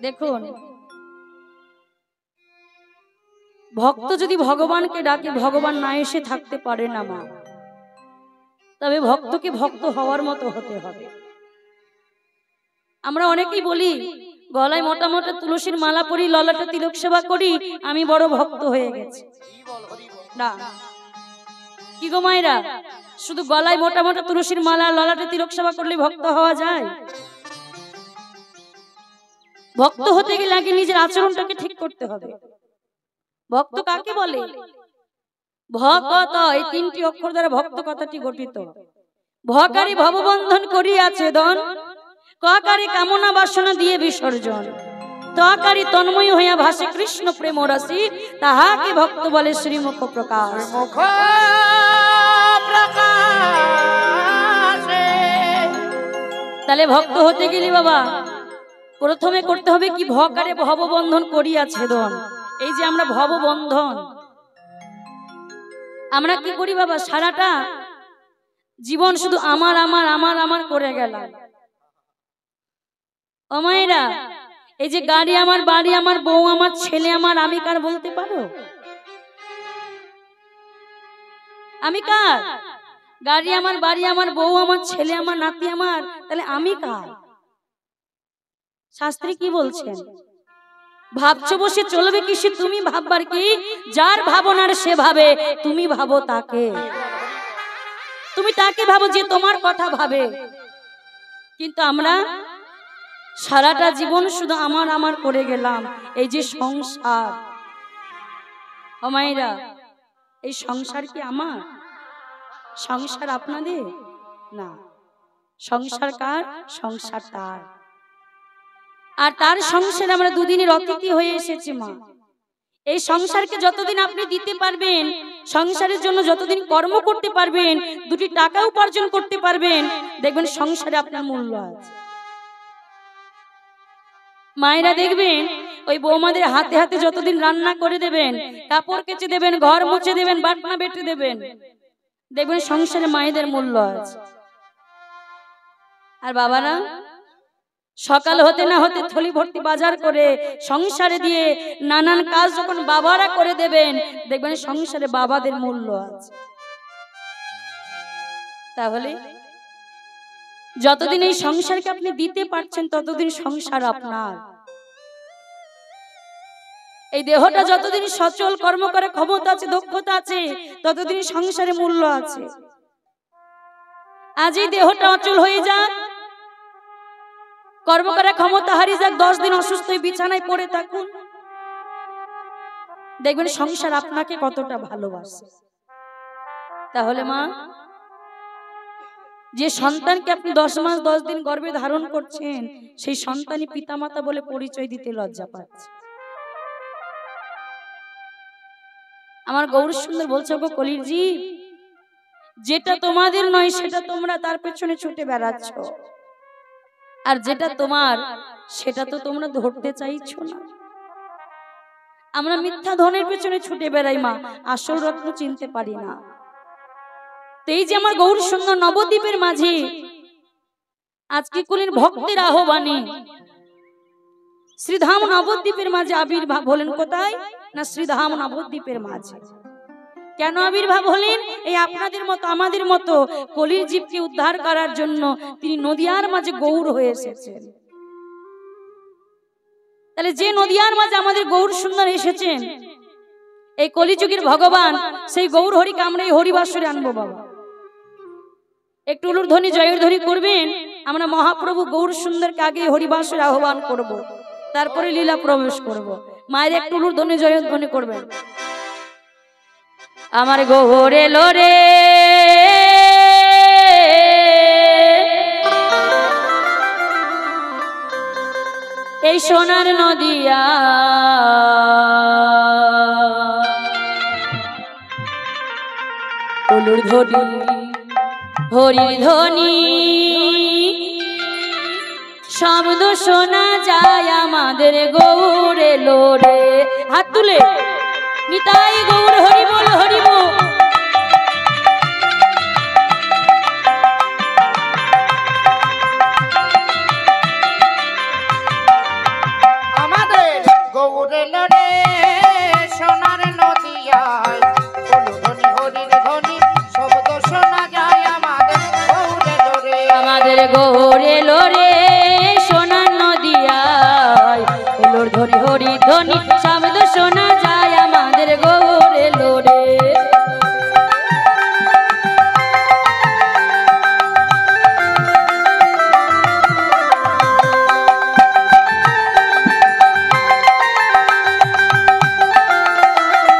দেখুন, ভক্ত যদি ভগবানকে ডাকে ভগবান না এসে থাকতে পারে না মা। তবে ভক্তকে ভক্ত হওয়ার মতো হতে হবে। আমরা অনেকেই বলি গলায় মোটা মোটা তুলসীর মালা পরি, ললাটে তিলক সেবা করি, আমি বড় ভক্ত হয়ে গেছি। না, কি গো মায়েরা, শুধু গলায় মোটা মোটা তুলসীর মালা ললাটে তিলক সেবা করলে ভক্ত হওয়া যায়? ভক্ত হতে গেলে আগে নিজের আচরণটাকে ঠিক করতে হবে। ভক্ত কাকে বলে? ভকত, এই তিনটি অক্ষর দ্বারা ভক্ত কথাটি গঠিত। ভকারী ভববন্ধন করিয়াছে দন, ককারী কামনা বাসনা দিয়ে বিসর্জন, তকারী তন্ময় হইয়া ভাসে কৃষ্ণ প্রেম রাশি, তাহাকে ভক্ত বলে শ্রীমুখ প্রকাশ। তাহলে ভক্ত হতে গেলে বাবা প্রথমে করতে হবে কি? ভকারে ভববন্ধন করিয়াছে দন। এই যে আমরা ভববন্ধন, আমরা কি করি বাবা? সারাটা জীবন শুধু আমার আমার আমার আমার করে গেলাম। ও মায়েরা, এই যে গাড়ি আমার, বাড়ি আমার, বউ আমার, ছেলে আমার, আমি কার বলতে পারো? আমি কার? গাড়ি আমার, বাড়ি আমার, বউ আমার, ছেলে আমার, নাতি আমার, তাহলে আমি কার? শাস্ত্রে কি বলছেন? ভাবছো বসে চলবে কি? সে তুমি ভাববার কি? যার ভাবনার সে ভাবে, তুমি ভাবো তাকে। তুমি তাকে ভাবো যে তোমার কথা ভাবে। কিন্তু আমরা সারাটা জীবন শুধু আমার আমার করে গেলাম। এই যে সংসার, ও মায়েরা, এই সংসার কি আমার? সংসার আপনাদের না। সংসার কার? সংসার তার। আর তার সংসারে আমরা দুদিনের অতিথি হয়ে এসেছি মা। এই সংসারকে যতদিন আপনি দিতে পারবেন, সংসারের জন্য যতদিন কর্ম করতে পারবেন, দুটি টাকা উপার্জন করতে পারবেন, দেখবেন সংসারে আপনার মূল্য আছে। মায়েরা দেখবেন ওই বৌমাদের হাতে হাতে যতদিন রান্না করে দেবেন, কাপড় কেচে দেবেন, ঘর মুছে দেবেন, বাটনা বেটে দেবেন, দেখবেন সংসারে মায়েদের মূল্য আছে। আর বাবারা সকাল হতে না হতে থলি ভর্তি বাজার করে সংসারে দিয়ে নানান কাজ যখন বাবারা করে দেবেন, দেখবেন সংসারে বাবাদের মূল্য আছে। তাহলে যতদিন এই সংসারকে আপনি দিতে পারছেন ততদিন সংসার আপনার। এই দেহটা যতদিন সচল কর্ম করে ক্ষমতা আছে, দক্ষতা আছে, ততদিন সংসারে মূল্য আছে। আজ এই দেহটা অচল হয়ে যাক, কর্ম করার ক্ষমতা হারিয়ে যাক, 10 দিন অসুস্থ হয়ে বিছানায় পড়ে থাকুন, দেখবেন সংসার আপনাকে কতটা ভালোবাসে। তাহলে মা, যে সন্তানকে আপনি 10 মাস 10 দিন গর্ভে ধারণ করছেন, সেই সন্তানই পিতামাতা বলে পরিচয় দিতে লজ্জা পাচ্ছে। আমার গৌর সুন্দর বলছে, গো কলির জীব, যেটা তোমাদের নয় সেটা তোমরা তার পেছনে ছুটে বেড়াচ্ছ, আর যেটা তোমার সেটা তো তোমরা ধরতে চাইছো না। আমরা মিথ্যা ধনের পেছনে ছুটে বেড়াই মা, আসল রত্ন চিনতে পারি না। তো এই যে আমার গৌর সুন্দর নবদ্বীপের মাঝে আজকে কলির ভক্তের আহ্বানে শ্রীধাম নবদ্বীপের মাঝে আবির্ভাব হলেন। কোথায় না? শ্রীধাম নবদ্বীপের মাঝে। কেন আবির্ভাব হলেন? এই আপনাদের মতো আমাদের মতো কলির জীবকে উদ্ধার করার জন্য তিনি নদিয়ার মাঝে গৌর হয়ে এসেছেন। তাহলে যে নদিয়ার মাঝে আমাদের গৌর সুন্দর এসেছেন, এই কলিযুগের ভগবান, সেই গৌর হরিকে আমরা এই হরিবাসরে আনবো বাবা। একটু উলুর ধ্বনি জয়ের ধ্বনি করবেন। আমরা মহাপ্রভু গৌর সুন্দরকে আগে হরিবাসরে আহ্বান করব, তারপরে লীলা প্রবেশ করব। মায়ের একটু উলুর ধ্বনি জয়ের ধ্বনি করবেন। আমার গৌর এলো রে, এই সোনার নদিয়া, উলুর ধ্বনি হরির ধ্বনি শব্দ শোনা যায় আমাদের গৌর এলো রে। হাত তুলে নিতাই গৌর হরি বল, হরি বল। গৌরে লরে সোনার নদিয়ায় ধ্বনি হরির ধ্বনি শব্দ শোনা যায় আমাদের গৌরে লরে আমাদের গৌরে লোরে সোনার নদিয়ায় ওলোর ধ্বনি হরি ধ্বনি শব্দ শোনা যায় আমাদের গৌরে লোরে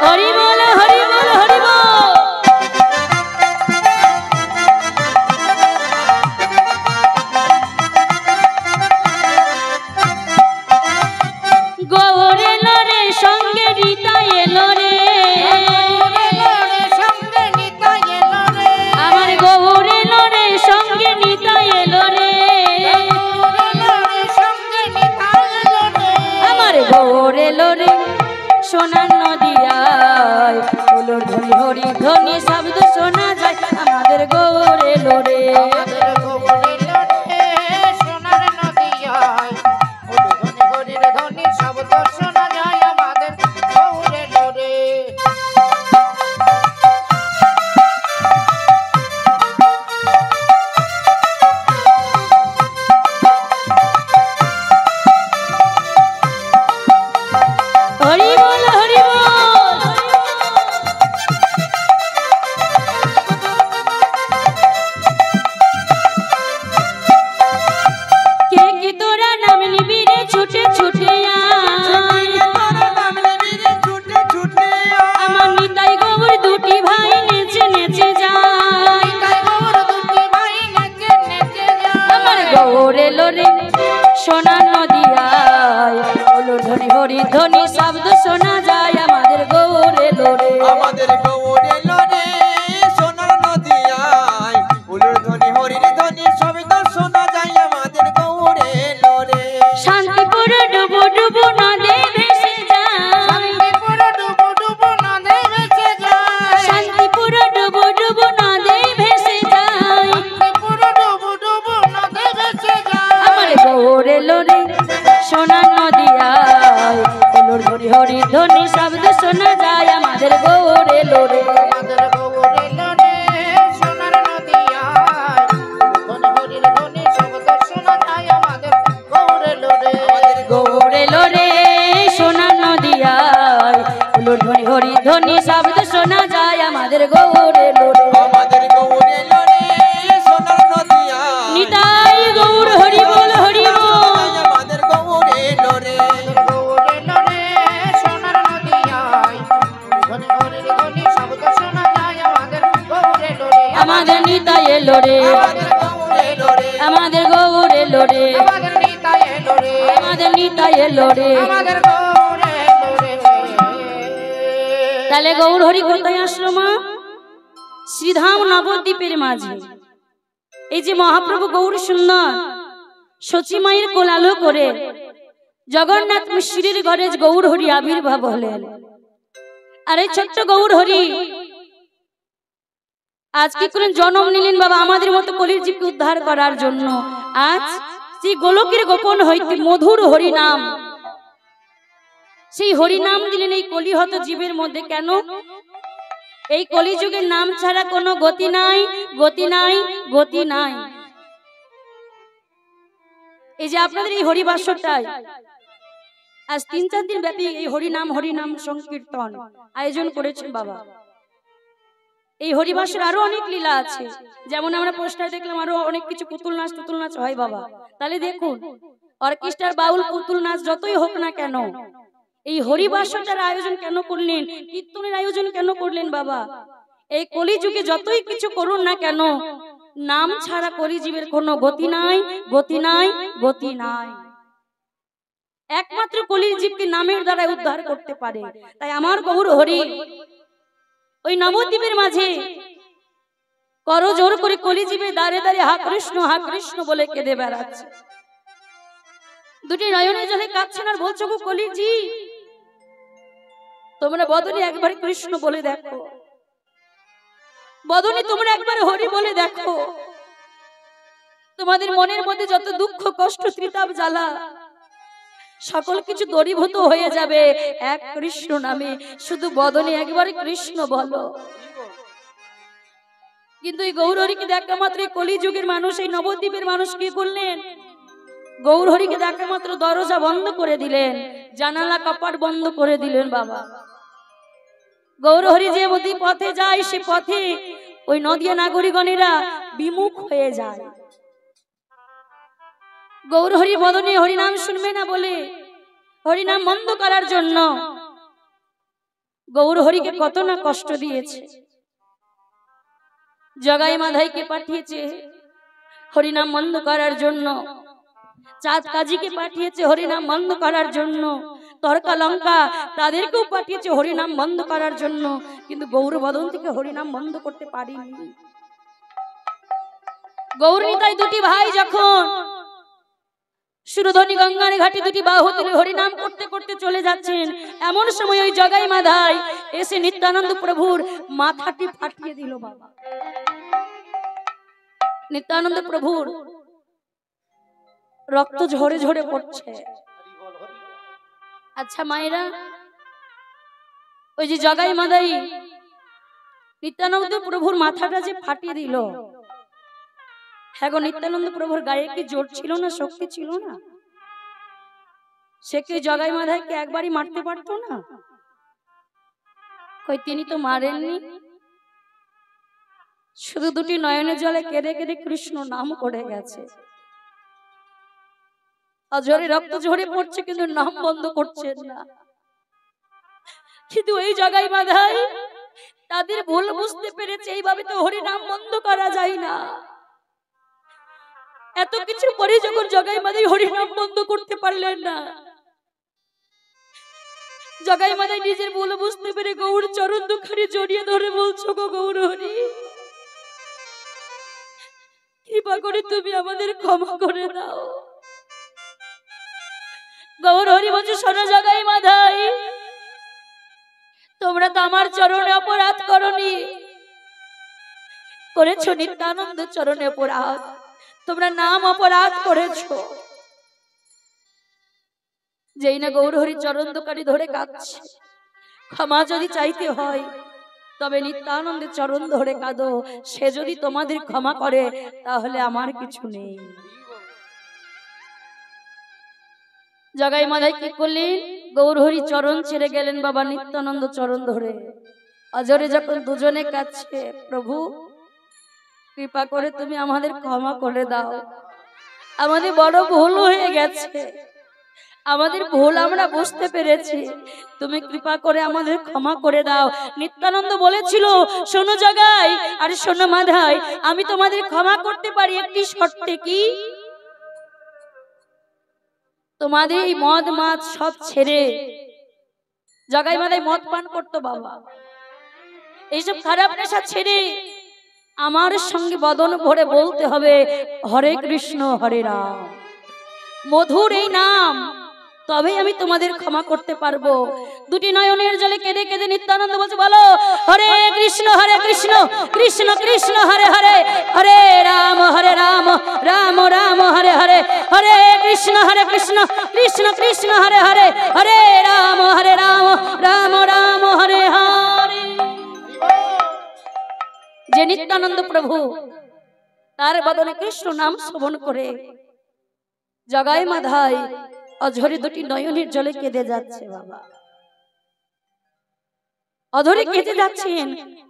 হরি বল হরি বল হরি বল গৌরে লোরে সঙ্গে রীতা এলো রে আমার গৌরে লোরে সঙ্গে নিতা এলো রে আমার গৌরে লোরে সোনার নদিয়ায় ওলোর ধ্বনি হরি ধ্বনি শব্দ শোনা যায় আমাদের গৌরে লোরে সোনার নদিয়ায় ধ্বনি হরির ধ্বনি শব্দ শোনা যায় আমাদের গৌরে লরে হরি বল হরি বল কে কি তোরা নাম নিবি রে ছুটে ছুটে আয় আমার নিতাই গৌর দুটি ভাই নেচে নেচে যায় আমার গৌরে লোরে সোনার নদিয়ায় ওলোর ধ্বনি হরি ধ্বনি শব্দ শোনা যায় আমাদের গৌরে লোরে আমাদের গৌরে লরে সোনার নদিয়ায় উলুর ধ্বনি হরির ধ্বনি শব্দ শোনা যায় আমাদের গৌরে লরে শান্তিপুর ডুবু ডুবু নদে ভেসে যায় শান্তিপুর ডুবু ডুবু নদে ভেসে যায় আমার গৌরে লোরে সোনার নদিয়ায় ওলোর ধ্বনি হরি ধ্বনি শব্দ শোনা যায় আমাদের গৌরে লোরে আমাদের গৌরে লরে সোনার নদিয়ায় ধ্বনি হরির ধ্বনি শব্দ শোনা যায় আমাদের গৌরে লরে গৌরে লোরে সোনার নদিয়ায় ওলোর ধ্বনি হরি ধ্বনি শব্দ শোনা যায় আমাদের গৌরে লোরে আমাদের গৌরে লরে সোনার নদিয়ায় নিতাই গৌর হরি বল হরি বল আমাদের গৌরে লরে গৌরে লরে সোনার নদিয়ায় ধ্বনি হরির ধ্বনি শব্দ শোনা যায় আমাদের গৌরে লরে আমাদের নিতাই এলো রে আমাদের গৌরে লরে আমাদের গৌরে লোরে আমাদের নিতাই এলো রে আমাদের নিতাই এলো রে আমাদের গৌরে লরে তাহলে গৌর হরি কোথায় আসলো মা শ্রীধাম নবদ্বীপের মাঝে এই যে মহাপ্রভু গৌর সুন্দর সচী মায়ের কোলালো করে জগন্নাথ মিশ্রের ঘরে গৌর হরি আবির্ভাব হলেন আর এই ছোট্ট গৌর হরি আজ কি করে জন্ম নিলেন বাবা আমাদের মতো কলির জীবকে উদ্ধার করার জন্য আজ সেই গোলকের গোপন হইতে মধুর হরি নাম সেই হরি নাম দিলেন এই কলিহত জীবের মধ্যে কেন এই কলিযুগের নাম ছাড়া কোনো গতি নাই গতি নাই গতি নাই এই যে আপনাদের এই হরিবাসরটাই আজ 3-4 দিন ব্যাপী এই হরিনাম সংকীর্তন আয়োজন করেছেন বাবা এই হরিবাসের আরো অনেক লীলা আছে যেমন আমরা পোস্টারে দেখলাম আরো অনেক কিছু পুতুল নাচ হয় বাবা তাহলে দেখুন অর্কেস্ট্রার বাউল পুতুল নাচ যতই হোক না কেন এই হরিবাসরটার আয়োজন কেন করলেন কীর্তনের আয়োজন কেন করলেন বাবা এই কলিযুগে যতই কিছু করুন না কেন নাম ছাড়া কলিজীবের কোনো গতি নাই গতি নাই গতি নাই একমাত্র কলির জীবকে নামের দ্বারা উদ্ধার করতে পারে তাই আমার গৌর হরি ওই নবদ্বীপের মাঝে করজোর করে কলিজীবে দাঁড়ে দাঁড়িয়ে হা কৃষ্ণ বলে কেঁদে বেড়াচ্ছে দুটি নয়নে জলে কাঁদছেন আর বলছো গো কলির জি তোমরা বদনে একবার কৃষ্ণ বলে দেখো বদনে তোমরা একবার হরি বলে দেখো তোমাদের মনের মধ্যে যত দুঃখ কষ্ট ত্রিতাপ জ্বালা সকল কিছু দূরীভূত হয়ে যাবে এক কৃষ্ণ নামে। শুধু বদনে একবার কৃষ্ণ বলো। কিন্তু এই গৌরহরিকে দেখা মাত্র কলিযুগের মানুষ, এই নবদ্বীপের মানুষ কি করলেন? গৌরহরিকে দেখা মাত্র দরজা বন্ধ করে দিলেন, জানালা কপাট বন্ধ করে দিলেন। বাবা, গৌরহরি যে পথে যায় সে পথে ওই নদিয়া নাগরিকগণেরা বিমুখ হয়ে যায়। গৌরহরি বদনে হরিনাম শুনবে না বলে হরিনাম বন্ধ করার জন্য গৌরহরিকে কত না কষ্ট দিয়েছে। জগাই মাধাইকে পাঠিয়েছে হরিনাম বন্ধ করার জন্য, চাঁদ কাজীকে পাঠিয়েছে হরিনাম বন্ধ করার জন্য, তর্কা লঙ্কা তাদেরকেও পাঠিয়েছে হরিনাম বন্ধ করার জন্য, কিন্তু গৌরবদন থেকে হরিনাম বন্ধ করতে পারিনি। গৌরনিতাই দুটি ভাই যখন সুরধনী গঙ্গার ঘাটে দুটি বাহু তুলে হরিনাম করতে করতে চলে যাচ্ছেন, এমন সময় ওই জগাই মাধাই এসে নিত্যানন্দ প্রভুর মাথাটি ফাটিয়ে দিল। বাবা, নিত্যানন্দ প্রভুর রক্ত ঝরে ঝরে পড়ছে। আচ্ছা মায়েরা, ওই যে জগাই মাধাই নিত্যানন্দ প্রভুর মাথাটা যে ফাটিয়ে দিল, হ্যাঁ গো, নিত্যানন্দ প্রভুর গায়ে কি জোর ছিল না, শক্তি ছিল না? সে কি জগাই মাধাইকে একবারই মারতে পারতো না? কই তিনি তো মারেননি, শুধু দুটি নয়নের জলে কেঁদে কেঁদে কৃষ্ণ নাম করে গেছে। অঝরে রক্ত ঝরে পড়ছে কিন্তু নাম বন্ধ করছেন না। কিন্তু এই জগাই মাধাই তাদের ভুল বুঝতে পেরেছে, এইভাবে তো হরি নাম বন্ধ করা যায় না। এত কিছু পরে যখন জগাই মাধাই হরি নাম বন্ধ করতে পারলেন না, জগাই মাধাই নিজের ভুল বুঝতে পেরে গৌর চরণ দুখানি জড়িয়ে ধরে বলছো, গো গৌর হরি, কৃপা করে তুমি আমাদের ক্ষমা করে দাও। গৌর হরি বলছে, শোনো জগাই মাধাই, তোমরা তো আমার চরণে অপরাধ করনি, করেছো নিত্যানন্দ চরণে অপরাধ, তোমরা নাম অপরাধ করেছো। যেই না গৌর হরি চরণ দোকানি ধরে কাঁদছে, ক্ষমা যদি চাইতে হয় তবে নিত্যানন্দের চরণ ধরে কাঁদো, সে যদি তোমাদের ক্ষমা করে তাহলে আমার কিছু নেই। জগাই মাধাই কি করলেন? গৌরহরি চরণ ছেড়ে গেলেন বাবা নিত্যানন্দ চরণ ধরে। অজরে যখন দুজনে কাছে, প্রভু কৃপা করে তুমি আমাদের ক্ষমা করে দাও, আমাদের বড় ভুল হয়ে গেছে, আমাদের ভুল আমরা বুঝতে পেরেছি, তুমি কৃপা করে আমাদের ক্ষমা করে দাও। নিত্যানন্দ বলেছিল, শোনো জগাই আর শোনো মাধাই, আমি তোমাদের ক্ষমা করতে পারি একটি শর্তে। কি? তোমাদের এই মদ মাছ সব ছেড়ে, জগাই মাধাই মদ পান করতো বাবা, এইসব খারাপ নেশা ছেড়ে আমার সঙ্গে বদন ভরে বলতে হবে হরে কৃষ্ণ হরে রাম, মধুর এই নাম, তবেই আমি তোমাদের ক্ষমা করতে পারবো। দুটি নয়নের জলে কেঁদে কেঁদে নিত্যানন্দ বলছে, বলো হরে কৃষ্ণ কৃষ্ণ কৃষ্ণ হরে হরে, হরে রাম রাম রাম হরে হরে, হরে কৃষ্ণ কৃষ্ণ কৃষ্ণ হরে হরে, হরে রাম রাম রাম হরে হরে। যে নিত্যানন্দ প্রভু তার বদনে কৃষ্ণ নাম শ্রবণ করে জগাই মাধাই অঝরে দুটি নয়নের জলে কেঁদে যাচ্ছে বাবা, অধরে কেঁদে যাচ্ছেন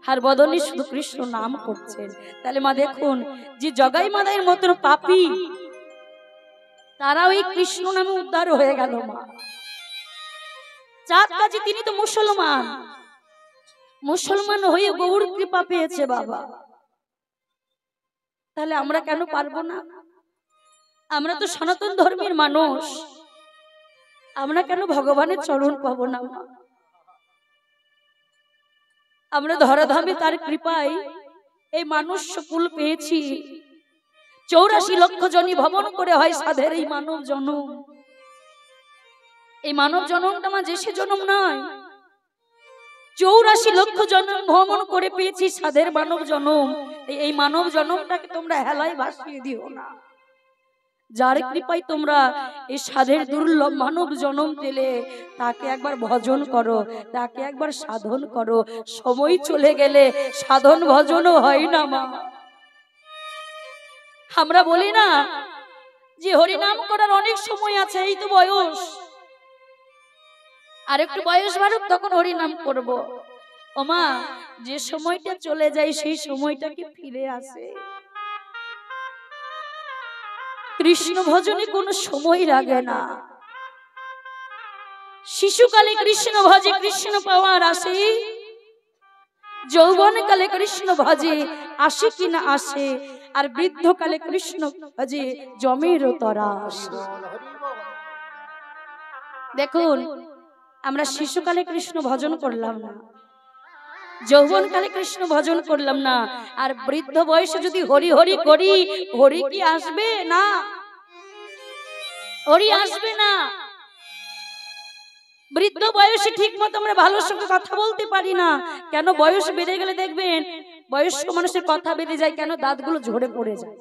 আর বদনে শুধু কৃষ্ণ নাম করছেন। তাহলে মা দেখুন, যে জগাই মাধাইয়ের মতন পাপী তারা ওই কৃষ্ণ নামে উদ্ধার হয়ে গেল। মা চাঁদ কাজী তিনি তো মুসলমান হয়ে গৌর কৃপা পেয়েছে বাবা, তাহলে আমরা কেন পারবো না? আমরা তো সনাতন ধর্মের মানুষ, আমরা কেন ভগবানের চরণ পাবো না? আমরা ধরাধামে তার কৃপায় এই মানুষ কুল পেয়েছি। 84 লক্ষ জনি ভ্রমণ করে হয় সাধের এই মানব জনম। এই মানব জনমটা আমার যে সে জনম নয়, 84 লক্ষ জনম ভ্রমণ করে পেয়েছি সাধের মানব জনম। এই মানব জনমটাকে তোমরা হেলায় ভাসিয়ে দিও না। যার কৃপায় তোমরা এই সাধের দুর্লভ মানব জন্ম পেলে, তাকে একবার ভজন করো, তাকে একবার সাধন করো। সময় চলে গেলে সাধন ভজনও হয় না মা। আমরা বলি না যে হরিনাম করার অনেক সময় আছে, এই তো বয়স, আর একটু বয়স বাড়ুক তখন হরিনাম করব। ও মা, যে সময়টা চলে যায় সেই সময়টা কি ফিরে আসে? কৃষ্ণ ভজনে কোনো সময় লাগে না। শিশুকালে কৃষ্ণ ভজে কৃষ্ণ পাওয়ার আসে, যৌবনকালে কৃষ্ণ ভজে আসে কিনা আসে, আর বৃদ্ধকালে কৃষ্ণ ভজে জমেরও তরা আসে। দেখুন, আমরা শিশুকালে কৃষ্ণ ভজন করলাম না, যৌবনকালে কৃষ্ণ ভজন করলাম না, আর বৃদ্ধ বয়সে যদি হরি হরি করি, হরি কি আসবে না? হরি আসবে না। বৃদ্ধ বয়সে ঠিক মতো আমরা ভালোর সঙ্গে কথা বলতে পারি না। কেন? বয়স বেড়ে গেলে দেখবেন বয়স্ক মানুষের কথা বেড়ে যায়, কেন? দাঁতগুলো ঝরে পড়ে যায়,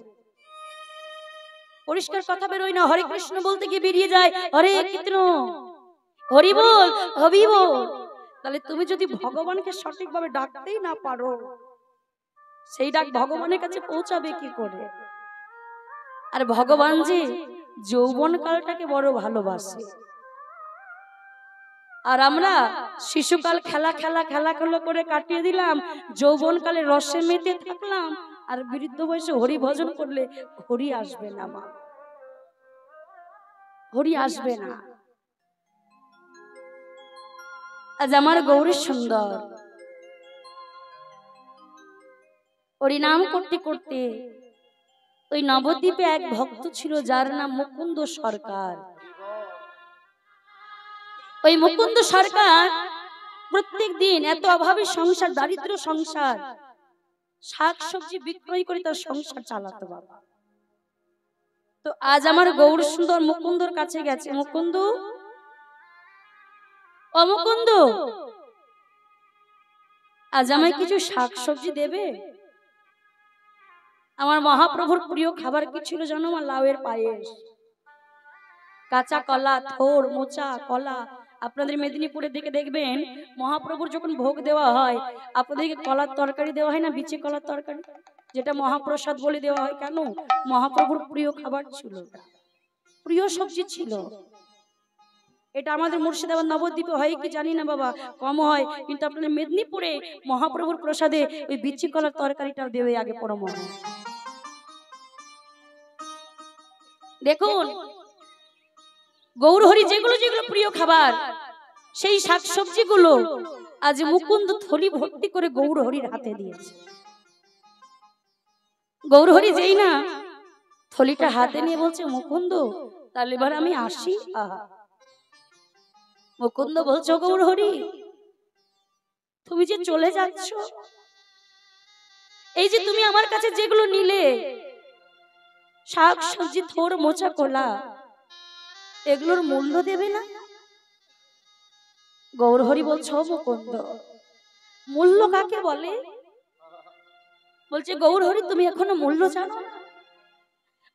পরিষ্কার কথা বেরোয় না। হরে কৃষ্ণ বলতে গিয়ে বেরিয়ে যায় হরে কৃষ্ণ, হরি বল, হরি বল। তাহলে তুমি যদি ভগবানকে সঠিকভাবে ডাকতেই না পারো, সেই ডাক ভগবানের কাছে পৌঁছাবে কি করে? আর ভগবান যে যৌবন কালটাকে বড় ভালোবাসে, আর আমরা শিশুকাল খেলা খেলা খেলা খেলা করে কাটিয়ে দিলাম, যৌবন কালে রসে মেতে থাকলাম, আর বৃদ্ধ বয়সে হরি ভজন করলে হরি আসবে না মা, হরি আসবে না। আজ আমার গৌরী সুন্দর হরিনাম করতে করতে ওই নবদ্বীপে এক ভক্ত ছিল যার নাম মুকুন্দ সরকার। ওই মুকুন্দ সরকার প্রত্যেক দিন এত অভাবী সংসার, দারিদ্র সংসার, শাক সবজি বিক্রয় করে তার সংসার চালাতো বাবা। তো আজ আমার গৌর সুন্দর মুকুন্দর কাছে গেছে, মুকুন্দ, ও মুকুন্দ, আজ আমায় কিছু শাক সবজি দেবে? আমার মহাপ্রভুর প্রিয় খাবার কি ছিল জানো? আমার লাউয়ের পায়েস, কাঁচা কলা, থোর, মোচা, কলা। আপনাদের মেদিনীপুরের দিকে দেখবেন মহাপ্রভুর যখন ভোগ দেওয়া হয়, আপনাদেরকে কলার তরকারি দেওয়া হয় না, বিচি কলার তরকারি, যেটা মহাপ্রসাদ বলে দেওয়া হয়। কেন? মহাপ্রভুর প্রিয় খাবার ছিল, প্রিয় সবজি ছিল। এটা আমাদের মুর্শিদাবাদ নবদ্বীপে হয় কি জানি না বাবা, কম হয়, কিন্তু আপনাদের মেদিনীপুরে মহাপ্রভুর প্রসাদে ওই বিচি কলার তরকারিটা দেবে আগে পরম। দেখুন, গৌরহরি যেগুলো যেগুলো প্রিয় খাবার, সেই শাকসবজি গুলো আজ মুকুন্দ থলি ভর্তি করে গৌরহরির হাতে দিয়েছে। গৌরহরি যেই না থলিটা হাতে নিয়ে বলছে, মুকুন্দ তাহলে এবার আমি আসি। আহা, মুকুন্দ বলছো গৌরহরি তুমি যে চলে যাচ্ছ, এই যে তুমি আমার কাছে যেগুলো নিলে, শাক সবজি, থোর, মোচা, কলা, এগুলোর মূল্য দেবে না? গৌরহরি বলছো মুকুন্দ মূল্য কাকে বলে? বলছে গৌরহরি তুমি এখনো মূল্য জানো না?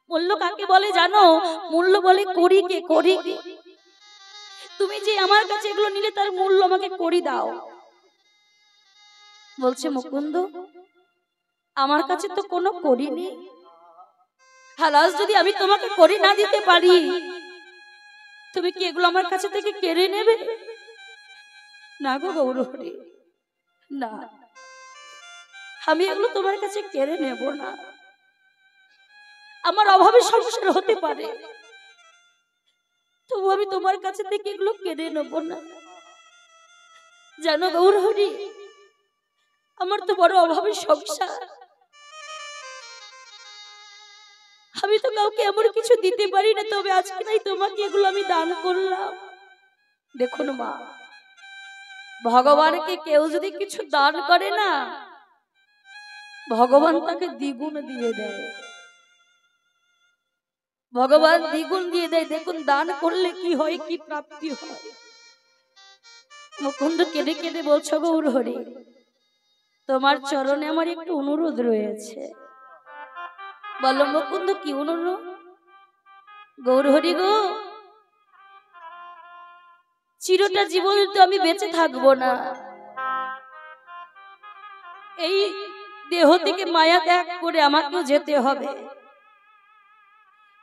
মূল্য কাকে বলে জানো? মূল্য বলে করিকে, করিকে। তুমি যে আমার কাছে এগুলো নিলে তার মূল্য আমাকে করি দাও। বলছে মুকুন্দ আমার কাছে তো কোনো করি নেই, হালাস যদি আমি তোমাকে করি না দিতে পারি, তুমি কি এগুলো আমার কাছে থেকে কেড়ে নেবে? না গো গৌরহরি, না, আমি এগুলো তোমার কাছে কেড়ে নেব না। আমার অভাবে সংসার হতে পারে, তবু আমি তোমার কাছে থেকে এগুলো কেড়ে নেব না। জানো গৌরহরি, আমার তো বড় অভাবে সংসার, আমি তো কাউকে এমন কিছু দিতে পারি না, তবে আজকে নাই তোমাকে এগুলো আমি দান করলাম। দেখুন মা, ভগবানকে কেউ যদি কিছু দান করে না, ভগবান তাকে দ্বিগুণ দিয়ে দেয়, ভগবান দ্বিগুণ দিয়ে দেয়। দেখুন দান করলে কি হয়, কি প্রাপ্তি হয়। মুকুন্দ কেঁদে কেঁদে বলছো গৌরহরি তোমার চরণে আমার একটু অনুরোধ রয়েছে। বলো মুকুন্দ কি অনুরোধ? গৌরহরি গো, চিরটা জীবন তো আমি বেঁচে থাকবো না, এই দেহ থেকে মায়া ত্যাগ করে আমাকেও যেতে হবে।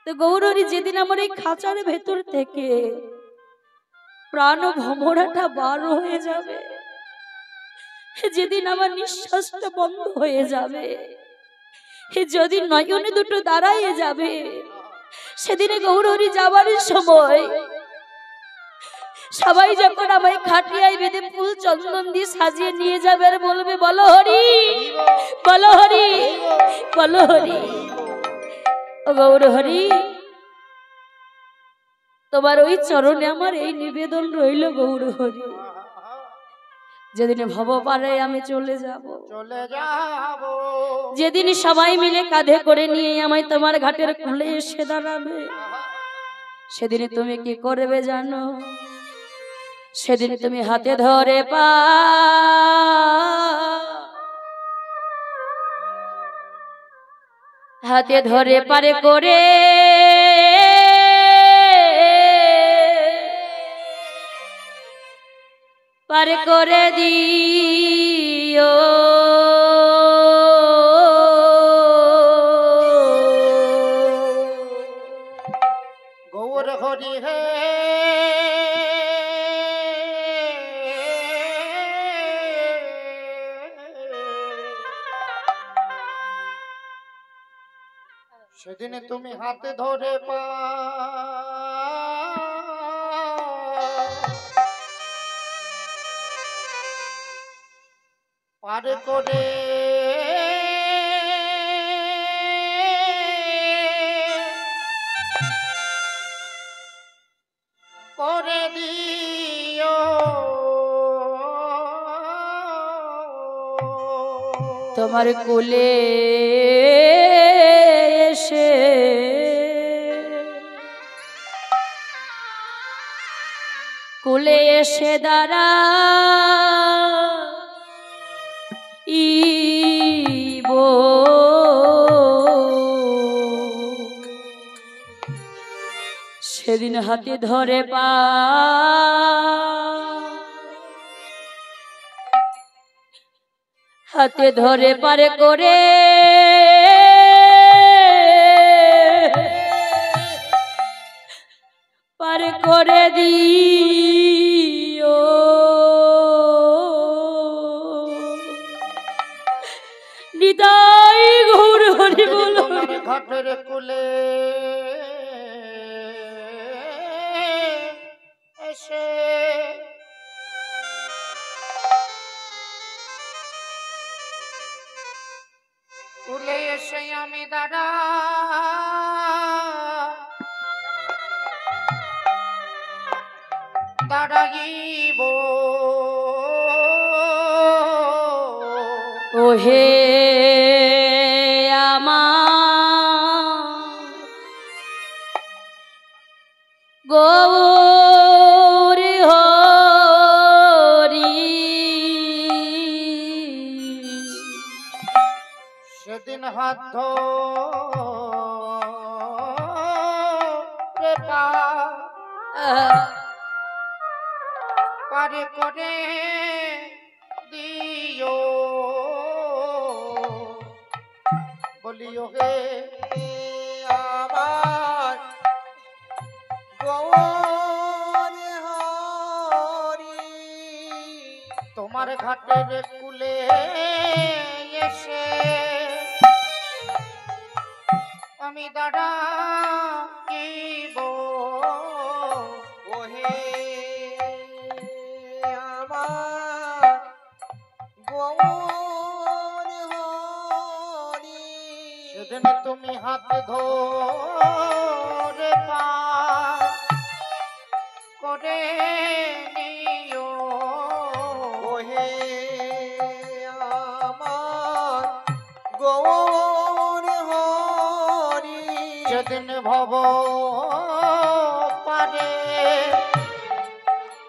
তো গৌরহরি, যেদিন আমার এই খাঁচার ভেতর থেকে প্রাণ ভমরাটা বার হয়ে যাবে, যেদিন আমার নিঃশ্বাসটা বন্ধ হয়ে যাবে, যদি নয়নে দুটো দাঁড়াইয়ে যাবে, সেদিনে গৌরহরি যাবার সময় সবাই যখন আমায় খাটিয়ায় বেঁধে ফুল চন্দন দিয়ে সাজিয়ে নিয়ে যাবে আর বলবে, বলো হরি, বলো হরি, বলো হরি। ও গৌরহরি, তোমার ওই চরণে আমার এই নিবেদন রইল গৌরহরি, যেদিন ভবপারে আমি চলে যাব, যেদিন সবাই মিলে কাঁধে করে নিয়ে আমায় তোমার ঘাটের কূলে এসে দাঁড়াবে, সেদিন তুমি কি করবে জানো? সেদিন তুমি হাতে ধরে হাতে ধরে পারে করে পার করে দিও, গৌর হরি হে। সেদিন তুমি হাতে ধরে পার করে করে দিও, তোমার কোলে এসে কোলে এসে দাঁড়া ইব, সেদিন হাতে ধরে হাতে ধরে পারে করে পারে করে দিও, নিতাই গৌর হরি বলো। ঘাটের কুলে এসে কুলে এসে আমি দাদা দাঁড়াইব, ওহে আমার গৌর হরি, সেদিন হাত ধরে পারে করে দিও, বলিও হে আমার গৌর হরি, তোমার ঘাটের কুলে এসে আমি দাঁড়াইব, ওহে আমার গৌর হরি, সেদিন তুমি হাত ধরে করে নিও, ওহে আমার গৌর হরি, সেদিন ভব পারে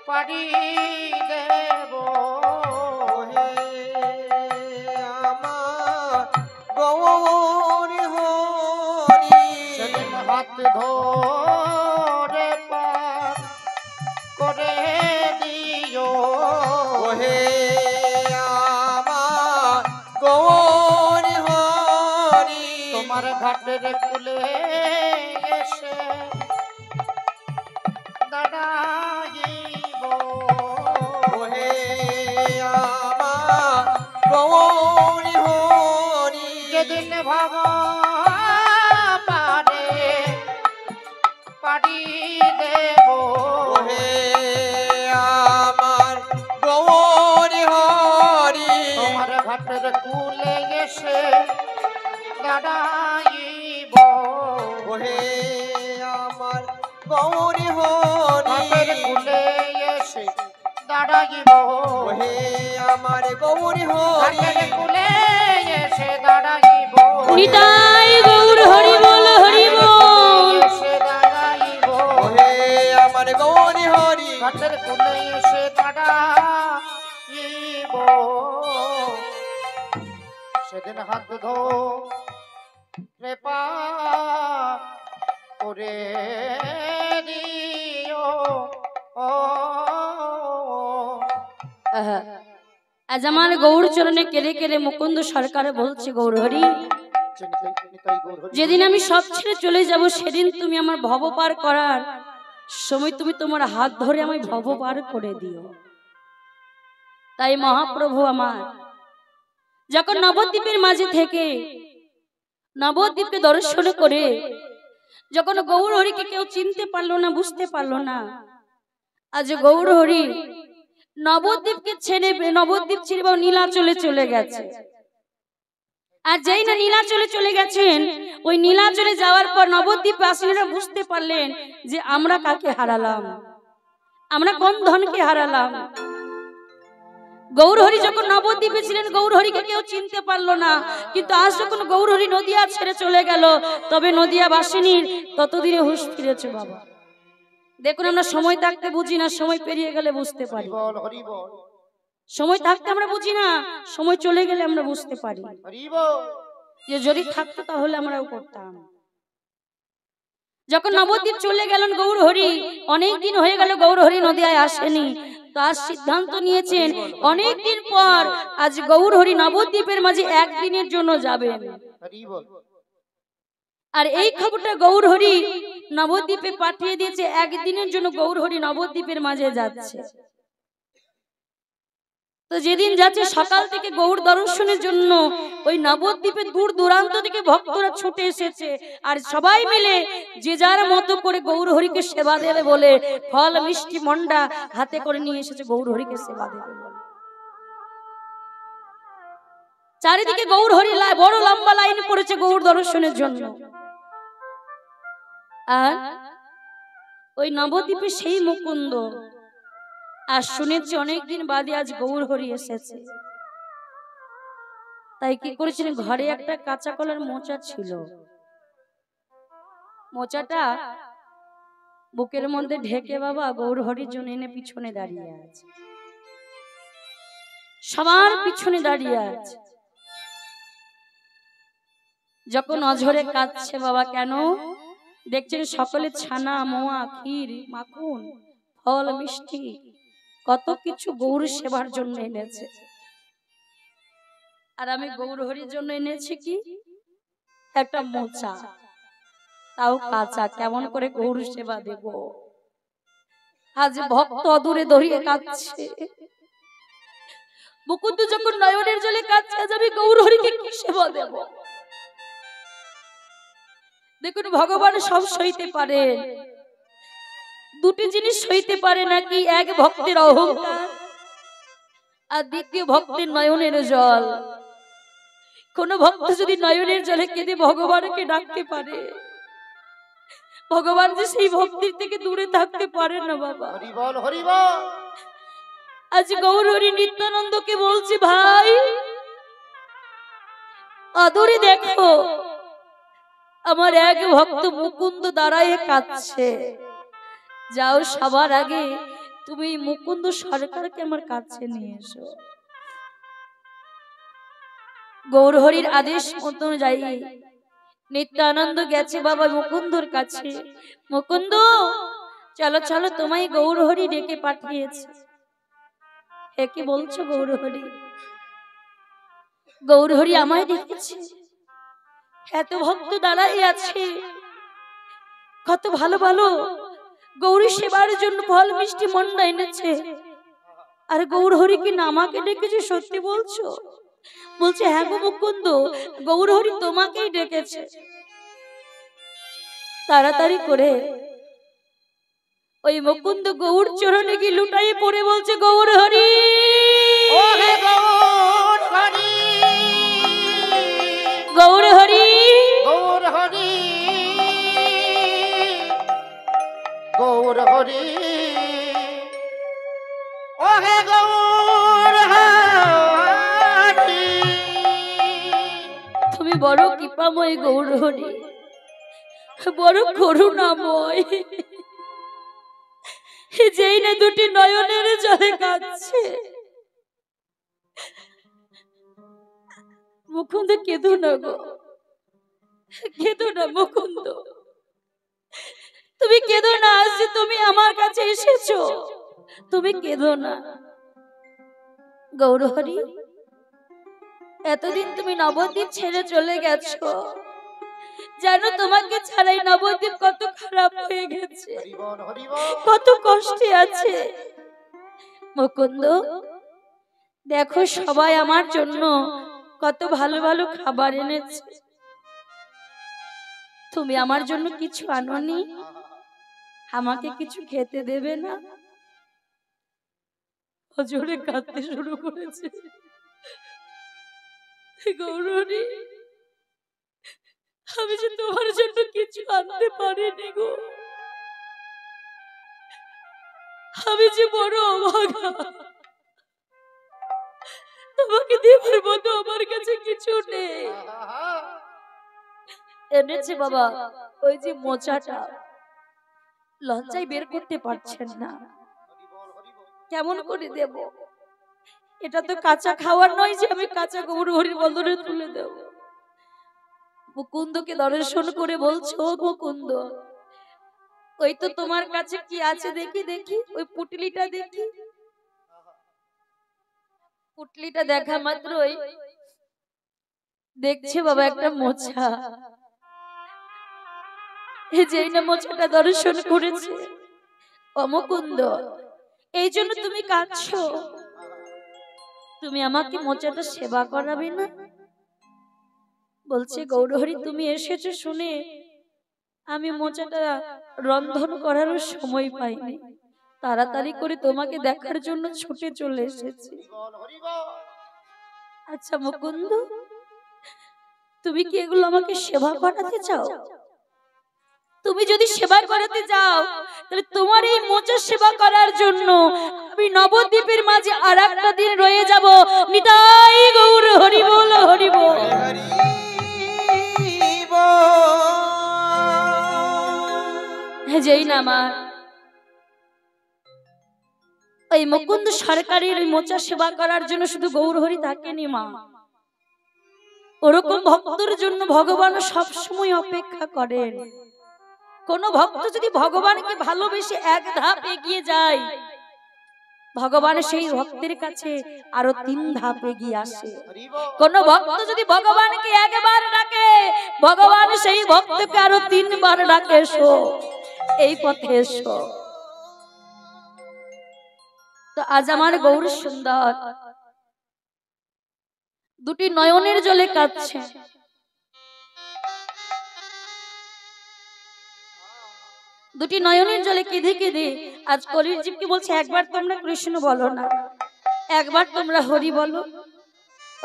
পারি দেব, ওহে আমার গৌর হরি, সেদিন হাত ধরে পার করে দিও ওহে আমার গৌর হরি তোমার ঘাটের কুলে এসে দাঁড়াইব ওহে আমার গৌর হরি যেদিন ভাব পারে পাড়ি দেব ওহে আমার গৌর হরি তোমার ঘাটের কুলে এসে দাঁড়াইব ওহে আমার গৌর হরি ঘাটের কুলে এসে দাঁড়াইব ওহে আমার গৌর হরি ঘাটের কুলে এসে দাঁড়াইব নিতাই গৌর হরি বল হরি বল। এসে দাঁড়াইব ওহে আমার গৌর হরি ঘাটের কুলে এসে দাঁড়াইব সেদিন হাত ধরে পার করে দিও আহা, আজ আমার গৌর চরণে কেড়ে কেড়ে মুকুন্দ সরকার বলছে গৌর হরি, যেদিন আমি সব ছেড়ে চলে যাব সেদিন তুমি আমার ভব পার করার সময় তুমি তোমার হাত ধরে আমায় ভব পার করে দিও। তাই মহাপ্রভু আমার যখন নবদ্বীপের মাঝে থেকে নবদ্বীপকে দর্শন করে যখন গৌর হরিকে কেউ চিনতে পারলো না, বুঝতে পারলো না, আজ গৌর হরি নবদ্বীপকে ছেড়ে নবদ্বীপ ছেড়ে নীলাচলে চলে গেছে। আর যেই না নীলাচলে চলে গেছেন, ওই নীলাচলে যাওয়ার পর নবদ্বীপ বাসীরা বুঝতে পারলেন যে আমরা কাকে হারালাম, আমরা কোন ধনকে হারালাম। গৌরহরি যখন নবদ্বীপে ছিলেন গৌরহরিকে কেউ চিনতে পারলো না, কিন্তু আজ যখন গৌরহরি নদিয়া ছেড়ে চলে গেল তবে নদিয়া বাসিনীর ততদিনে হুঁশ ফিরেছে। বাবা দেখুন, আমরা সময় থাকতে বুঝি না, সময় পেরিয়ে গেলে বুঝতে পারি। সময় থাকতে আমরা বুঝি না, সময় চলে গেলে আমরা বুঝতে পারি যে যদি থাকতো তাহলে আমরাও করতাম। যখন নবদ্বীপ চলে গেলেন গৌরহরি, অনেক দিন হয়ে গেল গৌরহরি নদিয়ায় আসেনি, তার সিদ্ধান্ত নিয়েছেন অনেক দিন পর আজ গৌরহরি নবদ্বীপের মাঝে একদিনের জন্য যাবেন। আর এই খবরটা গৌরহরি নবদ্বীপে পাঠিয়ে দিয়েছে, একদিনের জন্য গৌরহরি নবদ্বীপের মাঝে যাচ্ছে। তো যেদিন যাচ্ছে সকাল থেকে গৌর দর্শনের জন্য ওই নবদ্বীপে দূর দূরান্ত থেকে ভক্তরা ছুটে এসেছে, আর সবাই মিলে যে যার মতো করে গৌরহরিকে সেবা দেবে বলে ফল মিষ্টি মন্ডা হাতে করে নিয়ে এসেছে গৌরহরিকে সেবা দেবে বলে। চারিদিকে গৌরহরি বড় লম্বা লাইন পড়েছে গৌর দর্শনের জন্য। আর ওই নবদ্বীপে সেই মুকুন্দ, আর শুনেছি অনেকদিন বাদে আজ গৌরহরি এসেছে। তাই কি করেছিলেন, ঘরে একটা কাঁচা কলার মোচা ছিল, মোচাটা বুকের মধ্যে ঢেকে বাবা গৌরহরির জন্য এনে পিছনে দাঁড়িয়ে আছে, সবার পিছনে দাঁড়িয়ে আছে। যখন অঝরে কাঁদছে বাবা, কেন দেখছেন সকলে ছানা মোয়া ক্ষীর মাখন ফল মিষ্টি কত কিছু গৌর সেবার জন্য এনেছে, আর আমি গৌরহরির জন্য এনেছি কি একটা মোচা, তাও কাঁচা। কেমন করে গৌর সেবা দেব? আজ ভক্ত অদূরে দড়িয়ে কাঁদছে, মুকুন্দ যখন নয়নের জলে কাঁদছে, আজ আমি গৌরহরিকে কি সেবা দেব? দেখুন, ভগবান সব সইতে পারেন, দুটি জিনিস সইতে পারে নাকি, এক ভক্তের অহংকার আর দ্বিতীয় ভক্তের নয়নের জল। কোন ভক্ত যদি নয়নের জলে কেঁদে ভগবানকে ডাকতে পারে, ভগবান যে সেই ভক্তির থেকে দূরে থাকতে পারে না বাবা। আজ গৌরহরি নিত্যানন্দকে বলছি, ভাই আদরে দেখো আমার এক ভক্ত মুকুন্দ দাঁড়ায় কাঁদছে, যাও সবার আগে তুমি মুকুন্দ সরকারকে আমার কাছে নিয়ে এসো। গৌরহরির আদেশ অনুযায়ী নিত্যানন্দ গেছে বাবা মুকুন্দর কাছে। মুকুন্দ চলো চলো, তোমায় গৌরহরি ডেকে পাঠিয়েছে। হে কি বলছো গৌরহরি? গৌরহরি আমায় ডেকেছে? এত ভক্ত দাঁড়াই আছে, কত ভালো ভালো গৌরী সেবার জন্য ফল মিষ্টি মন্ডা এনেছে, আর গৌরহরি কি না আমাকে ডেকেছে? সত্যি বলছো? বলছে হ্যাঁ গো মুকুন্দ, গৌরহরি তোমাকেই ডেকেছে। তাড়াতাড়ি করে ওই মুকুন্দ গৌর চরণে কি লুটাই পড়ে বলছে গৌরহরি, ও হে গৌরহরি, গৌরহরি, গৌরহরি, গৌরহরি, ও হে গৌরহরি। তুমি বড় কৃপাময় গৌরহরি, বড় করুণাময়। যেই না দুটি নয়নের জলে কাঁদছে। মুকুন্দ কেঁদো না গো, কেঁদো না মুকুন্দ, তুমি কেঁদো না। আজ যে তুমি আমার কাছে এসেছো, তুমি কেঁদো না। গৌরহরি, এতদিন তুমি নবদ্বীপ ছেড়ে চলে গেছো, জানো তোমাকে ছাড়াই নবদ্বীপ কত খারাপ হয়ে গেছে, কত কষ্টে আছে। মুকুন্দ দেখো, সবাই আমার জন্য কত ভালো ভালো খাবার এনেছে, তুমি আমার জন্য কিছু আনোনি, আমাকে কিছু খেতে দেবে না? জোরে কাঁদতে শুরু করেছে। গৌরহরি, আমি যে তোমার জন্য কিছু আনতে পারিনি গো, আমি যে বড় অভাগা, তোমাকে দেবার মতো আমার কাছে কিছু নেই। এনেছে বাবা ওই যে মোচাটা, লজ্জায় বের করতে পারছেন না, কেমন করে দেব? এটা তো কাঁচা খাওয়ার নয় যে আমি কাঁচা গৌরহরির বদলে তুলে দেব। মুকুন্দকে দর্শন করে বলছো, মুকুন্দ ওই তো তোমার কাছে কি আছে দেখি, দেখি ওই পুটলিটা দেখি। পুটলিটা দেখা মাত্রই দেখছে বাবা একটা মোচা। যেই না মোচাটা দর্শন করেছে, ও মুকুন্দ এই জন্য তুমি কাঁদছো? তুমি আমাকে মোচাটা সেবা করাবে না? বলছে গৌরহরি, তুমি এসেছো শুনে আমি মোচাটা রন্ধন করার সময় পাইনি, তাড়াতাড়ি করে তোমাকে দেখার জন্য ছুটে চলে এসেছি। আচ্ছা মুকুন্দ, তুমি কি এগুলো আমাকে সেবা করাতে চাও? তুমি যদি সেবা করাতে যাও, তাহলে তোমার এই মোচা সেবা করার জন্য আমি নবদ্বীপের মাঝে আর একটা দিন রয়ে যাব। নিতাই গৌর হরি বল, হরি বল। যেই না আমার ওই মুকুন্দ সরকারের মোচা সেবা করার জন্য শুধু গৌরহরি থাকেনি মা, ওরকম ভক্তর জন্য ভগবান সবসময় অপেক্ষা করেন। কোন ভক্ত যদি ভগবানকে ভালোবেসে এক ধাপ এগিয়ে যায়, ভগবান সেই ভক্তের কাছে আরো 3 ধাপ এগিয়ে আসে। কোন ভক্ত যদি ভগবানকে একবার ডাকে, ভগবান সেই ভক্তকে আরো 3 বার ডাকে, এসো এই পথে এসো। তো আজ আমার গৌর সুন্দর দুটি নয়নের জলে কাঁদছে। দুটি নয়নের জলে কেঁদে কেঁদে আজ কলির জীবকে বলছে, একবার তোমরা কৃষ্ণ বলো না, একবার তোমরা হরি বলো।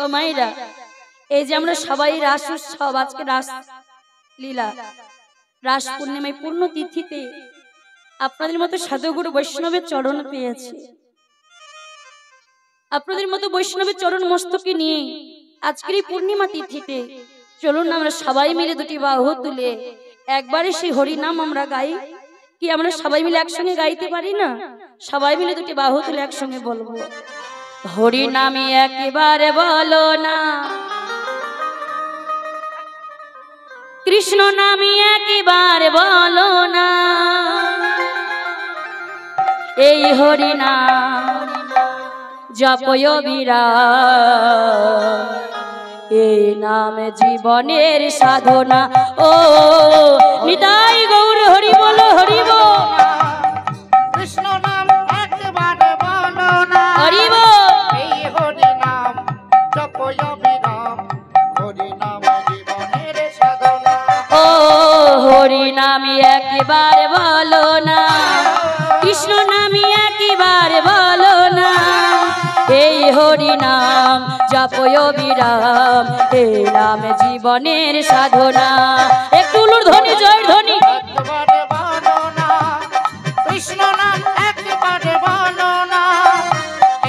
ও মায়েরা, এই যে আমরা সবাই রাস উৎসব, আজকে রাস লীলা, রাস পূর্ণিমায় পূর্ণ তিথিতে আপনাদের মতো সাধুগুরু বৈষ্ণবের চরণ পেয়েছি। আপনাদের মতো বৈষ্ণবের চরণ মস্তকে নিয়ে আজকের এই পূর্ণিমা তিথিতে চলুন আমরা সবাই মিলে দুটি বাহু তুলে একবারে সেই হরি নাম আমরা গাই। কি আমরা সবাই মিলে একসঙ্গে গাইতে পারি না? সবাই মিলে দুটি বাহু তুলে একসঙ্গে বলবো, হরি নামে একেবারে বলো না, কৃষ্ণ নামে একবার বলো না, এই হরি নাম জপয় বিরাম, এই নাম জীবনের সাধনা। ও নিতাই গৌর হরি বল হরি বল। কৃষ্ণ নাম একবার বলো না, হরি বল। এই হরি নাম জপয় বিরাম, হরি নাম জীবনের সাধনা। ও হরি নামে একবার বলো না, কৃষ্ণ নামে একবার বলো না, এই হরি নাম জপয় বিরাম, এই নাম জীবনের সাধনা। একটু উলুর ধ্বনি, জয়ের ধ্বনি। একবার বলো না, কৃষ্ণ নাম একবার বলো না,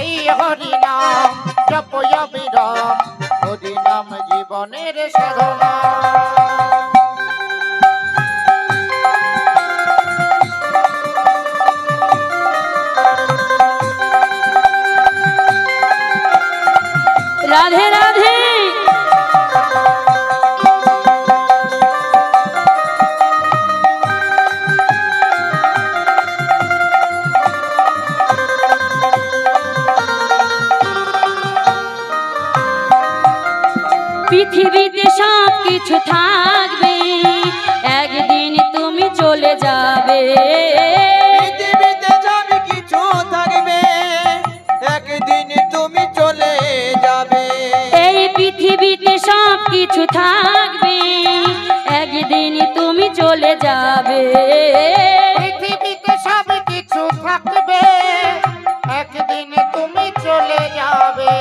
এই হরি নাম জপয় বিরাম, হরি নাম জীবনের সাধনা। রাধে রাধে। পৃথিবীতে সব কিছু থাকবে, একদিন তুমি চলে যাবে। পৃথিবীতে সব কিছু থাকবে, একদিন তুমি চলে যাবে। এই পৃথিবীতে সব কিছু থাকবে, একদিন তুমি চলে যাবে। পৃথিবীতে সব কিছু থাকবে, একদিন তুমি চলে যাবে।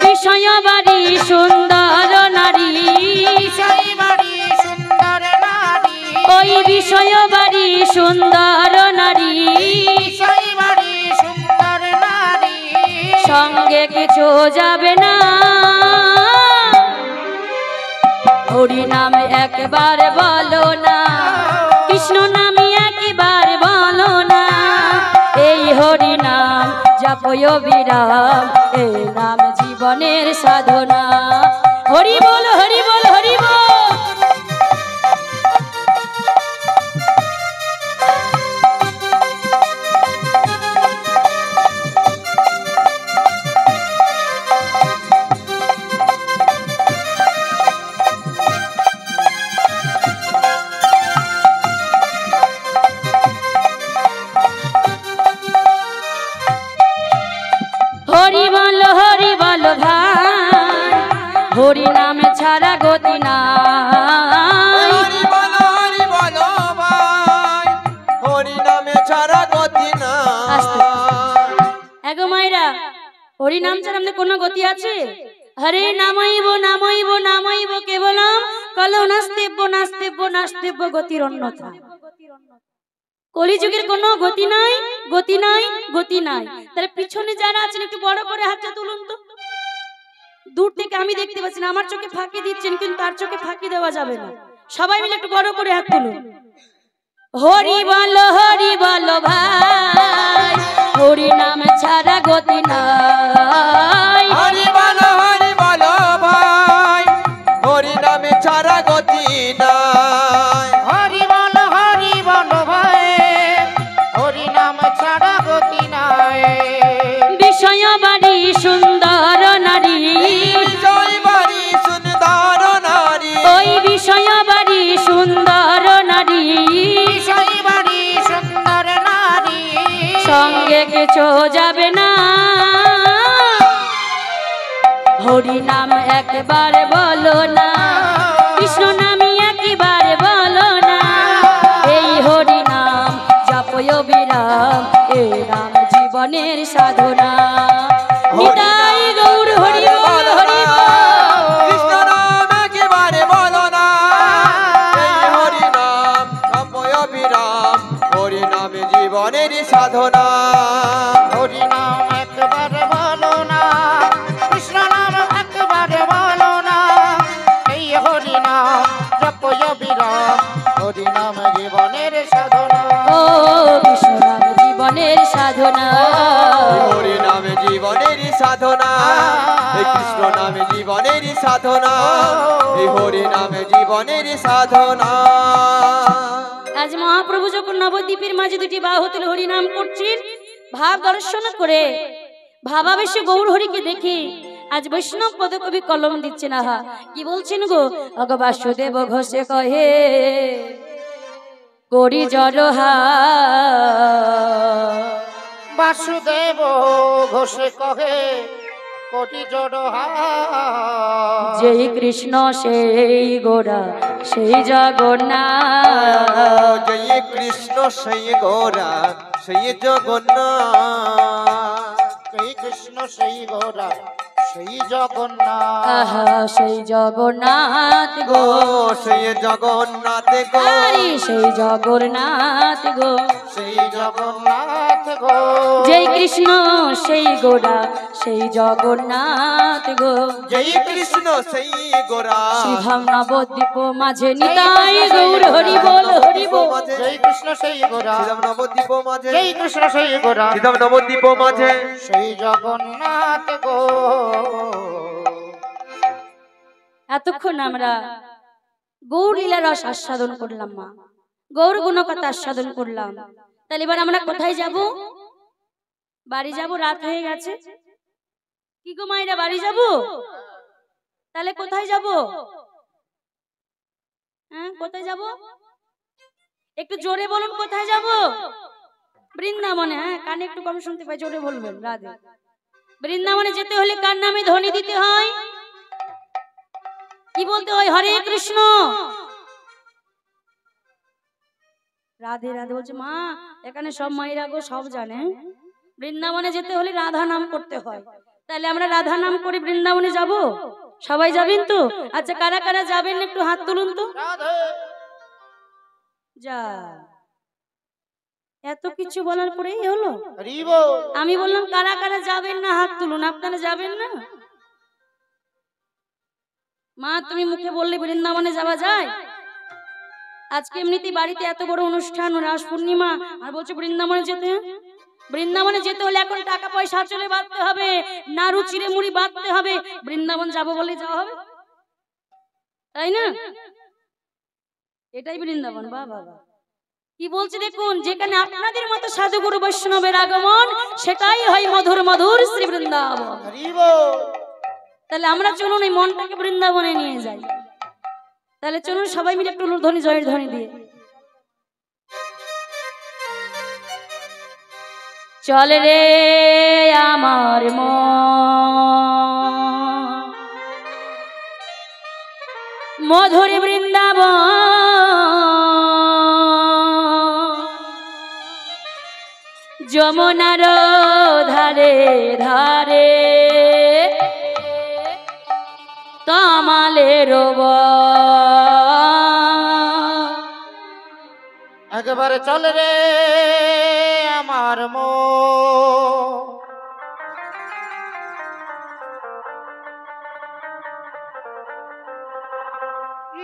বিষয় বাড়ি সুন্দর নারী, বিষয় বাড়ি সুন্দর নারী, ওই বিষয় বাড়ি সুন্দর নারী, বিষয় বাড়ি সুন্দর নারী, সঙ্গে কিছু যাবে না। হরি নাম একবার বলো না, কৃষ্ণ নাম একবার বলো না, এই হরি নাম জপয় বিরাম, এই নাম জীবনের সাধনা। হরি বল হরি বল হরি বল। হরি বল ভাই, হরি নাম ছাড়া গতি নাই। হরি বলো ভাই, হরি নামে ছাড়া গতি আস্তে। নাই। এগো মায়েরা, হরি নাম ছাড়া আমাদের কোনো গতি আছে? হরে নামাইব নামাইব নামাইব কেবলম কলো নাস্তেব্য নাস্তেব্য নাস্তেব্য গতির অন্যথা। কলিযুগের কোনো গতি নাই, গতি নাই, গতি নাই। তাহলে পিছনে যারা আছেন একটু বড় করে হাতটা তুলুন তো। দূর থেকে আমি দেখতে পাচ্ছি না, আমার চোখে ফাঁকি দিচ্ছেন, কিন্তু তার চোখে ফাঁকি দেওয়া যাবে না। সবাই মিলে একটু বড় করে হাত তুলুন। হরি বলো ভাই, হরি নাম ছাড়া গতি নাই। হরি বলো ভাই, হরি নামে ছাড়া গতি নাই। হরি বলো ভাই, হরি নাম ছাড়া গতি নাই। বিষয় বাড়ি সুন্দর নারী, বিষয় বাড়ি সুন্দর নারী, ওই বিষয় বাড়ি সুন্দর নারী, বিষয় বাড়ি সুন্দর নারী, সঙ্গে কিছু যাবে না। হরি নাম একবার বলো না, কৃষ্ণ নাম একবার বলো না, এই হরি নাম জপয় বিরাম, এই নাম জীবনের সাধনা। নিতাই গৌর হরি বল হরি বল। কৃষ্ণ নাম একেবারে বলো না, এই হরি নাম জপয় বিরাম, হরি নামে জীবনের সাধনা। হরি নাম একবার বলো না, কৃষ্ণ নাম একবার বলো না, এই হরি নাম জপয় বিরাম, হরি নাম জীবনের সাধনা। ও কৃষ্ণ নাম জীবনের সাধনা। হরি সাধনা, এই হরি নামে জীবনের সাধনা। আজ মহাপ্রভু যখন নবদ্বীপের মাঝে দুটি বাহু তুলে হরি নাম করছেন, ভাব দর্শন করে ভাবাবেশে গৌর হরিকে দেখে আজ বৈষ্ণব পদকবি কলম দিচ্ছেন। আহা কি বলছেন গো, অগ বাসুদেব ঘোষে কহে করি জড়হা, বাসুদেব ঘোষে কহে কোটি জড়হা, যেই কৃষ্ণ সেই গোরা সেই জগন্নাথ, জয় কৃষ্ণ সেই গোরা সেই জগন্নাথ, সেই কৃষ্ণ সেই গোরা সেই জগন্নাথ, আহা সেই জগন্নাথ গো, সেই জগন্নাথ গো, আরে সেই জগন্নাথ গো, সেই জগন্নাথ গো, যেই কৃষ্ণ সেই গোরা সেই জগন্নাথ গো, জয় কৃষ্ণ সেই গোরা, শ্রীধাম নবদ্বীপ মাঝে নিতাই গৌর হরি বল হরি বল, জয় কৃষ্ণ সেই গোরা, শ্রীধাম নবদ্বীপ মাঝে, জয় কৃষ্ণ সেই গোরা, শ্রীধাম নবদ্বীপ মাঝে, সেই জগন্নাথ গো। এতক্ষণ আমরা গৌর লীলা রস আস্বাদন করলাম, মা গৌর গুণকথা আস্বাদন করলাম। তাহলে এবার আমরা কোথায় যাব? বাড়ি যাব, রাত হয়ে গেছে। কি গো মায়েরা, বাড়ি যাব? তাহলে কোথায় যাব? হ্যাঁ কোথায় যাব? একটু জোরে বলুন, কোথায় যাব? বৃন্দাবনে। হ্যাঁ কানে একটু কম শুনতে পাই, জোরে বলবেন। রাধে। বৃন্দাবনে যেতে হলে কার নামে ধ্বনি দিতে হয়? কি বলতে হয়? হরে কৃষ্ণ। রাধে রাধে বলছে মা, এখানে সব মায়েরা গো সব জানে, বৃন্দাবনে যেতে হলে রাধা নাম করতে হয়। তাহলে আমরা রাধা নাম করে বৃন্দাবনে যাব? সবাই যাবেন তো? আচ্ছা কারা কারা যাবেন একটু হাত তুলুন তো। যা, এত কিছু বলার পরেই হলো। আমি বললাম কারা কারা যাবেন না হাত তুলুন, আপনারা যাবেন না? মা তুমি মুখে বললে বৃন্দাবনে যাওয়া যায়? আজকে এমনিতেই বাড়িতে এত বড় অনুষ্ঠান, রাস পূর্ণিমা, আর বলছো বৃন্দাবনে যেতে? বৃন্দাবনে যেতে হলে এখন টাকা পয়সা চলে বাঁধতে হবে, নাড়ু চিড়ে মুড়ি বাঁধতে হবে। বৃন্দাবন যাবো বলে যাওয়া হবে, তাই না? এটাই বৃন্দাবন। বা বাবা কি বলছে দেখুন, যেখানে আপনাদের মতো সাধুগুরু বৈষ্ণবের আগমন, সেটাই হয় মধুর মধুর শ্রী বৃন্দাবন। তাহলে আমরা চলুন এই মনটাকে বৃন্দাবনে নিয়ে যাই। তাহলে চলুন সবাই মিলে একটু ধ্বনি জয়ের ধ্বনি দিয়ে চল রে আমার মন মধুর বৃন্দাবন, যমুনার ধারে ধারে কামালের একবারে চল রে আমার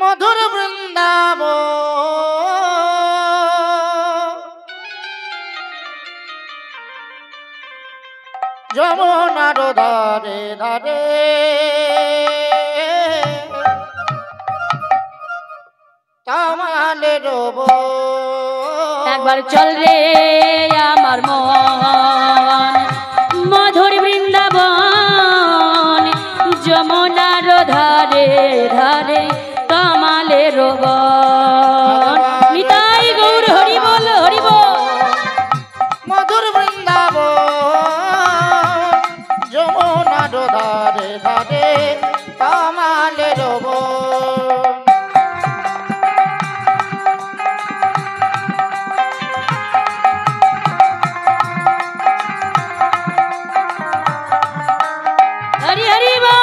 মধুর বৃন্দাবন, যমুনার ধারে ধারে কামালের একবার চল রে আমার মন মধুর বৃন্দাবন, যমুনার ধারে ধারে কামালের বন। নিতাই গৌর হরি বল হরি বল। মধুর বৃন্দাবন, যমুনার ধারে ধারে কামালের বন। হরি হরি বল।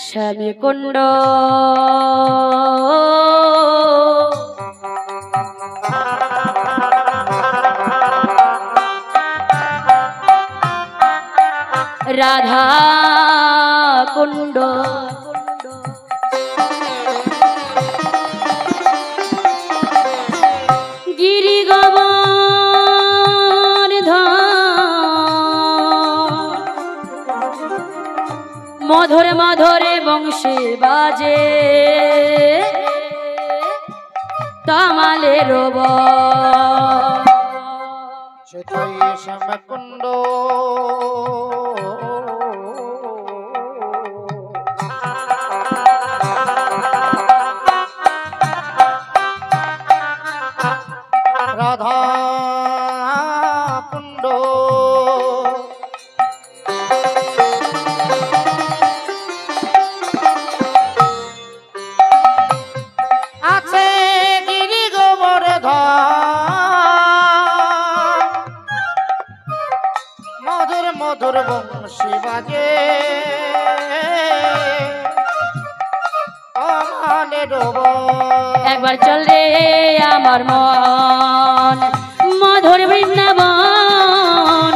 শ্যামী কুণ্ড রাধা কুণ্ড গিরি গোবর্ধন মধুর মধুরে বংশী বাজে তামালের সেথায় শ্যামকুণ্ড রাধা কুণ্ড আছে গিরি গোবর্ধন মধুর মধুর বংশী বাজে আমাদের একবার চল রে আমার মন মধুর বৃন্দাবন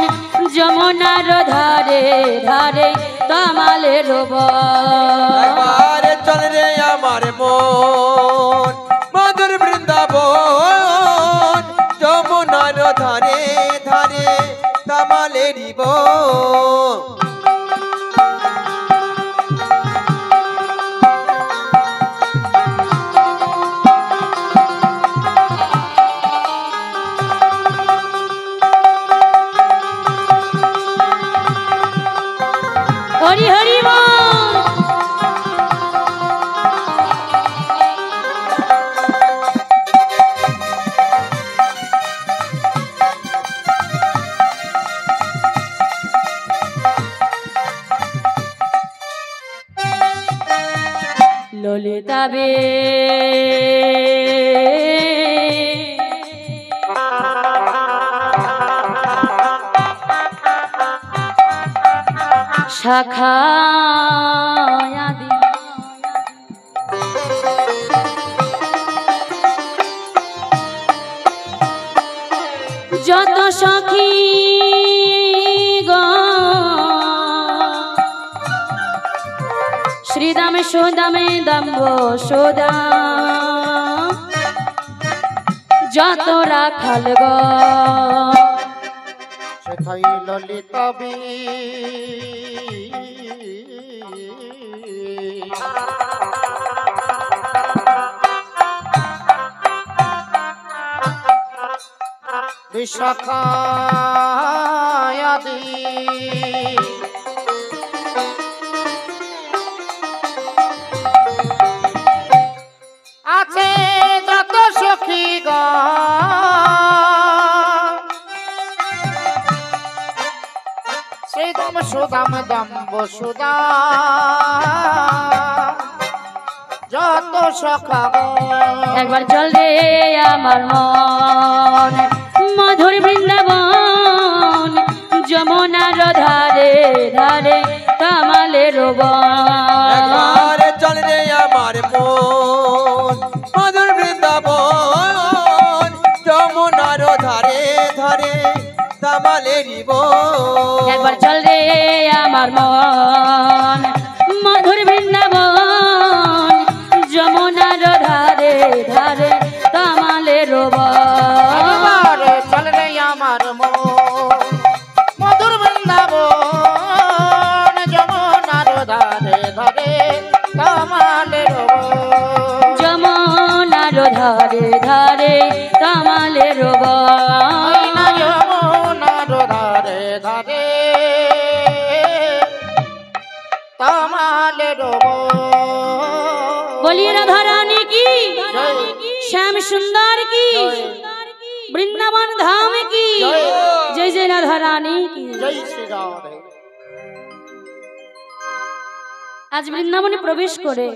যমুনার ধারে ধারে তামালের একবার চল রে আমার মন মধুর বৃন্দাবন যমুনার ধারে ধারে তামালের বন। হরি হরি বল ললিতাবে শাখা যত সখী শ্রীদামে সুদামে দাম্ব সুদা যত রাখাল গো সেথায় ললিতাবি বিশাখায়াদি আছে যত সখী গা শ্রীদাম সুদাম দাম্ব সুদা যত সখা একবার চল রে আমার মন মধুর বৃন্দাবন যমুনার ধারে ধারে তামালের একবার চল রে আমার মন মধুর বৃন্দাবন যমুনার ধারে ধারে তামালের বন। একবার চল রে আমার মন মধুর বৃন্দাবন যমুনার ধারে ধারে তামালের চল রে আমার মন মধুর বৃন্দাবন যমুনার ধারে ধারে তামালের যমুনার ধারে ধারে তামালের যমুনার ধারে ধারে তামালের বলিয়ে রাধা রানী কি শ্যাম সুন্দর কি বৃন্দাবন ধাম কি জয় জয় রাধা রানী কি জয় শ্রী রাধে। আজ বৃন্দাবনে প্রবেশ করে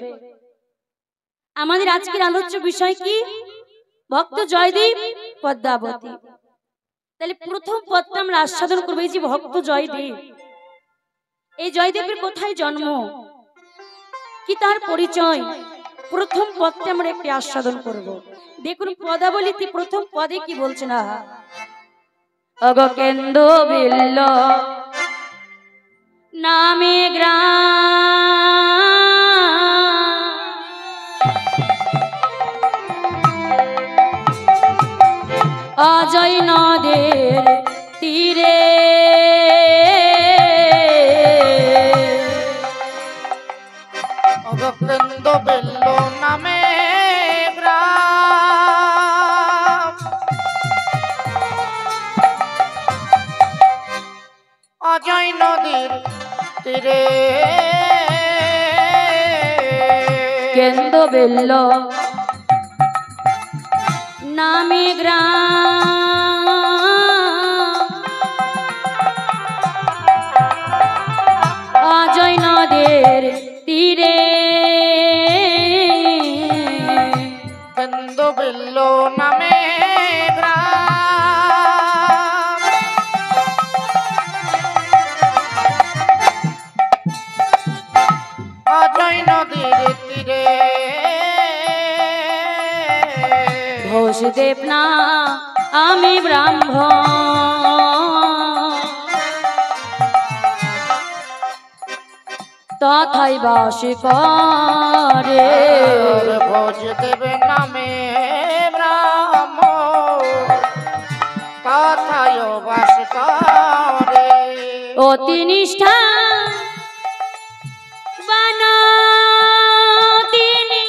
আমাদের আজকের আলোচ্য বিষয় কি ভক্ত জয়দেব পদ্মাবতী। তাহলে প্রথম পদটা আমরা আস্বাদন করবো এই যে ভক্ত জয়দেব, এই জয়দেবের কোথায় জন্ম, কি তার পরিচয়, প্রথম পদটা আমরা একটি আস্বাদন করব। দেখুন পদাবলীতে প্রথম পদে কি বলছে না, অগ কেন্দ্র বিল্ল নামে গ্রাম অজয় নদের তীরে কেন্দ্র বেল্ল নামে গ্রাম অজয় নদীর তীরে কেন্দ্র বেল্ল নামে গ্রাম অজয় নদের তীরে কেন্দ্র বেল্ল নামে গ্রাম অজয় নদীর তীরে ঘোষদেব না আমি ব্রাহ্মণ তথাই বাস করে ভোজ দেবে নামে ব্রাহ্মণ তথায় বাস করে অতি নিষ্ঠা বান তিনি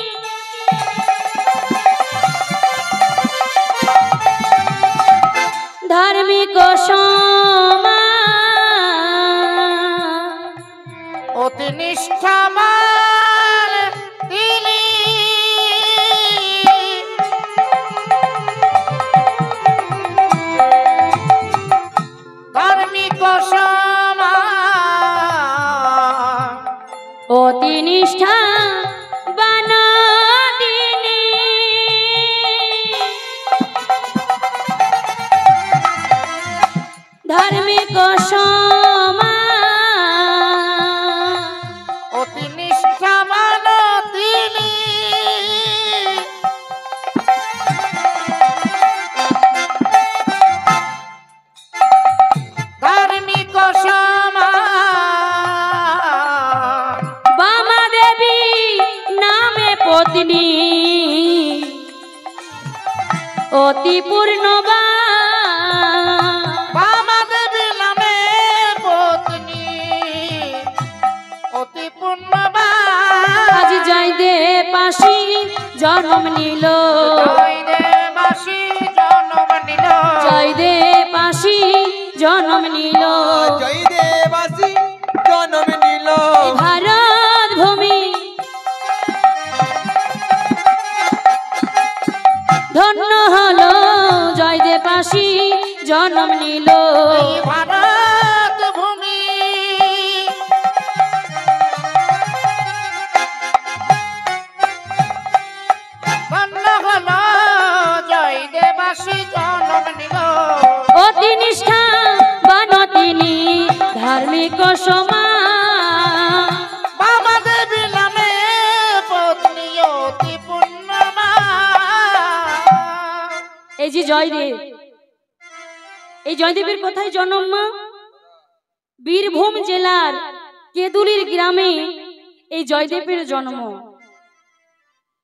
ধার্মিক সমাজ অতি নিষ্ঠাবান তিনি ধার্মিক সমাজ অতি নিষ্ঠা বান তিনি ধার্মিক সমাজ অতি নিষ্ঠাবান তিনি ধার্মিক সমাজ বামা দেবী নামে পত্নী অতি পূর্ণবান বামা দেবী নামে পত্নী অতি পুণ্যবান আজ জয়দে পাশি জন্ম নিল জয়দেবাসী জন্ম নিল জয়দে পাশি জন্ম নিল জয় দেবাসী জন্ম নিল ভারত ভূমি ধন্য হলো জয়দে পাশি জন্ম নিল এই ভারত ভূমি ধন্য হলো জয়দেবাসী জন্ম নিল অতি নিষ্ঠা বান তিনি ধার্মিক সমাজ বাবা দেবী নামে পত্নী অতি পুণ্যবান এই যে জয়দেব এই জয়দেবের কোথায় জন্ম মা বীরভূম জেলার কেদুলির গ্রামে এই জয়দেবের জন্ম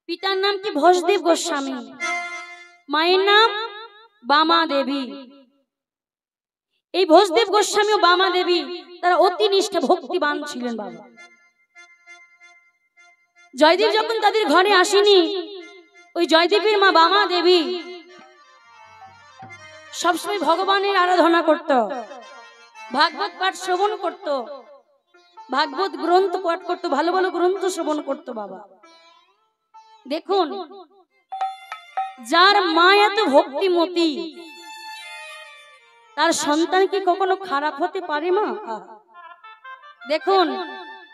পিতার নাম কি ভোজদেব গোস্বামী মায়ের নাম বামা দেবী এই ভোজদেব গোস্বামী ও বামা দেবী তারা অতি নিষ্ঠা ভক্তিবান ছিলেন বাবা জয়দেব যখন তাদের ঘরে আসেনি ওই জয়দেবের মা বামা দেবী সবসময় ভগবানের আরাধনা করত ভাগবত পাঠ শ্রবণ করত ভাগবত গ্রন্থ পাঠ করত ভালো ভালো গ্রন্থ শ্রবণ করত বাবা দেখুন যার মা এত ভক্তিমতী তার সন্তান কি কখনো খারাপ হতে পারে মা দেখুন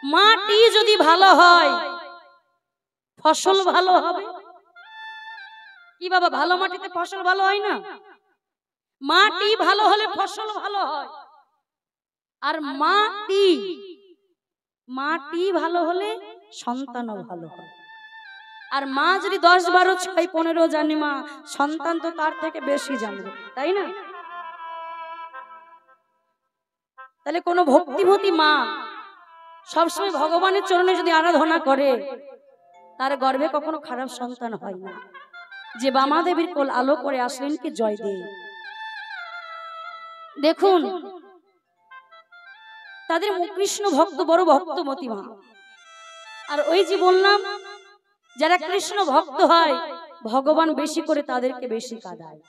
মাটি যদি ভালো হয় ফসল ভালো হবে কি বাবা ভালো মাটিতে ফসল ভালো হয় না মাটি ভালো হলে ফসল ভালো হয় আর মাটি ভালো হলে সন্তানও ভালো হয় আর মা যদি 10, 12, 6, 15 জানে মা সন্তান তো তার থেকে বেশি জানবে তাই না তাহলে কোনো ভক্তিমতী মা সবসময় ভগবানের চরণে যদি আরাধনা করে তার গর্ভে কখনো খারাপ সন্তান হয় না। যে বামা দেবীর কোল আলো করে আসলেন কি জয়দেব। দেখুন তাদের কৃষ্ণ ভক্ত, বড় ভক্তমতী মা। আর ওই যে বললাম যারা কৃষ্ণ ভক্ত হয় ভগবান বেশি করে তাদেরকে বেশি কাঁদায়।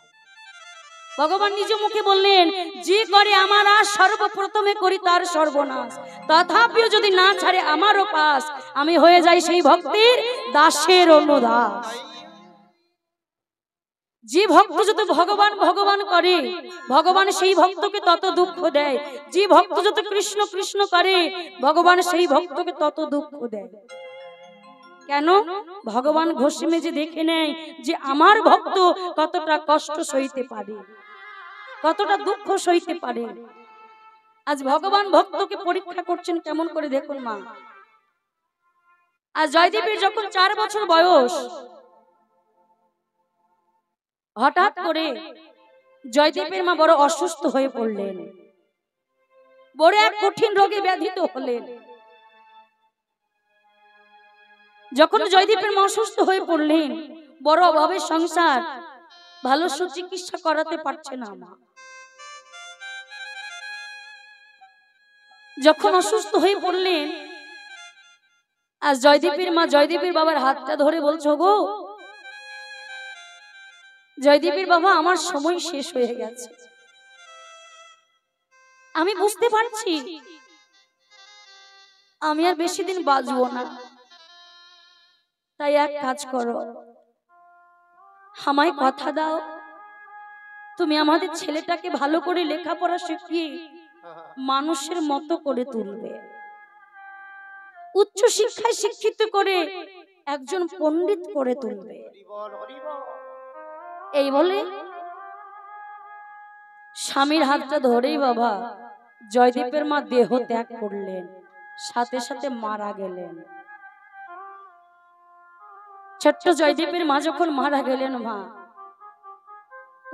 ভগবান নিজ মুখে বললেন, যে করে আমার আশ সর্বপ্রথমে করি তার সর্বনাশ, তথাপিও যদি না ছাড়ে আমারও পাশ, আমি হয়ে যাই সেই ভক্তির দাসের অনুদাস। যে ভক্ত যত ভগবান ভগবান করে ভগবান সেই ভক্তকে তত দুঃখ দেয়। যে ভক্ত যত কৃষ্ণ কৃষ্ণ করে ভগবান সেই ভক্তকে তত দুঃখ দেয়। কেন? ভগবান ঘষে মেজে দেখে নেয় যে আমার ভক্ত কতটা কষ্ট সইতে পারে, কতটা দুঃখ সইতে পারে। আজ ভগবান ভক্তকে পরীক্ষা করছেন কেমন করে দেখুন মা। আর জয়দেবের যখন 4 বছর বয়স, হঠাৎ করে জয়দেবের মা বড় অসুস্থ হয়ে পড়লেন, বড় এক কঠিন রোগে ব্যাধিত হলেন। যখন জয়দেবের মা অসুস্থ হয়ে পড়লেন, বড় অভাবের সংসার, ভালো সুচিকিৎসা করাতে পারছে না মা। যখন অসুস্থ হয়ে পড়লেন, আর জয়দেবের মা জয়দেবের বাবার হাতটা ধরে বলছো, গো জয়দেবের বাবা আমার সময় শেষ হয়ে গেছে, আমি বুঝতে পারছি আমি আর বেশি দিন বাঁচবো না, তাই এক কাজ করো, আমায় কথা দাও তুমি আমাদের ছেলেটাকে ভালো করে লেখাপড়া শিখিয়ে মানুষের মতো করে তুলবে, উচ্চ শিক্ষায় শিক্ষিত করে একজন পণ্ডিত করে তুলবে। এই বলে স্বামীর হাতটা ধরেই বাবা জয়দেবের মা দেহ ত্যাগ করলেন, সাথে সাথে মারা গেলেন। ছোট্ট জয়দেবের মা যখন মারা গেলেন মা,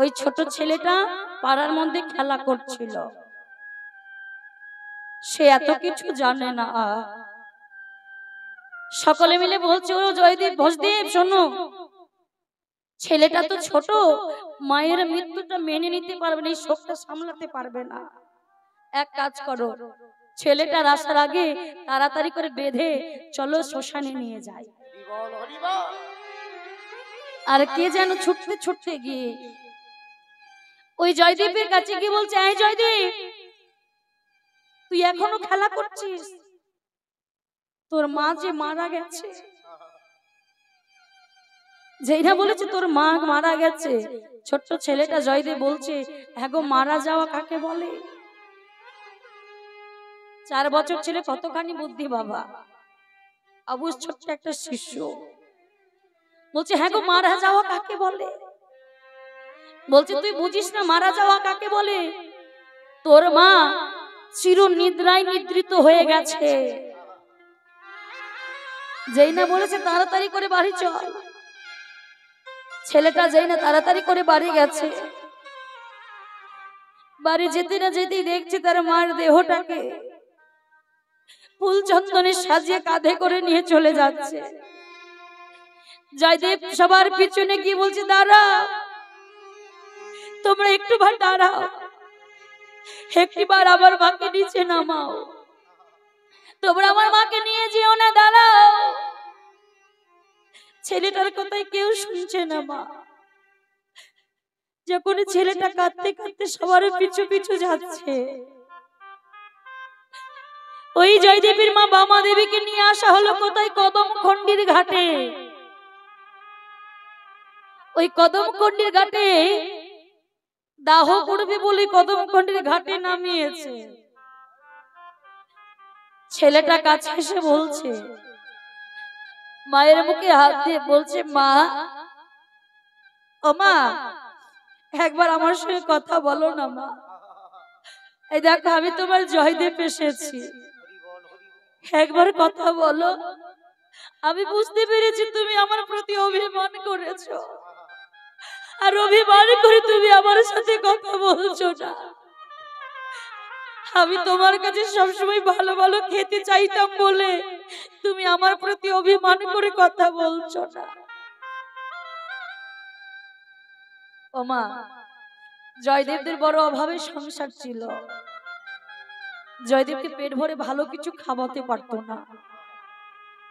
ওই ছোট ছেলেটা পাড়ার মধ্যে খেলা করছিল, সে এত কিছু জানে না। সকলে মিলে বলছে, ও জয়দেব ভোজদেব শোনো, ছেলেটা তো ছোট, মায়ের মৃত্যুটা মেনে নিতে পারবে না, এই শোকটা সামলাতে পারবে না, এক কাজ করো, ছেলেটার আসার আগে তাড়াতাড়ি করে বেঁধে চলো শ্মশানে নিয়ে যাই। আর কে যেন ছুটতে ছুটতে গিয়ে ওই জয়দেবের কাছে গিয়ে বলছে, এই জয়দেব তুই এখনো খেলা করছিস, তোর মা যে মারা গেছে। যেইটা বলেছে তোর মা মারা গেছে, ছোট্ট ছেলেটা জয়দেব বলছে, হ্যাঁ গো মারা যাওয়া কাকে বলে? 4 বছর ছেলে, কতখানি বুদ্ধি বাবা, অবুঝ ছোট্ট একটা শিশু বলছে, হ্যাঁ গো মারা যাওয়া কাকে বলে? বলছে, তুই বুঝিস না মারা যাওয়া কাকে বলে? তোর মা চির নিদ্রায় নিদ্রিত হয়ে গেছে। যেই না বলেছে তাড়াতাড়ি করে বাড়ি চল, ছেলেটা যেই না তাড়াতাড়ি করে বাড়ি গেছে, বাড়ি যেতে না যেতেই দেখছে তার মার দেহটাকে ফুল চন্দনে সাজিয়ে কাঁধে করে নিয়ে চলে যাচ্ছে। জয়দেব সবার পিছনে গিয়ে বলছে, দাঁড়াও তোমরা, একটুবার দাঁড়াও, একটিবার আমার মাকে নিচে নামাও, তোমরা আমার মাকে নিয়ে যেও না, দাঁড়াও। ছেলেটার কথাই কেউ শুনছে না মা। যখন ছেলেটা কাঁদতে কাঁদতে সবার পিছু পিছু যাচ্ছে, ওই জয়দেবীর মা বামা দেবীকে নিয়ে আসা হলো কোথায়? কদমখণ্ডির ঘাটে। ওই কদমখণ্ডির ঘাটে দাহ করবে বলে কদমখণ্ডির ঘাটে নামিয়েছে। ছেলেটা কাছে এসে বলছে, মায়ের মুখে হাত দিয়ে বলছে, মা ও মা একবার আমার সঙ্গে কথা বলো না মা, এই দেখো আমি তোমার জয়দেব এসেছি, একবার কথা বলো। আমি বুঝতে পেরেছি তুমি আমার প্রতি অভিমান করেছো, আর অভিমান করে তুমি আমার সাথে কথা বলছো না। আমি তোমার কাছে সবসময় ভালো ভালো খেতে চাইতাম বলে তুমি আমার প্রতি অভিমান করে কথা বলছো না। ও মা, জয়দেবদের বড় অভাবে সংসার ছিল। জয়দেবকে পেট ভরে ভালো কিছু খাওয়াতে পারতো না।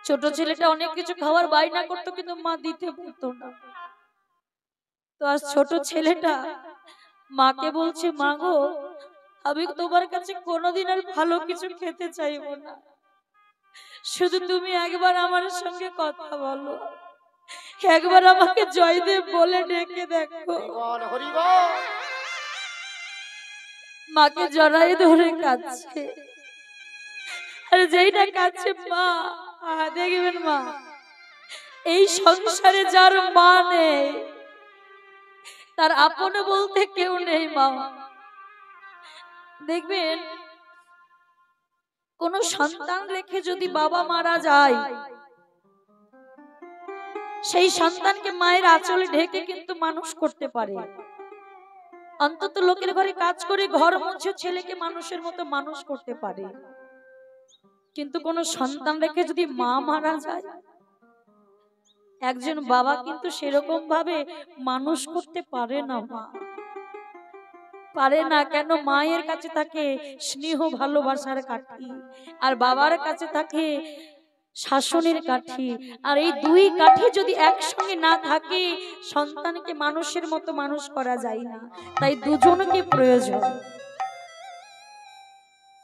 ছোট ছেলেটা অনেক কিছু খাওয়ার বায়না করতো, কিন্তু মা দিতে পারতো না। তো আজ ছোট ছেলেটা মাকে বলছে, মা গো, আমি তোমার কাছে কোনোদিন আর ভালো কিছু খেতে চাইবো না, শুধু তুমি একবার আমার সঙ্গে কথা বলো, একবার আমাকে জয়দেব বলে ডেকে দেখো। মাকে জড়াই ধরে কাঁদছে, আর যেই না কাঁদছে মা, দেখবেন মা, এই সংসারে যার মা নেই তার আপন বলতে কেউ নেই। মা দেখবেন, কোন সন্তান রেখে যদি বাবা মারা যায়, সেই সন্তানকে মায়ের আঁচলে ঢেকে কিন্তু মানুষ করতে পারে। অন্তত লোকের ঘরে কাজ করে ঘর মুছে ছেলেকে মানুষের মতো মানুষ করতে পারে। কিন্তু কোন সন্তান রেখে যদি মা মারা যায়, একজন বাবা কিন্তু সেরকম ভাবে মানুষ করতে পারে না। মা পারে না কেন? মায়ের কাছে থাকে স্নেহ ভালোবাসার কাঠি, আর বাবার কাছে থাকে শাসনের কাঠি। আর এই দুই কাঠি যদি একসঙ্গে না থাকে, সন্তানকে মানুষের মতো মানুষ করা যায় না। তাই দুজনকে প্রয়োজন।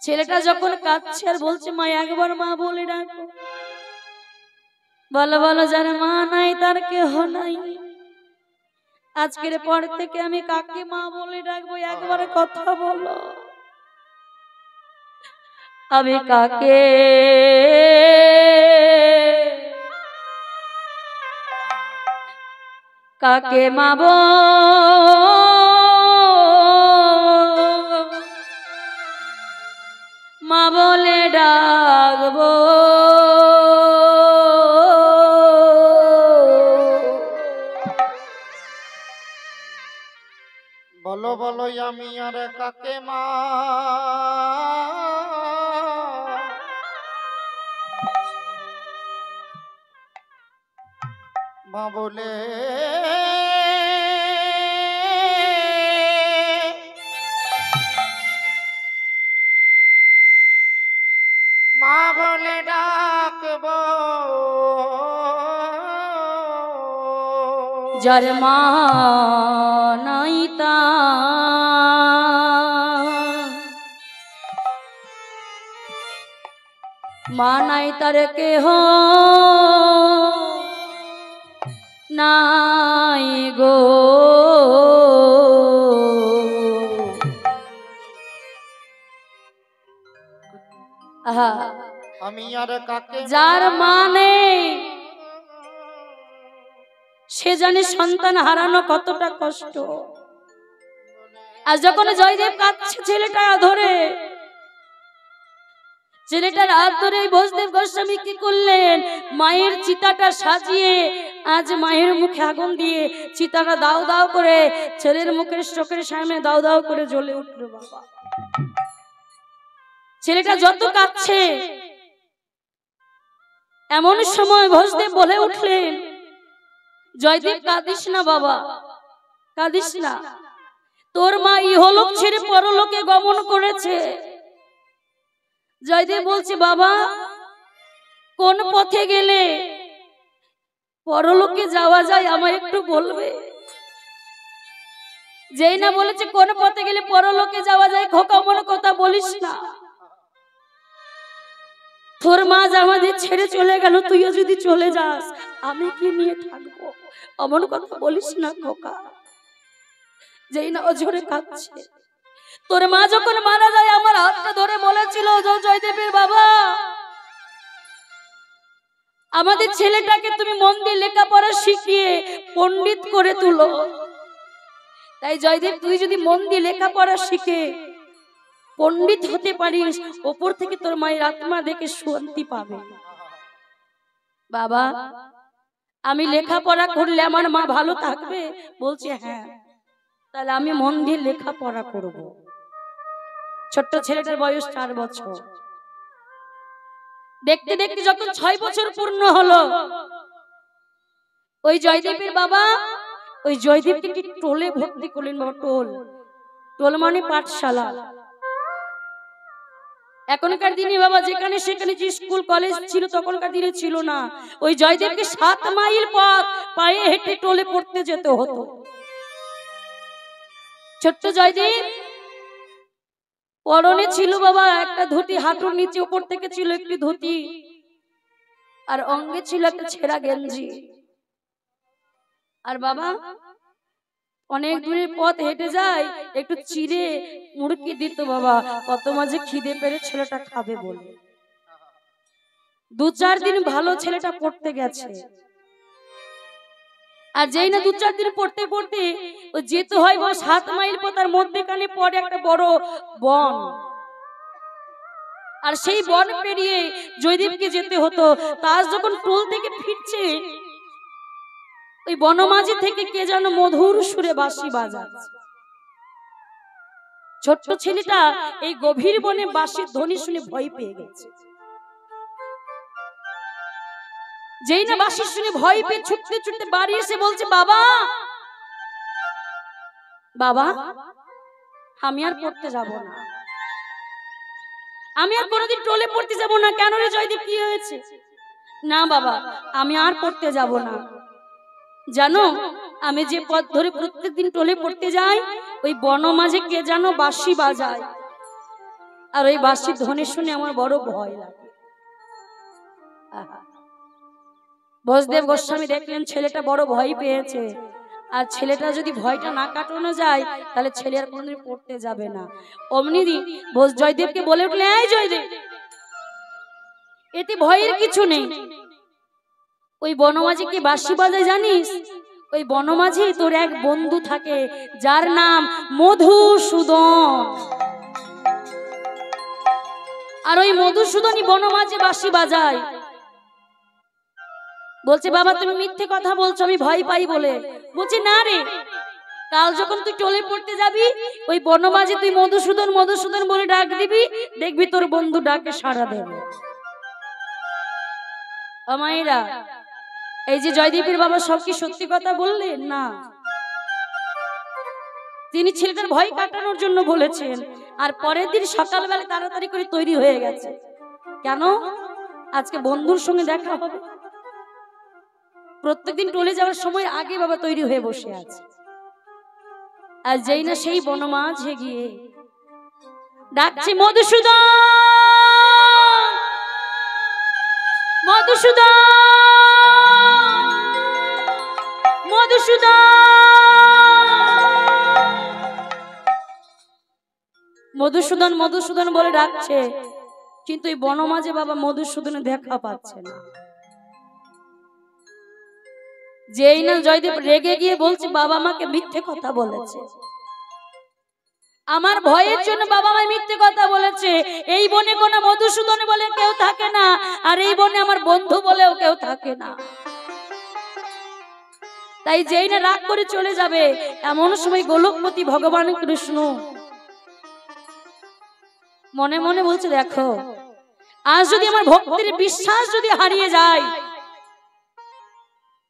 ছেলেটা যখন কাঁদছে আর বলছে, মা একবার মা বলে ডাকো, বলো বলো, যার মা নাই তার কেহ নাই। আজকের পর থেকে আমি কাকে মা বলে ডাকবো, একবার কথা বলো। আমি কাকে কাকে মা বলে ডাকবো। বলো বলো, আমি আর কাকে মা মা বলে মা বলে ডাকবো। যার মা নাই মা নাই তার কেহ নাই গো। আমি আর কাকে, যার মা নেই সে জানে সন্তান হারানো কতটা কষ্ট। আর যখন জয়দেব কাঁদছে ছেলেটা ধরে, ছেলেটার হাত ধরে বসদেব গোস্বামী কি করলেন, মায়ের চিতাটা সাজিয়ে আজ মায়ের মুখে আগুন দিয়ে চিতাটা দাও দাও করে ছেলের মুখের চোখের সামনে দাও দাও করে জ্বলে উঠলো। বাবা, ছেলেটা যত কাঁদছে, এমন সময় ভোজদেব বলে উঠলেন, জয়দেব কাঁদিস না বাবা, কাঁদিস না। তোর মা ইহলোক ছেড়ে পরলোকে গমন করেছে। জয়দেব বলছে, বাবা কোন পথে গেলে পরলোকে যাওয়া যায় আমায় একটু বলবে? যেই না বলেছে কোন পথে গেলে পরলোকে যাওয়া যায়, খোকা মন কথা বলিস না। তোর মা আমাদের ছেড়ে চলে গেল, তুইও যদি চলে যাস আমি কি নিয়ে থাকবো? অমন কথা বলিস না খোকা। যেই না অঝরে কাঁদছে, তোর মা যখন মারা যায় আমার হাতটা ধরে বলেছিল, জয়দেবের বাবা আমাদের ছেলেটাকে তুমি মন দিয়ে লেখাপড়া শিখিয়ে পণ্ডিত করে তুলো। তাই জয়দেব, তুই যদি মন দিয়ে লেখাপড়া শিখে পণ্ডিত হতে পারিস, ওপর থেকে তোর মায়ের আত্মা দেখে শান্তি পাবে। বাবা আমি লেখাপড়া করলে আমার মা ভালো থাকবে? বলছে হ্যাঁ, তাহলে আমি মন দিয়ে লেখাপড়া করব। ছোট্ট ছেলেটার বয়স 4 বছর। দেখতে দেখতে যখন 6 বছর পূর্ণ হলো, ওই জয়দীপের বাবা ওই জয়দীপকে কি টোলে ভর্তি করলেন বাবা। টোল মানে পাঠশালা। এখনকার দিনে বাবা যেখানে সেখানে যে স্কুল কলেজ ছিল তখনকার দিনে ছিল না। ওই জয়দেবকে 7 মাইল পথ পায়ে হেঁটে টোলে পড়তে যেতে হতো। ছোট্ট জয়দেব পরনে ছিল বাবা একটা ধুতি, হাঁটুর নিচে উপর থেকে ছিল একটি ধুতি, আর অঙ্গে ছিল একটা ছেঁড়া গেঞ্জি। আর বাবা অনেক দূরের পথ হেঁটে যায়, একটু চিড়ে মুড়কি দিত বাবা, কত মাঝে খিদে পেরে ছেলেটা খাবে বলে। 2-4 দিন ভালো ছেলেটা পড়তে গেছে, আর যেই না 2-4 দিন পড়তে পড়তে ও যেতে হয় 7 মাইল পথ, তার মধ্যেখানে পড়ে একটা বড় বন, আর সেই বন পেরিয়ে জয়দীপকে যেতে হতো। তাজ যখন টোল থেকে ফিরছে, ওই বনমাঝি থেকে কে যেন মধুর সুরে বাঁশি বাজাচ্ছে। ছোট্ট ছেলেটা এই গভীর বনে বাঁশির ধ্বনি শুনে ভয় পেয়ে গেছে। যেই না বাঁশি শুনে ভয় পেয়ে ছুটতে ছুটতে বাড়ি এসে বলছে, বাবা বাবা আমি আর পড়তে যাব না, আমি আর কোনোদিন টোলে পড়তে যাব না। কেন রে জয়দীপ, কি হয়েছে? না বাবা আমি আর পড়তে যাব না। জানো আমি যে পথ ধরে প্রত্যেকদিন টোলে পড়তে যাই, ওই বন মাঝে কে যেন বাঁশি বাজায়, আর ওই বাঁশির ধ্বনি শুনে আমার বড় ভয় লাগে। বসদেব গোস্বামী দেখলেন ছেলেটা বড় ভয় পেয়েছে, আর ছেলেটা যদি ভয়টা না কাটানো যায় তাহলে ছেলে আর কোনোদিন পড়তে যাবে না। অমনি জয়দেবকে বলে উঠলে, এই জয়দেব এতে ভয়ের কিছু নেই। ওই বনমাঝি কি বাঁশি বাজায় জানিস? ওই বনমাঝি তোর এক বন্ধু থাকে যার নাম মধুসূদন, আর ওই মধুসূদনই বনমাঝি বাঁশি বাজায়। বলছে বাবা তুমি মিথ্যে কথা বলছো, আমি ভয় পাই বলে। বলছে না রে, কাল যখন তুই টোলে পড়তে যাবি ওই বনমাঝি তুই মধুসূদন মধুসূদন বলে ডাক দিবি, দেখবি তোর বন্ধু ডাকে সাড়া দেবে। আমায়েরা এই যে জয়দীপের বাবা সব কি সত্যি কথা বললেন? না, তিনি ছেলেটার ভয় কাটানোর জন্য বলেছেন। আর পরের দিন সকালবেলা তাড়াতাড়ি করে তৈরি হয়ে গেছে। কেন? আজকে বন্ধুর সঙ্গে দেখা হবে। প্রত্যেকদিন টোলে যাওয়ার সময় আগে বাবা তৈরি হয়ে বসে আছে। আর যেই না সেই বনমাঝে গিয়ে ডাকছে, মধুসূদন মধুসূদন মধুসূদন মধুসূদন মধুসূদন বলে ডাকছে, কিন্তু এই বনমাঝে বাবা মধুসূদনের দেখা পাচ্ছে না। যেই না জয়দেব রেগে গিয়ে বলছে, বাবা মাকে মিথ্যে কথা বলেছে, আমার ভয়ের জন্য বাবা মা মিথ্যে কথা বলেছে। এই বনে কোনো মধুসূদন বলে কেউ থাকে না, আর এই বনে আমার বন্ধু বলেও কেউ থাকে না। তাই যেই না রাগ করে চলে যাবে, এমন সময় গোলকপতি ভগবান কৃষ্ণ মনে মনে বলছে, দেখো আজ যদি আমার ভক্তের বিশ্বাস যদি হারিয়ে যায়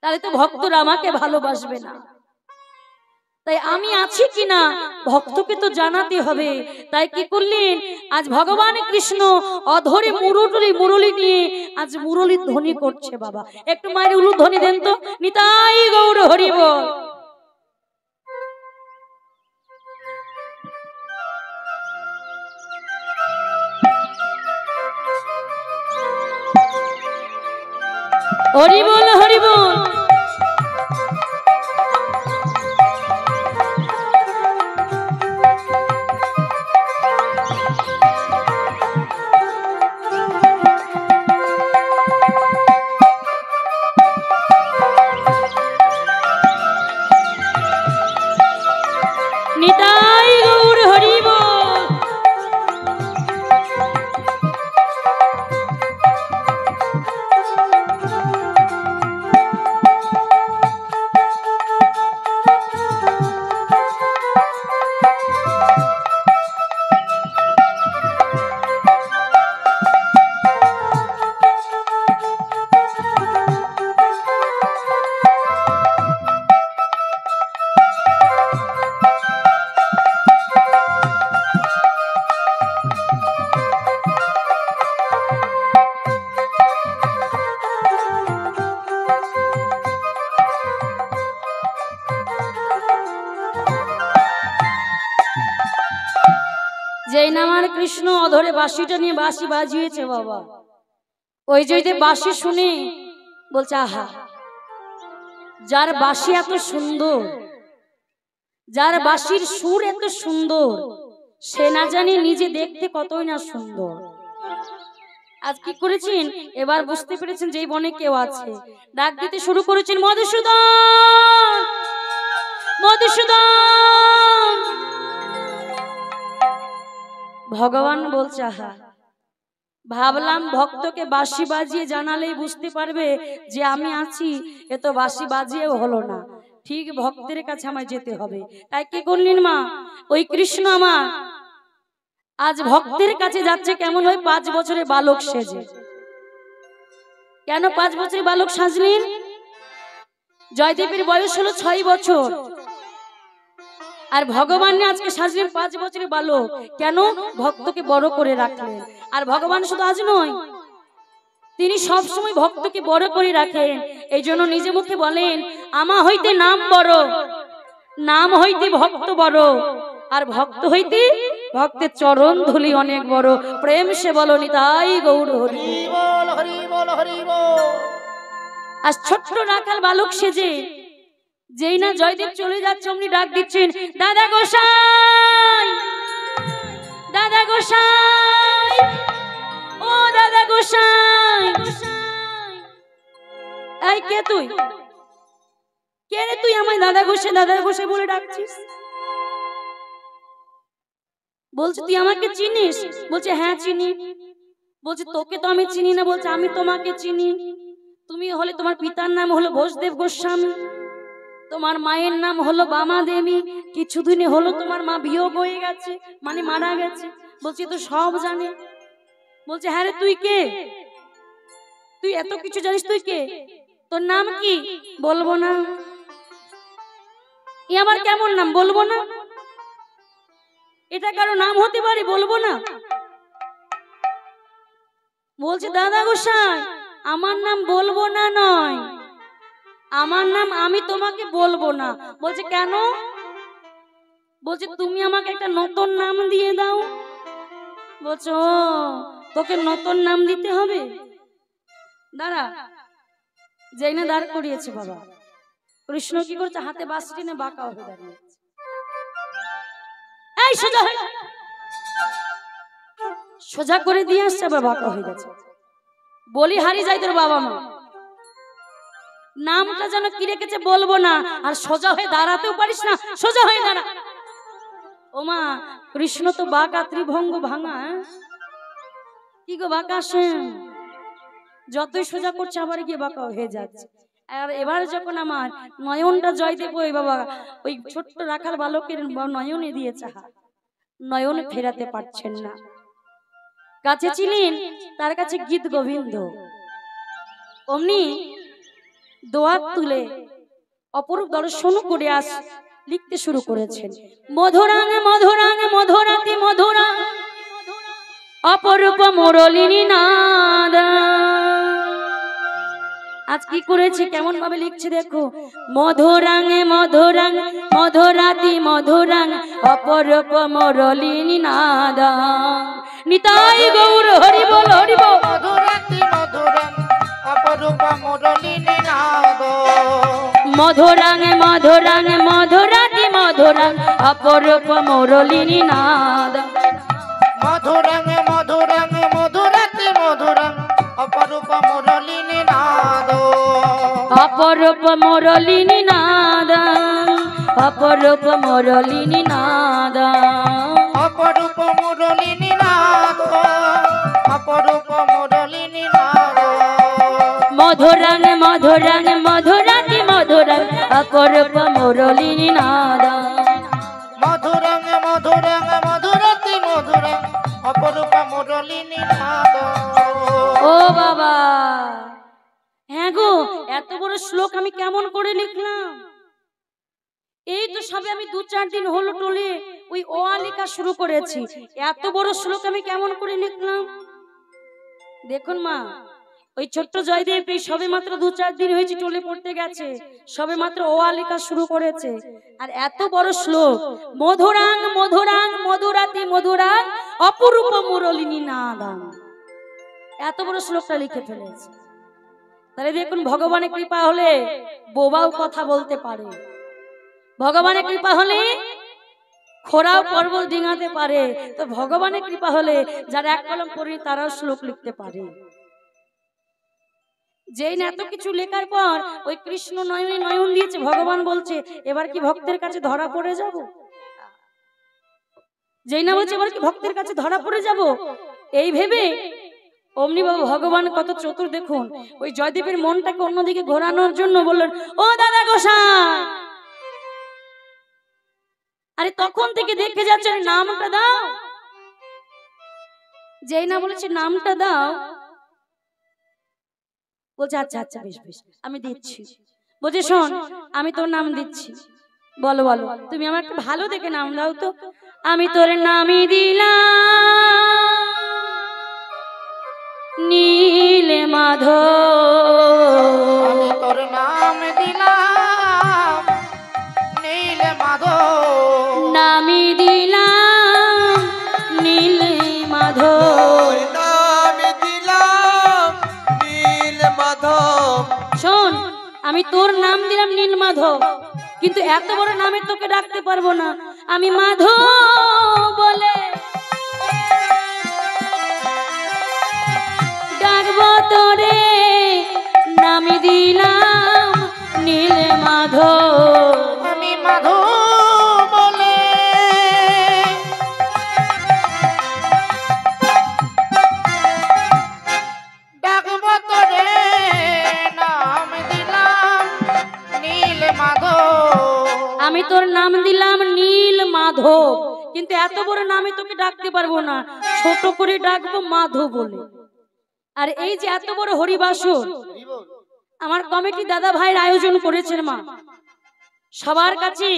তাহলে তো ভক্তরা আমাকে ভালোবাসবে না। তাই আমি আছি কিনা ভক্তকে তো জানাতে হবে। তাই কি করলেন, আজ ভগবান কৃষ্ণ অধরে মুরলি নিয়ে আজ মুরলির ধ্বনি করছে। বাবা একটু মায়ের উলু ধ্বনি দেন তো, নিতাই গৌর হরি বল। হরি বল হরি বল। নিতাই গৌর হরি বল। যেই না আমার কৃষ্ণ অধরে বাঁশিটা নিয়ে বাঁশি বাজিয়েছে বাবা, ওই যে বাঁশি শুনে বলছে আহা, যার বাঁশি এত সুন্দর, যার বাঁশির সুর এত সুন্দর, সে না জানি নিজে দেখতে কতই না সুন্দর। আজ কি করেছেন এবার বুঝতে পেরেছেন যে এই বনে কেউ আছে। ডাক দিতে শুরু করেছেন, মধুসূদন মধুসূদন। ভগবান বলছে আহা, ভাবলাম ভক্তকে বাঁশি বাজিয়ে জানালেই বুঝতে পারবে যে আমি আছি, এ তো বাঁশি বাজিয়েও হলো না, ঠিক ভক্তের কাছে আমায় যেতে হবে। তাই কি করলেন মা, ওই কৃষ্ণ আমার আজ ভক্তের কাছে যাচ্ছে কেমন, ওই 5 বছরের বালক সেজে। কেন 5 বছরের বালক সাজলেন? জয়দেবের বয়স হলো 6 বছর, আর ভগবান আজকে সাজলেন 5 বছরের বালক। কেন? ভক্তকে বড় করে রাখলেন। আর ভগবান শুধু আজ নয়, তিনি সব সময় ভক্তকে বড় করে রাখেন। এই জন্য নিজে মুখে বলেন, আমা হইতে নাম বড়, নাম হইতে ভক্ত বড়, আর ভক্ত হইতে ভক্তের চরণ ধুলি অনেক বড়। প্রেম সে বলো নিতাই গৌর হরি বল, হরি বল, হরি বল। আজ ছোট্ট রাখাল বালক সেজে যেই না জয়দেব চলে যাচ্ছে, অমনি ডাক দিচ্ছেন, দাদা গোসাই, দাদা গোসাই, ও দাদা গোসাই। এই কে তুই? কে রে তুই আমায় দাদা গোসাই দাদা গোসাই বলে ডাকছিস? বলছে তুই আমাকে চিনিস? বলছে হ্যাঁ চিনি। বলছে তোকে তো আমি চিনি না। বলছে আমি তোমাকে চিনি। তুমি হলে, তোমার পিতার নাম হলো বসুদেব গোস্বামী, তোমার মায়ের নাম হলো বামা দেবী, কিছুদিনে হলো তোমার মা বিয়োগ হয়ে গেছে, মানে মারা গেছে। বলছি তো সব জানে। বলছে হ্যাঁ রে তুই কে? তুই এত কিছু জানিস, তুই কে? তোর নাম কি? বলবো না। এ আমার কেমন নাম? বলবো না। এটা কারো নাম হতে পারে? বলবো না। বলছে দাদা গোসাই আমার নাম বলবো না নয়, আমার নাম আমি তোমাকে বলবো না। বলছে কেন? বলছে তুমি আমাকে একটা নতুন নাম দিয়ে দাও। বলছো তোকে নতুন নাম দিতে হবে? দাঁড়া, যেই না দাঁড় করিয়েছে বাবা, কৃষ্ণ কি করছে? হাতে বাঁশি টেনে বাঁকা হয়ে দাঁড়িয়েছে। এই সোজা হয়ে, সোজা করে দিয়ে আসছে, আবার বাঁকা হয়ে গেছে। বলি হারিয়ে যায় তোর বাবা মা, নামটা যেন কি রেখেছে বলবো না, আর সোজা হয়ে দাঁড়াতেও পারিস না, সোজা হয়ে দাঁড়া। ও মা, কৃষ্ণ তো বাঁকা, ত্রিভঙ্গ ভাঙা। কি গো বাঁকা সেন, যতই সোজা করছে আবার গিয়ে বাঁকা হয়ে যাচ্ছে। আর এবার যখন আমার নয়নটা জয়দেব ওই বাবা ওই ছোট্ট রাখাল বালকের নয়নে দিয়েছে হাত, নয়ন ফেরাতে পারছেন না। কাছে ছিলেন তার কাছে গীত গোবিন্দ, অমনি দোয়াত তুলে অপরূপ দর্শন করে লিখতে শুরু করেছেন। মধুরাঙে মধুরাঙে মধুরাতি মধুরা অপরূপ মুরলিনী নাদ। আজ কি করেছে, কেমন ভাবে লিখছে দেখো। মধুরাঙে মধুরাং মধুরাতি মধুরাং অপরূপ মুরলিনী নাদ। নিতাই গৌর হরি বল, হরি বল। মধুরাতি মধুরাং অপরূপ মুরলিনী নাদ। মধুরাঙে মধুরাঙে মধুরাতি মধুরাং অপরূপ মুরলিনী নাদ। মধুরাং মধুরাং মধুরাতি মধুরাং অপরূপ মুরলিনী নাদ। অপরূপ মুরলিনী নাদ, অপরূপ মুরলিনী নাদ, অপরূপ মুরলিনী নাদ, অপরূপ মুরলিনী নাদ। মধুরাং মধুরাং মধুরাতি মধুরাং অপরূপ মুরলিনী নাদ। মধুরাং মধুরাং মধুরাতি মধুরাং অপরূপ মুরলিনী নাদ। ও বাবা, হ্যাঁ গো, এত বড় শ্লোক আমি কেমন করে লিখলাম? এই তো সবে আমি 2-4 দিন হলো টলে ওই ওয়া লেখা শুরু করেছি, এত বড় শ্লোক আমি কেমন করে লিখলাম? দেখুন মা, ওই ছোট্ট জয়দেব এই সবে মাত্র 2-4 দিন হয়েছে টলে পড়তে গেছে, সবে মাত্র ও আ লেখা শুরু করেছে, আর এত বড় শ্লোক মধুরাং মধুরাং মধুরাতি মধুরাং অপরূপ মুরলিনী নাদাং, এত বড় শ্লোকটা লিখে ফেলেছে। তাহলে দেখুন ভগবানের কৃপা হলে বোবাও কথা বলতে পারে, ভগবানের কৃপা হলে খোরাও পর্বত ডিঙাতে পারে, তো ভগবানের কৃপা হলে যারা এক কলম পড়ে তারাও শ্লোক লিখতে পারে। যেই না এত কিছু লেখার পর ওই কৃষ্ণ নয়নে নয়ন দিয়েছে, ভগবান বলছে এবার কি ভক্তের কাছে ধরা পড়ে যাব, যেই না বলছে এবার কি ভক্তের কাছে ধরা পড়ে যাব, এই ভেবে অমনি বাবু ভগবান কত চতুর দেখুন, ওই জয়দেবের মনটাকে অন্যদিকে ঘোরানোর জন্য বললেন ও দাদা গোসাই, আরে তখন থেকে দেখে যাচ্ছে নামটা দাও, যেই না বলেছে নামটা দাও, বলছে আচ্ছা আচ্ছা বেশ বেশ আমি দিচ্ছি। বলছে শোন আমি তোর নাম দিচ্ছি, বলো বলো তুমি আমার একটা ভালো দেখে নাম দাও তো। আমি তোর নামই দিলাম নীল মাধব, আমি তোর নাম দিলাম নীল মাধব, নামই দিলাম নীল মাধব, নাম দিলাম নীল মাধব। শোন আমি তোর নাম দিলাম নীল মাধব, কিন্তু এত বড় নামে তোকে ডাকতে পারবো না, আমি মাধব বলে ডাকবো তোরে, নামই দিলাম নীল মাধব, আমি মাধব বলে ডাকব তোরে, নাম দিলাম নীল মাধব, আমি তোর নাম দিলাম নীল মাধব, কিন্তু এত বড় নামে তোকে ডাকতে পারবো না, ছোট করে ডাকবো মাধব বলে। আর এই যে এত বড় হরিবাসর আমার কমিটি দাদা ভাইয়ের আয়োজন করেছেন মা, সবার কাছে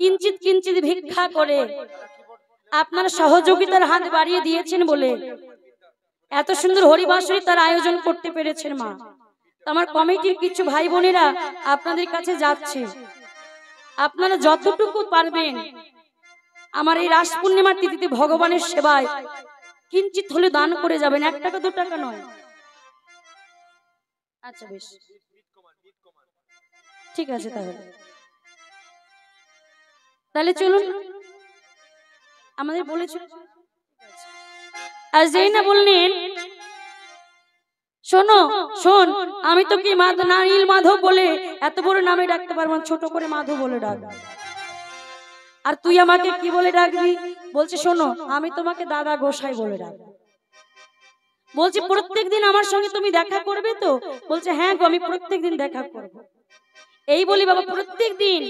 কিঞ্চিত কিঞ্চিত ভিক্ষা করে আপনার সহযোগিতার হাত বাড়িয়ে দিয়েছেন বলে এত সুন্দর হরিবাসরী তার আয়োজন করতে পেরেছেন মা। আমার কমিটির কিছু ভাই বোনেরা আপনাদের কাছে যাচ্ছে, আপনারা যতটুকু পারবেন আমার এই রাস পূর্ণিমার তিথিতে ভগবানের সেবায় কিঞ্চিত হলে দান করে যাবেন, 1 টাকা 2 টাকা নয়। আচ্ছা বেশ ঠিক আছে, তাহলে চলুন আমাদের বলেছ। আর যেই না বললেন শোনো শোন আমি তোকে নীল মাধব বলে এত বড় নামে ডাকতে পারবো না, ছোট করে মাধব বলে ডাক, আর তুই আমাকে কি বলে ডাকবি? বলছে শোনো আমি তোমাকে দাদা গোসাই বলে ডাকবো। বলছে প্রত্যেকদিন আমার সঙ্গে তুমি দেখা করবে তো? বলছে হ্যাঁ গো আমি প্রত্যেকদিন দেখা করব। এই বলি বাবা প্রত্যেকদিন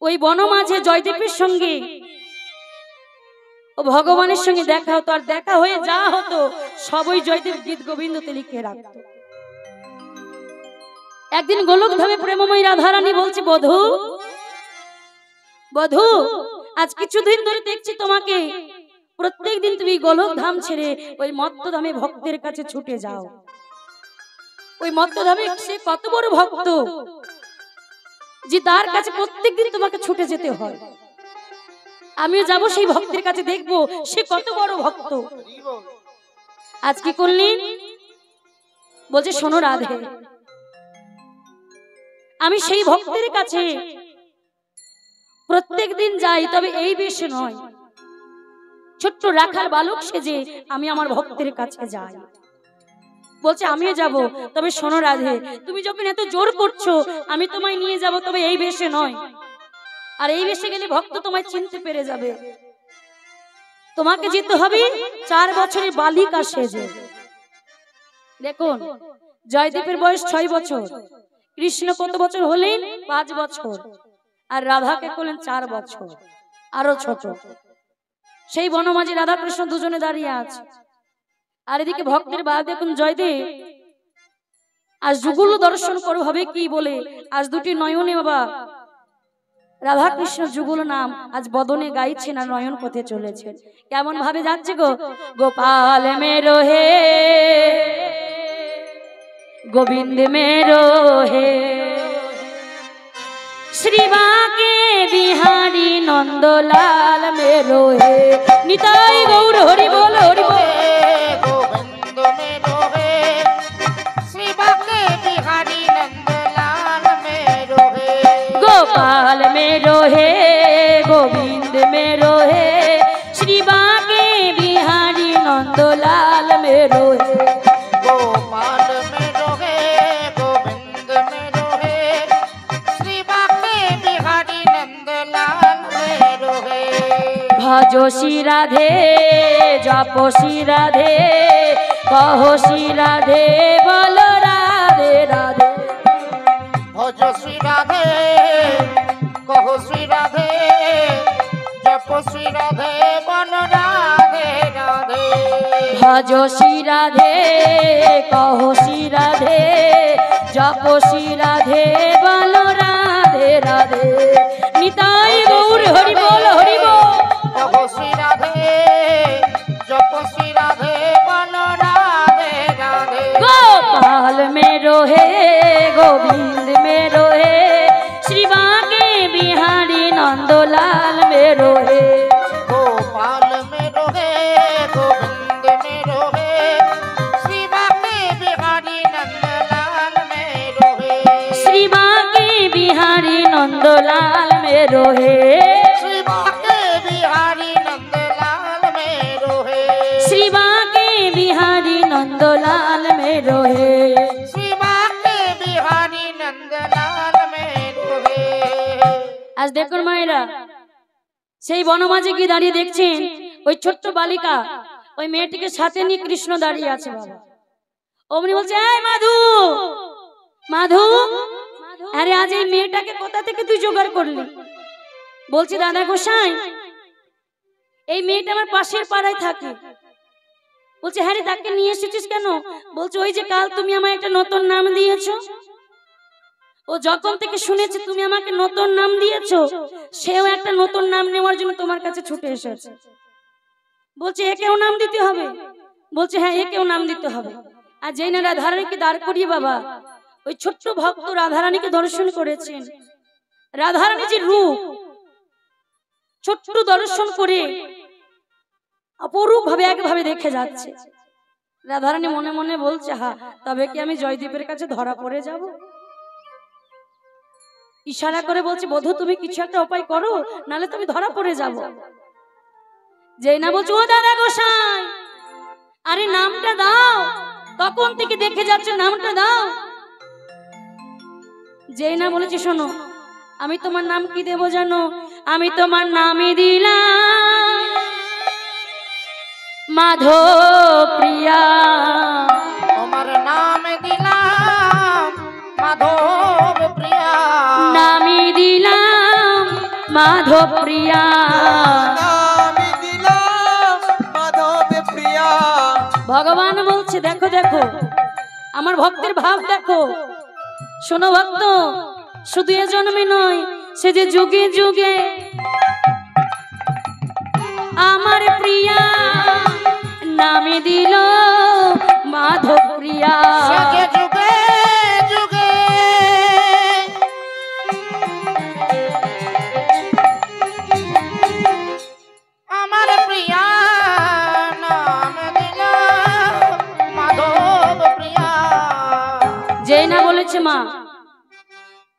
ওই বনমাঝে জয়দেবের সঙ্গে ও ভগবানের সঙ্গে দেখা হতো, আর দেখা হয়ে যা হতো সবই জয়দেব গীত গোবিন্দতে লিখে রাখতো। একদিন গোলকধামে প্রেমময়ী রাধারানী বলছে বধূ বধূ আজ কিছুদিন ধরে দেখছি তোমাকে প্রত্যেকদিন তুমি গোলকধাম ছেড়ে ওই মত্তধামে ভক্তের কাছে ছুটে যাও। ওই মত্তধামে সে কত বড় ভক্ত যে তার কাছে প্রত্যেকদিন তোমাকে ছুটে যেতে হয়। আমিও যাব সেই ভক্তের কাছে, দেখবো সে কত বড় ভক্ত। আজ কি করলি? বলছে শোনো রাধে, আমি সেই ভক্তের কাছে প্রত্যেকদিন যাই, তবে এই বেশে নয়, ছোট্ট রাখার বালক সেজে আমি আমার ভক্তের কাছে যাই। বলছে আমিও যাব, তবে শোনো রাধে তুমি যখন এত জোর করছো আমি তোমায় নিয়ে যাব, তবে এই বেশে নয়। আর এই বেশে গেলে ভক্ত তোমায় চিনতে পেরে যাবে। তোমাকে যেতে হবে 4 বছরের বালিকা সেজে। দেখুন জয়দেবের বয়স 6 বছর, কৃষ্ণ কত বছর হলেন? 5 বছর, আর রাধাকে করলেন 4 বছর, আরো ছোট। সেই বনমাঝে রাধা কৃষ্ণ দুজনে দাঁড়িয়ে আছে, আর এদিকে ভক্তের বাদ দেখুন জয়দেব আজ যুগল দর্শন করো হবে কি বলে আজ দুটি নয়নে বাবা রাধা কৃষ্ণ যুগল নাম আজ বদনে গাইছেন আর নয়ন পথে চলেছেন। কেমন ভাবে যাচ্ছে গো? গোপাল মেরো হে गोविंद मेरो हे श्री बाके बिहारी नंदलाल मेरो हे निताई गौर हरि बोल हरि बोल गोविंद मेरो हे श्री बाके बिहारी नंदलाल मेरो हे गोपाल मेरो हे गोविंद मेरो हे श्री बाके बिहारी नंदलाल मेरो हे गोपाल मेरो हे गोविंद मेरो हे श्री बाके बिहारी नंदलाल मेरो हे भजो श्री राधे जपो श्री राधे कहो श्री राधे बोलो राधे राधे भजो श्री राधे कहो श्री राधे जपो श्री राधे बोलो राधे राधे भजो श्री राधे कहो श्री राधे जपो श्री राधे बोलो राधे राधे निताई गौर हरि बोल हरि बोल कहो श्री राधे जपो श्री राधे बोलो राधे राधे गोपाल मेरो हे गोविंद मेरो हे श्री बाके बिहारी नंदलाल मेरो हे गोपाल मेरो हे गोविंद मेरो हे श्री बाके बिहारी नंदलाल मेरो हे श्री बाके बिहारी नंदलाल मेरो हे श्री बाके बिहारी नंदलाल मेरो हे श्री बाके बिहारी नंदलाल मेरो हे श्री बाके बिहारी नंदलाल मेरो हे आज देखুন মায়েরা সেই বনমাঝে কি দাঁড়িয়ে দেখছেন ওই ছোট্ট বালিকা ওই মেয়েটিকে সাথে নিয়ে কৃষ্ণ দাঁড়িয়ে আছে বাবা অমনি বলছে এই মাধু মাধু আরে আজ এই মেয়েটাকে কোথা থেকে তুই জোগাড় করলি বলছি দাদা গোসাই এই মেয়েটা আমার পাশের পাড়ায় থাকে বলছে হ্যাঁ রে তাকে নিয়ে এসেছিস কেন বলছে ওই যে কাল তুমি আমায় একটা নতুন নাম দিয়েছো ও যখন থেকে শুনেছে তুমি আমাকে নতুন নাম দিয়েছো সেও একটা নতুন নাম নেওয়ার জন্য তোমার কাছে ছুটে এসেছে বলছে একেও নাম দিতে হবে বলছে হ্যাঁ একেও নাম দিতে হবে আর যেই না রাধারানীকে দাঁড় করিয়ে বাবা ওই ছোট্ট ভক্ত রাধারানীকে দর্শন করেছেন রাধারানী যে রূপ ছোট্ট দর্শন করে অপরূপ ভাবে একভাবে দেখে যাচ্ছে রাধারানী মনে মনে বলছে হ্যাঁ তবে কি আমি জয়দীপের কাছে ধরা পড়ে যাব ইশারা করে বলছে বধূ তুমি কিছু একটা উপায় করো নালে তুমি ধরা পড়ে যাবো যেই না বলছে ও দাদা গোসাই আরে নামটা দাও তখন থেকে দেখে যাচ্ছে নামটা দাও যেই না বলেছি শোনো আমি তোমার নাম কি দেব জানো আমি তোমার নামই দিলাম মাধব প্রিয়া তোমার নাম দিলাম মাধব প্রিয়া নামই দিলাম মাধব প্রিয়া নামি দিলাম মাধব প্রিয়া ভগবান বলছে দেখো দেখো আমার ভক্তের ভাব দেখো শোনো ভক্ত শুধু এ জন্মে নয় সে যে যুগে যুগে আমার প্রিয়া নামে দিল মাধব প্রিয়া সে যুগে যুগে আমার প্রিয়া নাম দিল মাধব প্রিয়া যেই না বলেছে মা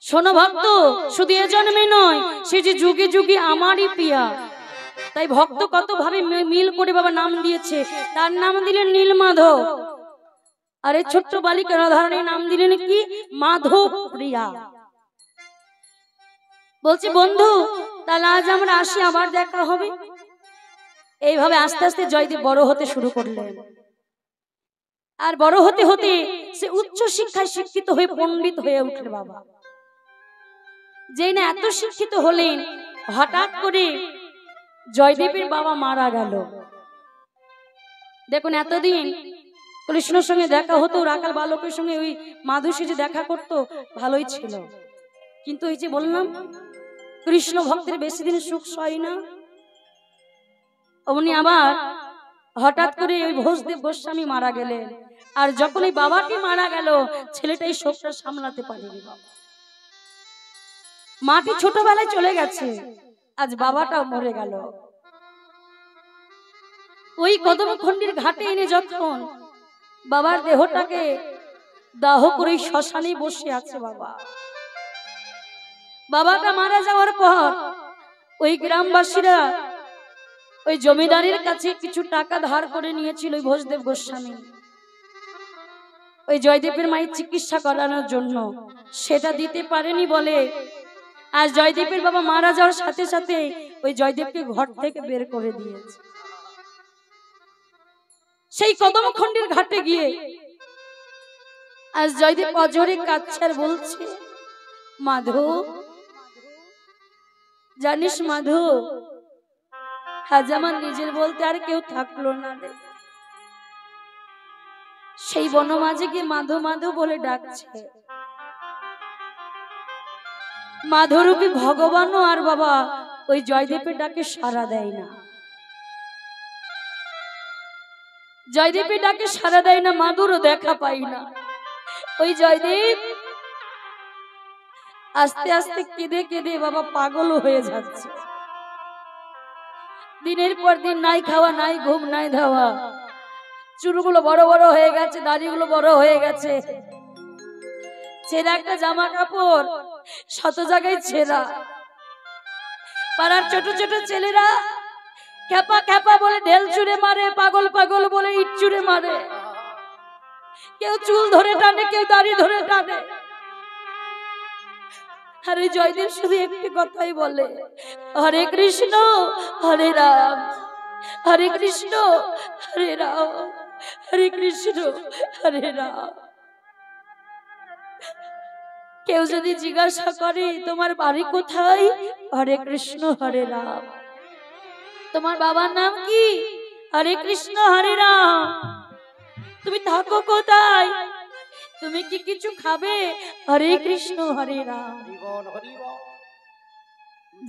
শোনো ভক্ত শুধু এ জন্মে নয় সে যে যুগে যুগে আমারই প্রিয়া তাই ভক্ত কত ভাবে মিল করে বাবা নাম দিয়েছে তার নাম দিলেন নীলমাধব আরে ছোট্ট বালিকা রাধারানীর নাম দিলেন কি মাধব প্রিয়া বলছি বন্ধু তাহলে আজ আমরা আসি আবার দেখা হবে এইভাবে আস্তে আস্তে জয়দেব বড় হতে শুরু করলেন আর বড় হতে হতে সে উচ্চ শিক্ষায় শিক্ষিত হয়ে পণ্ডিত হয়ে উঠল বাবা যেই না এত শিক্ষিত হলেন হঠাৎ করে জয়দেবের বাবা মারা গেল দেখুন এতদিন কৃষ্ণর সঙ্গে দেখা হতো রাখাল বালকের সঙ্গে ওই মাধু সেজে দেখা করতো ভালোই ছিল কিন্তু এই যে বললাম কৃষ্ণ ভক্তের বেশি দিন সুখ সয় না অমনি আবার হঠাৎ করে ওই ভোজদেব গোস্বামী মারা গেলেন আর যখন এই বাবাটি মারা গেল ছেলেটাই শোকটা সামলাতে পারেনি। মাটি ছোটবেলায় চলে গেছে, আজ বাবাটাও মরে গেল। ওই কদমখণ্ডির ঘাটে এনে যখন বাবার দেহটাকে দাহ করে শ্মশানে বসে আছে বাবা, বাবাটা মারা যাওয়ার পর ওই গ্রামবাসীরা ওই জমিদারের কাছে কিছু টাকা ধার করে নিয়েছিল ওই ভোজদেব গোস্বামী ওই জয়দেবের মায়ের চিকিৎসা করানোর জন্য। সেটা দিতে পারেনি বলে আজ জয়দেবের বাবা মারা যাওয়ার সাথে সাথে ওই জয়দেবকে ঘর থেকে বের করে দিয়েছে। সেই কদমখণ্ডির ঘাটে গিয়ে আজ জয়দেব অজরে কাঁদছে আর বলছে, মাধু জানিস মাধু, আজ আমার নিজের বলতে আর কেউ থাকলো না রে। সেই বনমাঝে গিয়ে মাধু মাধু বলে ডাকছে। মাধুরূপী ভগবানও আর বাবা ওই জয়দেবের ডাকে সাড়া দেয় না, জয়দেবের ডাকে সাড়া দেয় না, মাধুরও দেখা পাই না। ওই জয়দেব আস্তে আস্তে কেঁদে কেঁদে বাবা পাগল হয়ে যাচ্ছে। দিনের পর দিন নাই খাওয়া নাই ঘুম নাই ধাওয়া, চুলগুলো বড় বড় হয়ে গেছে, দাড়িগুলো বড় হয়ে গেছে, ছেঁড়া একটা জামা কাপড় শত জায়গায় ছেঁড়া। পাড়ার ছোট ছোট ছেলেরা খেপা খেপা বলে ঢেল চুরে মারে, পাগল পাগল বলে ইট চুরে মারে, কেউ চুল ধরে টানে, কেউ দাড়ি ধরে টানে। আর এই জয়দেব শুধু একটি কথাই বলে, হরে কৃষ্ণ হরে রাম, হরে কৃষ্ণ হরে রাম, হরে কৃষ্ণ হরে রাম। কেউ যদি জিজ্ঞাসা করে তোমার বাড়ি কোথায়, হরে কৃষ্ণ হরে রাম। তোমার বাবার নাম কি, হরে কৃষ্ণ হরে রাম। তুমি থাকো কোথায়, তুমি কি কিছু খাবে, হরে কৃষ্ণ হরে রাম।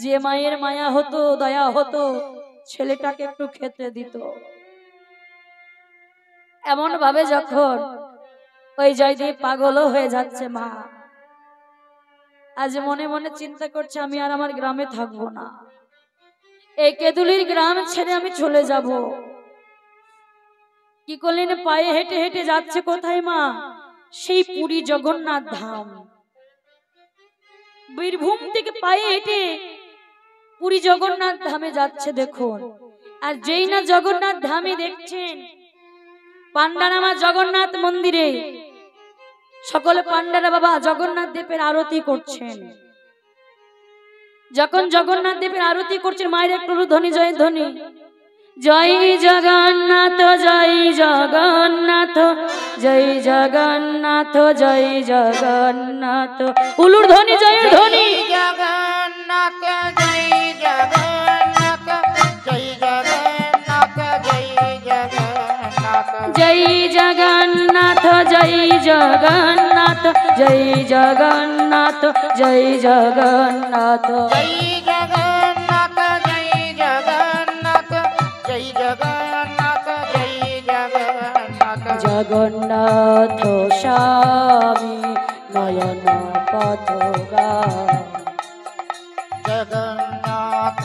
যে মায়ের মায়া হতো, দয়া হতো, ছেলেটাকে একটু খেতে দিত। এমন ভাবে যখন ওই জয়দেব পাগল হয়ে যাচ্ছে, মা আজ মনে মনে চিন্তা করছে আমি আর আমার গ্রামে থাকবো না, এই কেদুলির গ্রাম ছেড়ে আমি চলে যাব। কি করলেন, পায়ে হেঁটে হেঁটে যাচ্ছে কোথায় মা, সেই পুরী জগন্নাথ ধাম। বীরভূম থেকে পায়ে হেঁটে পুরী জগন্নাথ ধামে যাচ্ছে দেখুন। আর যেই না জগন্নাথ ধামে দেখছেন, পান্ডারামা জগন্নাথ মন্দিরে সকলে পান্ডারা বাবা জগন্নাথ দেবের আরতি করছেন। যখন জগন্নাথ দেবের আরতি করছেন, মায়ের একটু ধ্বনি, জয় ধ্বনি, জয় জগন্নাথ জয় জগন্নাথ জয় জগন্নাথ জয় জগন্নাথ, উলুর ধ্বনি, জয় ধ্বনি, জগন্নাথ জয় জগন্নাথ জয় জগন্নাথ জয় জগন্নাথ জয় জগন্নাথ জয় জগন্নাথ জয় জগন্নাথ জয় জগন্নাথ জয় জগন্নাথ জয় জগন্নাথ জয় জগন্নাথ জয় জগন্নাথ জগন্নাথ স্বামী নয়ন পথগা, জগন্নাথ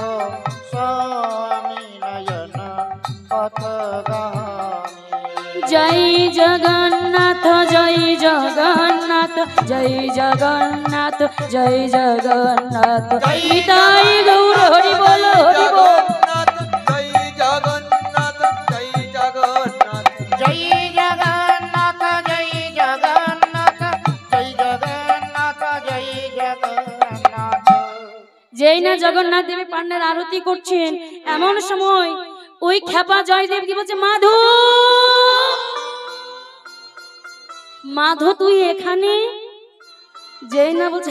স্বামী নয়ন পথগামী জয় জগন্নাথ জয় জগন্নাথ জয় জগন্নাথ জয় জগন্নাথ, নিতাই গৌর হরি বল হরি বল। জয় জগন্নাথ জয় জগন্নাথ জয় জগন্নাথ জয় জগন্নাথ জয় জগন্নাথ জয় জগন্নাথ। যেই না জগন্নাথ দেবের পান্ডার আরতি করছেন, এমন সময় ওই খেপা জয়দেব কি বলছে, মাধু মাধু তুই এখানে? যেই না বলছে,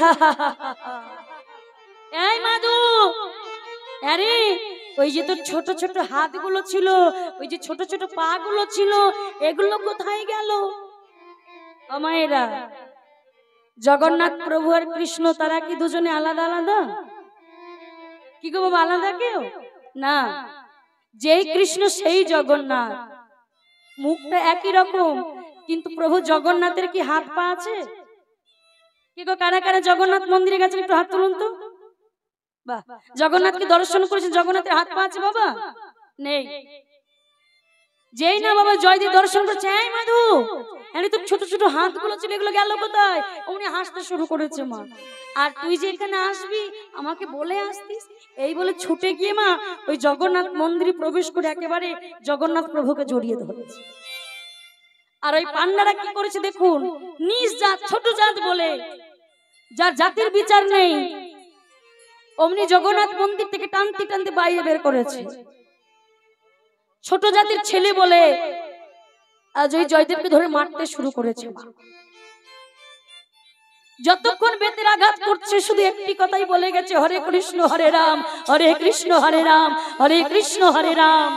এই মাধু, আরে ওই যে তোর ছোট ছোট হাতগুলো ছিল, ওই যে ছোট ছোট পা গুলো ছিল, এগুলো কোথায় গেল? ও মায়েরা, জগন্নাথ প্রভু আর কৃষ্ণ তারা কি দুজনে আলাদা আলাদা? কি গো বাবা, আলাদা কেউ না। যেই কৃষ্ণ সেই জগন্নাথ, মুখটা একই রকম কিন্তু প্রভু জগন্নাথের কি হাত পা আছে? কি গো, কারা কারা জগন্নাথ মন্দিরে গেছেন একটু হাত তুলুন তো। বাহ, জগন্নাথকে দর্শন করেছেন, জগন্নাথের হাত পা আছে বাবা? নেই। যেই না বাবা জয়দেব দর্শন করছে, এই মাধু এর তো ছোট ছোট হাতগুলো ছিল, এগুলো গেল কোথায়? অমনি হাসতে শুরু করেছে মা। আর তুই যে এখানে আসবি আমাকে বলে আসতিস, এই বলে ছুটে গিয়ে মা ওই জগন্নাথ মন্দিরে প্রবেশ করে একেবারে জগন্নাথ প্রভুকে জড়িয়ে ধরেছে। আর ওই পান্ডারা কি করেছে দেখুন, নিজ জাত ছোট জাত বলে, যার জাতির বিচার নেই, অমনি জগন্নাথ মন্দির থেকে টানতে টানতে বাইরে বের করেছে। ছোট জাতির ছেলে বলে আজ ওই জয়দেবকে ধরে মারতে শুরু করেছে। যতক্ষণ বেতের আঘাত করছে শুধু একটি কথাই বলে গেছে, হরে কৃষ্ণ হরে রাম, হরে কৃষ্ণ হরে রাম, হরে কৃষ্ণ হরে রাম।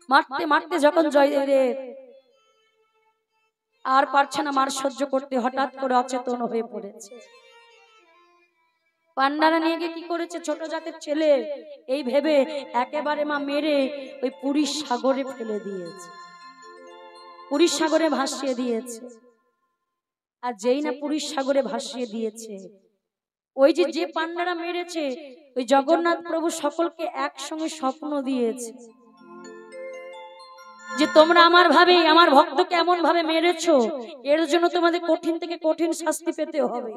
মারতে মারতে যখন জয়দেব আর পারছে না মার সহ্য করতে, হঠাৎ করে অচেতন হয়ে পড়েছে। পান্ডারা নিয়ে গিয়ে কি করেছে, ছোট জাতের ছেলে এই ভেবে একেবারে মা মেরে ওই পুরী সাগরে ফেলে দিয়েছে, পুরী সাগরে ভাসিয়ে দিয়েছে। আর যেই না পুরী সাগরে ভাসিয়ে দিয়েছে, ওই যে যে পান্ডারা মেরেছে ওই জগন্নাথ প্রভু সকলকে একসঙ্গে স্বপ্ন দিয়েছে যে তোমরা আমার ভাবে আমার ভক্তকে এমন ভাবে মেরেছো, এর জন্য তোমাদের কঠিন থেকে কঠিন শাস্তি পেতে হবে।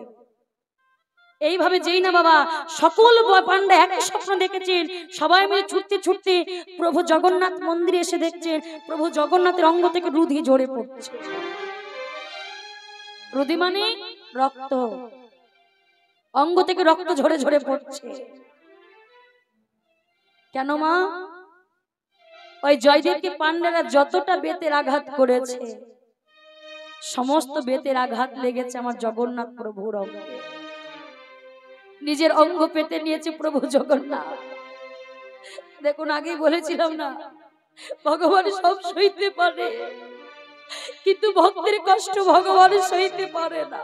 এইভাবে যেই না বাবা সকল পান্ডা একই স্বপ্ন দেখেছেন, সবাই মিলে ছুটতে ছুটতে প্রভু জগন্নাথ মন্দিরে এসে দেখছেন প্রভু জগন্নাথের অঙ্গ থেকে রুধি ঝরে পড়ছে। রুধি মানে রক্ত, অঙ্গ থেকে রক্ত ঝরে ঝরে পড়ছে। কেন মা? ওই জয়দেবকে পান্ডারা যতটা বেতের আঘাত করেছে, সমস্ত বেতের আঘাত লেগেছে আমার জগন্নাথ প্রভুর অঙ্গে। নিজের অঙ্গ পেতে নিয়েছে প্রভু জগন্নাথ। দেখুন আগেই বলেছিলাম না, ভগবান সব সইতে পারে, কিন্তু ভক্তের কষ্ট ভগবান সইতে পারে না।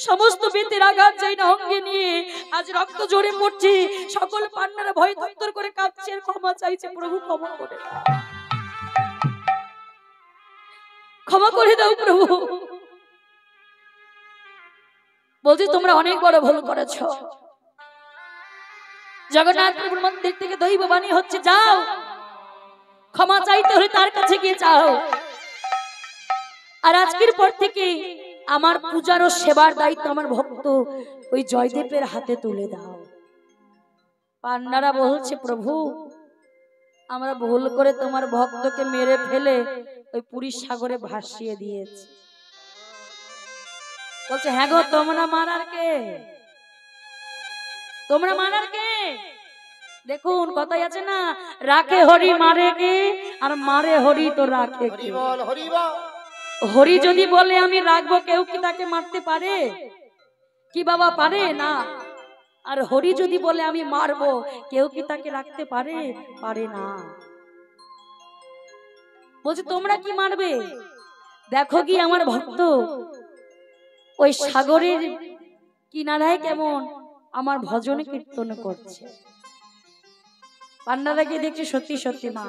সমস্ত বেতের আঘাত যাই না অঙ্গে নিয়ে আজ রক্ত ঝরে পড়ছে, সকল পান্ডারা ভয় থরথর করে কাঁপছে, ক্ষমা চাইছে, প্রভু ক্ষমা করে দাও, ক্ষমা করে দাও প্রভু। বলছি তোমরা অনেক বড় ভুল করেছ। জগন্নাথ প্রভুর মন্দির থেকে দৈব বাণী হচ্ছে, যাও ক্ষমা চাইতে হলে তার কাছে গিয়ে যাও। আর আজকের পর থেকে আমার পূজার ও সেবার দায়িত্ব আমার ভক্ত ওই জয়দেবের হাতে তুলে দাও। পান্ডারা বলছে, প্রভু আমরা ভুল করে তোমার ভক্তকে মেরে ফেলে ওই পুরী সাগরে ভাসিয়ে দিয়েছি। বলছে, হ্যাঁ গো, তোমরা মারার কে? তোমরা মারার কে? দেখুন কথাই আছে না, রাখে হরি মারে কে, আর মারে হরি তো রাখে কে। হরি যদি বলে আমি রাখবো, কেউ কি তাকে মারতে পারে? কি বাবা পারে না। আর হরি যদি বলে আমি মারবো, কেউ কি তাকে রাখতে পারে? পারে না। বলছে তোমরা কি মারবে? দেখো কি আমার ভক্ত ওই সাগরের কিনারায় কেমন আমার ভজন কীর্তন করছে। পান্ডারা গিয়ে দেখছে সত্যি সত্যি মা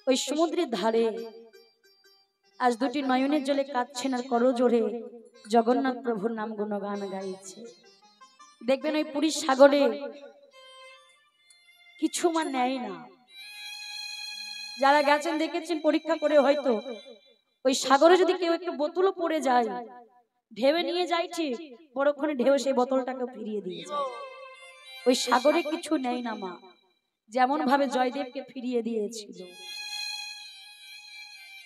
ওই সমুদ্রের ধারে আজ দুটি নয়নের জলে কাঁদছেন আর করজোড়ে জগন্নাথ প্রভুর নাম গুণগান গাইছে। দেখবেন ওই পুরী সাগরে কিছু মা নেয় না। যারা গেছেন দেখেছেন পরীক্ষা করে, হয়তো ওই সাগরে যদি কেউ একটু বোতলও পড়ে যায়, ঢেউে নিয়ে যায় ঠিক, পরক্ষণে ঢেউ সেই বোতলটাকে ফিরিয়ে দিয়ে যায়। ওই সাগরে কিছু নেই না মা, যেমন ভাবে জয়দেবকে ফিরিয়ে দিয়েছিল।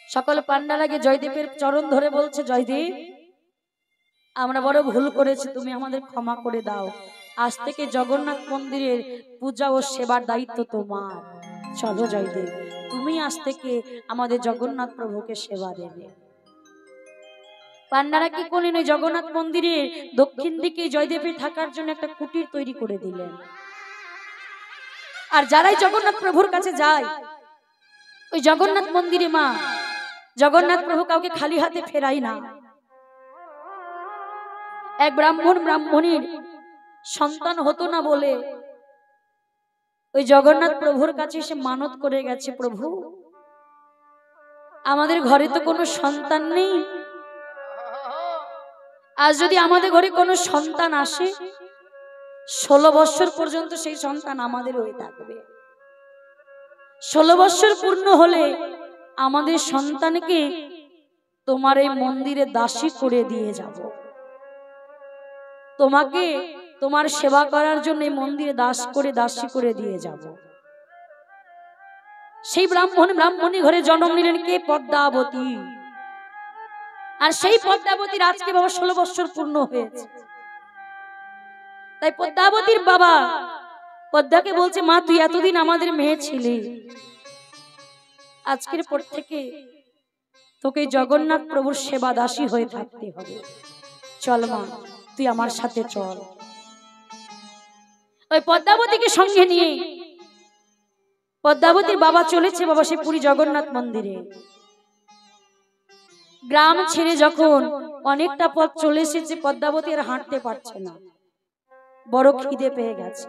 সকল পান্ডারা গিয়ে জয়দেবের চরণ ধরে বলছে, জয়দেব আমরা বড় ভুল করেছি, তুমি আমাদের ক্ষমা করে দাও। আজ থেকে জগন্নাথ মন্দিরের পূজা ও সেবার দায়িত্ব তোমার। চলো জয়দেব, তুমি আজ থেকে আমাদের জগন্নাথ প্রভুকে সেবা দেবে। পান্ডারা কি করলেন, ওই জগন্নাথ মন্দিরের দক্ষিণ দিকে জয়দেবের থাকার জন্য একটা কুটির তৈরি করে দিলেন। আর যারাই জগন্নাথ প্রভুর কাছে যায় ওই জগন্নাথ মন্দিরে মা জগন্নাথ প্রভু কাউকে খালি হাতে ফেরাই না। এক ব্রাহ্মণীর সন্তান হতো না বলে ওই জগন্নাথ প্রভুর কাছে এসে মানত করে গেছে, প্রভু আমাদের ঘরে তো কোনো সন্তান নেই। আজ যদি আমাদের ঘরে কোনো সন্তান আসে, 16 বছর পর্যন্ত সেই সন্তান আমাদের হয়ে থাকবে। 16 বছর পূর্ণ হলে আমাদের সন্তানকে তোমার এই মন্দিরে দাসী করে দিয়ে যাব। তোমাকে তোমার সেবা করার জন্য এই মন্দিরে দাসী করে দিয়ে যাব। সেই ব্রাহ্মণী ঘরে জন্ম নিলেন কে? পদ্মাবতী। আর সেই পদ্মাবতীর আজকে বাবা 16 বছর পূর্ণ হয়েছে। তাই পদ্মাবতীর বাবা পদ্মাকে বলছে, মা তুই এতদিন আমাদের মেয়ে ছিলি, আজকের পর থেকে তোকে জগন্নাথ প্রভুর সেবা দাসী হয়ে থাকতে হবে। চল মা, তুই আমার সাথে চল। ওই পদ্মাবতীকে সঙ্গে নিয়ে পদ্মাবতীর বাবা চলেছে বাবা সেই পুরী জগন্নাথ মন্দিরে। গ্রাম ছেড়ে যখন অনেকটা পথ চলে এসেছে, পদ্মাবতী আর হাঁটতে পারছে না, বড় খিদে পেয়ে গেছে।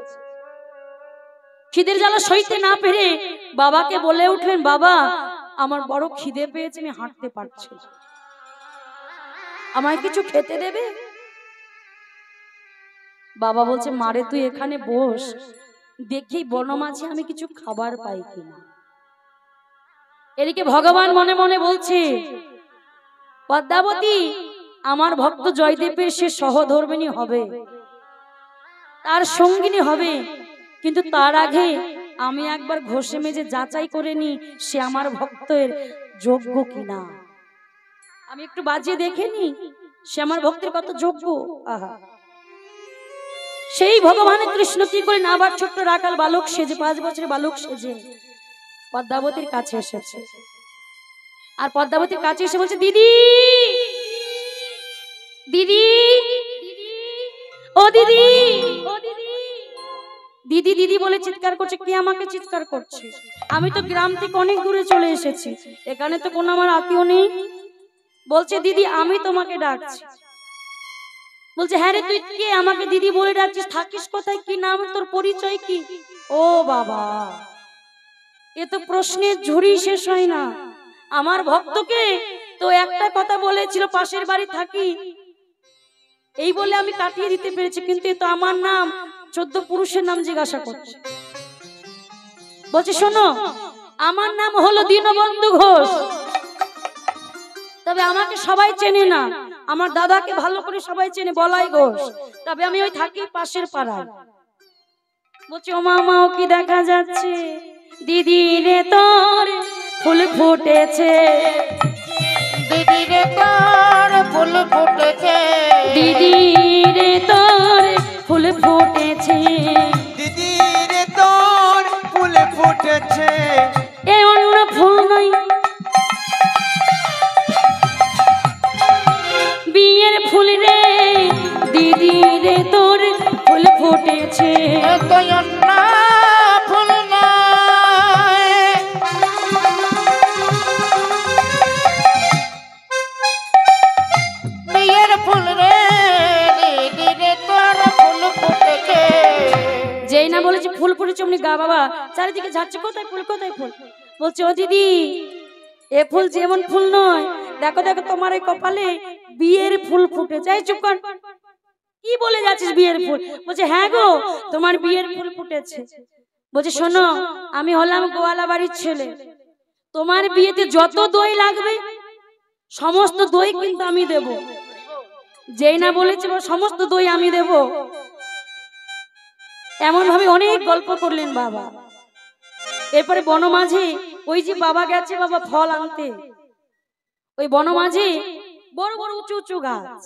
খিদের জ্বালা সইতে না পেরে বাবাকে বলে উঠলেন, বাবা আমার বড় খিদে পেয়েছে, আমি হাঁটতে পারছি না, আমায় কিছু খেতে দেবে? বাবা বলছে, মারে তুই এখানে বস, দেখি বনমাঝে আমি কিছু খাবার পাই কিনা। এদিকে ভগবান মনে মনে বলছে, পদ্মাবতী আমার ভক্ত জয়দেবের সে সহধর্মিণী হবে, তার সঙ্গিনী হবে, কিন্তু তার আগে আমি একবার ঘষে মেজে যাচাই করে নি সে আমার ভক্তের যোগ্য কিনা। আমি একটু বাজিয়ে দেখে নি সে আমার ভক্তের কত যোগ্য। আহা, সেই ভগবানের কৃষ্ণ কি করে না আবার ছোট্ট রাখাল বালক সেজে, 5 বছরের বালক সেজে পদ্মাবতীর কাছে এসেছে। আর পদ্মাবতীর কাছে এসে বলছে, দিদি দিদি ও দিদি ও দিদি, দিদি দিদি বলে চিৎকার করছে। কে আমাকে চিৎকার করছে? আমি তো গ্রাম থেকে অনেক দূরে চলে এসেছি, এখানে তো কোনো আমার আত্মীয় নেই। বলছে, দিদি আমি তোমাকে ডাকছি। বলছে, হ্যাঁ রে, তুই কে? আমাকে দিদি বলে ডাকছিস? থাকিস কোথায়? কি নাম তোর? পরিচয় কি? ও বাবা, এ তো প্রশ্নের ঝুড়ি শেষ হয় না। আমার ভক্তকে তো একটা কথা বলেছিল, পাশের বাড়ি থাকি, এই বলে আমি কাটিয়ে দিতে পেরেছি, কিন্তু এ তো আমার নাম 14 পুরুষের নাম জিজ্ঞাসা করছে। বলছে, শোনো, আমার নাম হলো দীনবন্ধু ঘোষ, তবে আমাকে সবাই চেনে না। আমার দাদাকে ভালো করে সবাই চেনে, বলাই ঘোষ, তবে আমি ওই থাকি পাশের পাড়ায়। বলছে, ও মামা, ও কি দেখা যাচ্ছে? দিদি রে তোর ফুল ফুটেছে, দিদি রে তোর ফুল ফুটেছে, দিদি রে তোর ফুল ফুটেছে, দিদি রে তোর ফুল ফুটেছে, এ অন্য ফুল নয়, বিয়ের ফুল রে, দিদি রে তোর ফুল ফুটেছে, তো অন্য ফুল নয়, বিয়ের ফুল রে, দিদি রে তোর ফুল ফুটেছে। যেই না বলেছে ফুল ফুটেছে অমনি গা বাবা চারিদিকে যাচ্ছে, কোথায় ফুল কোথায় ফুল। বলছে, ও দিদি, এ ফুল যেমন ফুল নয়, দেখো দেখো তোমার এই কপালে বিয়ের ফুল ফুটেছে। এই চুপ কর, কি বলে যাচ্ছিস বিয়ের ফুল? বলছে, হ্যাঁ গো, তোমার বিয়ের ফুল ফুটেছে। বলছে, শোনো, আমি হলাম গোয়ালা বাড়ির ছেলে, তোমার বিয়েতে যত দই লাগবে সমস্ত দই কিন্তু আমি দেব। যেই না বলেছে সমস্ত দই আমি দেব, এমন ভাবে অনেক গল্প করলেন বাবা। এরপরে বনমাঝি, ওই যে বাবা গেছে বাবা ফল আনতে, ওই বনমাঝি বড় বড় উঁচু উঁচু গাছ,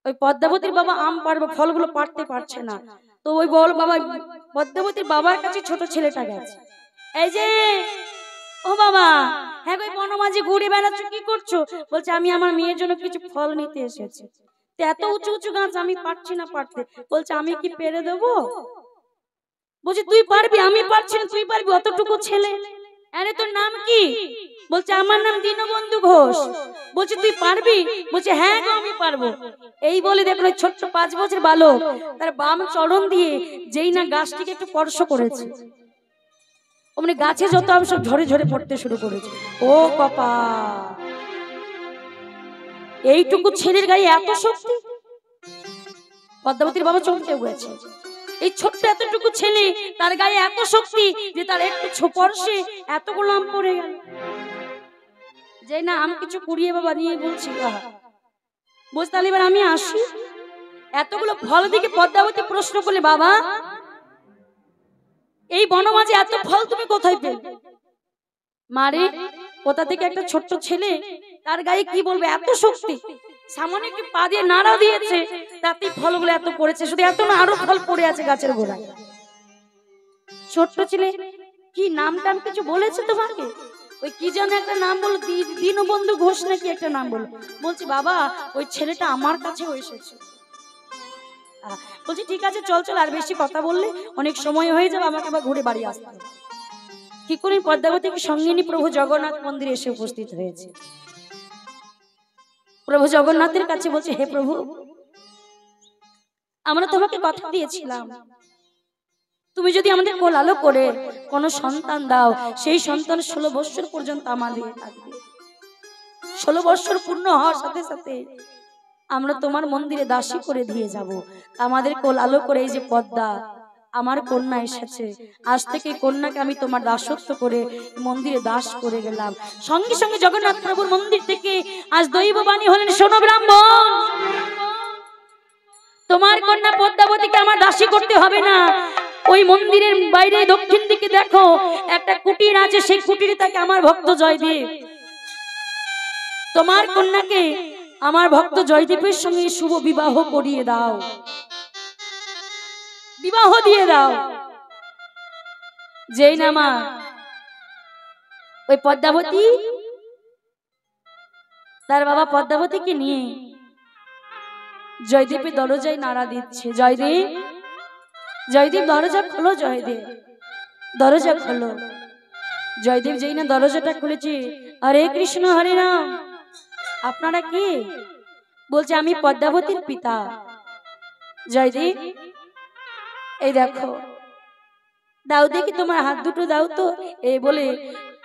ওই পদ্মাবতীর বাবা আম পারবে, ফলগুলো পারতে পারছে না, তো ওই বড় বাবা পদ্মাবতীর বাবার কাছে ছোট ছেলেটা গেছে। এই যে, ও বাবা, হ্যাঁ ওই বনমাঝি ঘুরে বেড়াচ্ছ, কি করছো? বলছে, আমি আমার মেয়ের জন্য কিছু ফল নিতে এসেছি, এত উঁচু উঁচু গাছ আমি পারছি না পারতে। বলছে, আমি কি পেরে দেবো? বলছে, তুই পারবি, আমি পারছি না, তুই পারবি, অতটুকু ছেলে। আরে তোর নাম কি? বলছে, আমার নাম দীনবন্ধু ঘোষ। বলছে, তুই পারবি? বলছে, হ্যাঁ গো, আমি পারবো। এই বলে দেখুন ওই ছোট্ট 5 বছর বালক তার বাম চরণ দিয়ে যেই না গাছটিকে একটু স্পর্শ করেছে, অমনি গাছে যত আম সব ঝরে ঝরে পড়তে শুরু করেছে। ও কপা, এইটুকু ছেলের গায়ে এত শক্তি! পদ্মাবতীর বাবা চমকে গেছে। এই ছোট্ট এতটুকু ছেলে, তার গায়ে এত শক্তি যে তার একটু স্পর্শে এতগুলো আম পড়ে গেল। যে না আম কিছু কুড়িয়ে বাবা নিয়ে বলছি, বলছি তাহলে এবার আমি আসি। এতগুলো ফল দিকে পদ্মাবতী প্রশ্ন করলে, বাবা এই বনমাঝে এত ফল তুমি কোথায় পেলে? মারে, কোথা থেকে একটা ছোট্ট ছেলে, তার গায়ে কি বলবে এত শক্তি, সামনে একটু পা দিয়ে নাড়া দিয়েছে, তাতে ফলগুলো এত পড়েছে। শুধু এত না, আরো ফল পড়ে আছে গাছের গোড়ায়। ছোট্ট ছেলে কি নাম টাম কিছু বলেছে তোমাকে? ওই কি যেন একটা নাম বলো, দীনবন্ধু ঘোষ নাকি একটা নাম বলো। বলছি বাবা ওই ছেলেটা আমার কাছেও এসেছে। বলছি ঠিক আছে চল চল, আর বেশি কথা বললে অনেক সময় হয়ে যাবে, আমাকে আবার ঘুরে বাড়ি আসতে হবে। কি করে পদ্মাবতীকে সঙ্গে নিয়ে প্রভু জগন্নাথ মন্দিরে এসে উপস্থিত হয়েছে। প্রভু জগন্নাথের কাছে বলছে, হে প্রভু, আমরা তোমাকে কথা দিয়েছিলাম, তুমি যদি আমাদের কোল আলো করে কোন সন্তান দাও, সেই সন্তান 16 বৎসর পর্যন্ত আমাদের থাকবে। 16 বৎসর পূর্ণ হওয়ার সাথে সাথে আমরা তোমার মন্দিরে দাসী করে দিয়ে যাব। আমাদের কোল আলো করে এই যে পদ্মা আমার কন্যা এসেছে, আজ থেকে কন্যাকে আমি তোমার দাসত্ব করে মন্দিরে দাস করে গেলাম। সঙ্গে সঙ্গে জগন্নাথ প্রভুর মন্দির থেকে আজ দৈববাণী হলেন, শোনো ব্রাহ্মণ, তোমার কন্যা পদ্মাবতীকে আমার দাসী করতে হবে না। ওই মন্দিরের বাইরে দক্ষিণ দিকে দেখো একটা কুটির আছে, সেই কুটিরে থাকে আমার ভক্ত জয়দেব। তোমার কন্যাকে আমার ভক্ত জয়দেবের সঙ্গে শুভ বিবাহ করিয়ে দাও, বিবাহ দিয়ে দাও। যেই না মা ওই পদ্মাবতী তার বাবা পদ্মাবতীকে নিয়ে জয়দেবের দরজায় নাড়া দিচ্ছে। জয়দেব, জয়দেব দরজা খোলো, জয়দেব দরজা খোলো। জয়দেব যেই না দরজাটা খুলেছে, হরে কৃষ্ণ হরে রাম, আপনারা কে? বলছে আমি পদ্মাবতীর পিতা। জয়দেব এই দেখো, দাও দেখি তোমার হাত দুটো দাও তো। এই বলে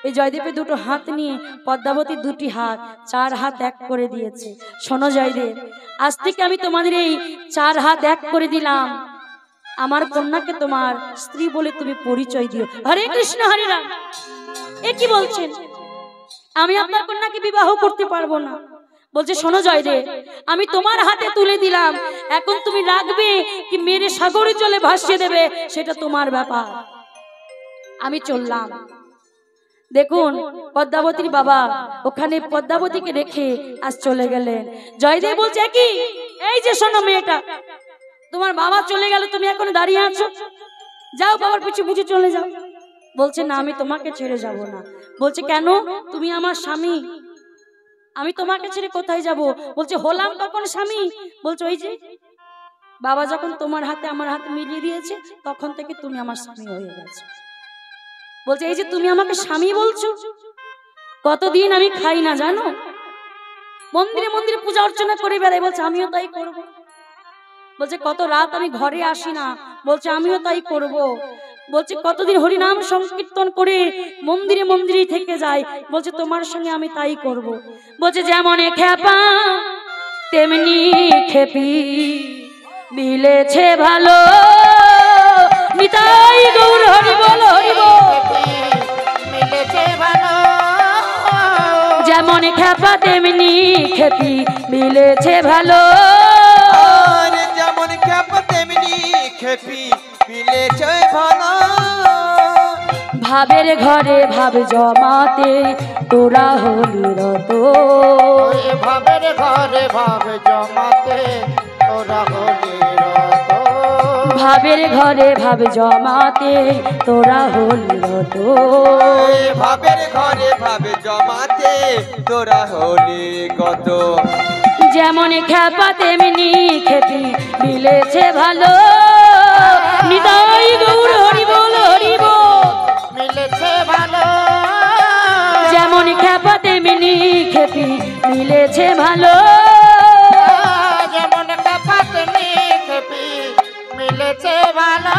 এই জয়দেবের দুটো হাত নিয়ে পদ্মাবতীর দুটি হাত 4 হাত এক করে দিয়েছে। শোনো জয়দেব, আজ থেকে আমি তোমাদের এই 4 হাত এক করে দিলাম, আমার কন্যাকে তোমার স্ত্রী বলে তুমি পরিচয় দিও। হরে কৃষ্ণ হরে রাম। এ কি বলছেন? আমি আপনার কন্যাকে বিবাহ করতে পারবো না। বলছে শোনো জয়দেব, আমি তোমার হাতে তুলে দিলাম, এখন তুমি রাখবে কি মেরে সাগরে জলে ভাসিয়ে দেবে সেটা তোমার ব্যাপার। আমি চললাম। দেখুন পদ্মাবতীর বাবা ওখানে পদ্মাবতীকে রেখে আজ চলে গেলেন। জয়দেব বলছে কি, এই যে শোনো মেয়েটা, তোমার বাবা চলে গেল, তুমি এখন দাঁড়িয়ে আছো, যাও বাবার পিছু পিছু চলে যাও। বলছে না, আমি তোমাকে ছেড়ে যাব না। বলছে কেন? তুমি আমার স্বামী, আমি তোমাকে ছেড়ে কোথায় যাব? বলছে হলাম কখন স্বামী? বলছে ওই যে বাবা যখন তোমার হাতে আমার হাতে মিলিয়ে দিয়েছে তখন থেকে তুমি আমার স্বামী হয়ে গেছো। বলছে এই যে তুমি আমাকে স্বামী বলছো, কতদিন আমি খাই না জানো, মন্দিরে মন্দিরে পূজা অর্চনা করে বেড়াই। বলছে আমিও তাই করব। বলছে কত রাত আমি ঘরে আসি না, বলছে আমিও তাই করব। বলছে কতদিন হরিনাম সংকীর্তন করে মন্দিরে মন্দিরে থেকে যাই, বলছে তোমার সঙ্গে আমি তাই করব। বলছে যেমন খেপা তেমনি খেপি, মিলেছে ভালো, নিতাই গৌর হরি বল হরি বল। মিলেছে ভালো, যেমন খেপা তেমনি খেপি, মিলেছে ভালো। যেমন খেপা তেমনি খেপি, মিলেছে ভালো। ভাবের ঘরে ভাব জমাতে তোরা হলি রত, ভাবের ঘরে ভাব জমাতে তোরা হলি রত। ভাবের ঘরে ভাব জমাতে তোরা হলি রত। ভাবের ঘরে ভাব জমাতে তোরা হলি কত। যেমন খেপা তেমনি খেপি, মিলেছে ভালো, নিতাই গৌর হরি বল হরি বল। মিলেছে ভালো, যেমন খেপা তেমনি খেপি, মিলেছে ভালো। যেমন খেপা তেমনি খেপি, মিলেছে ভালো।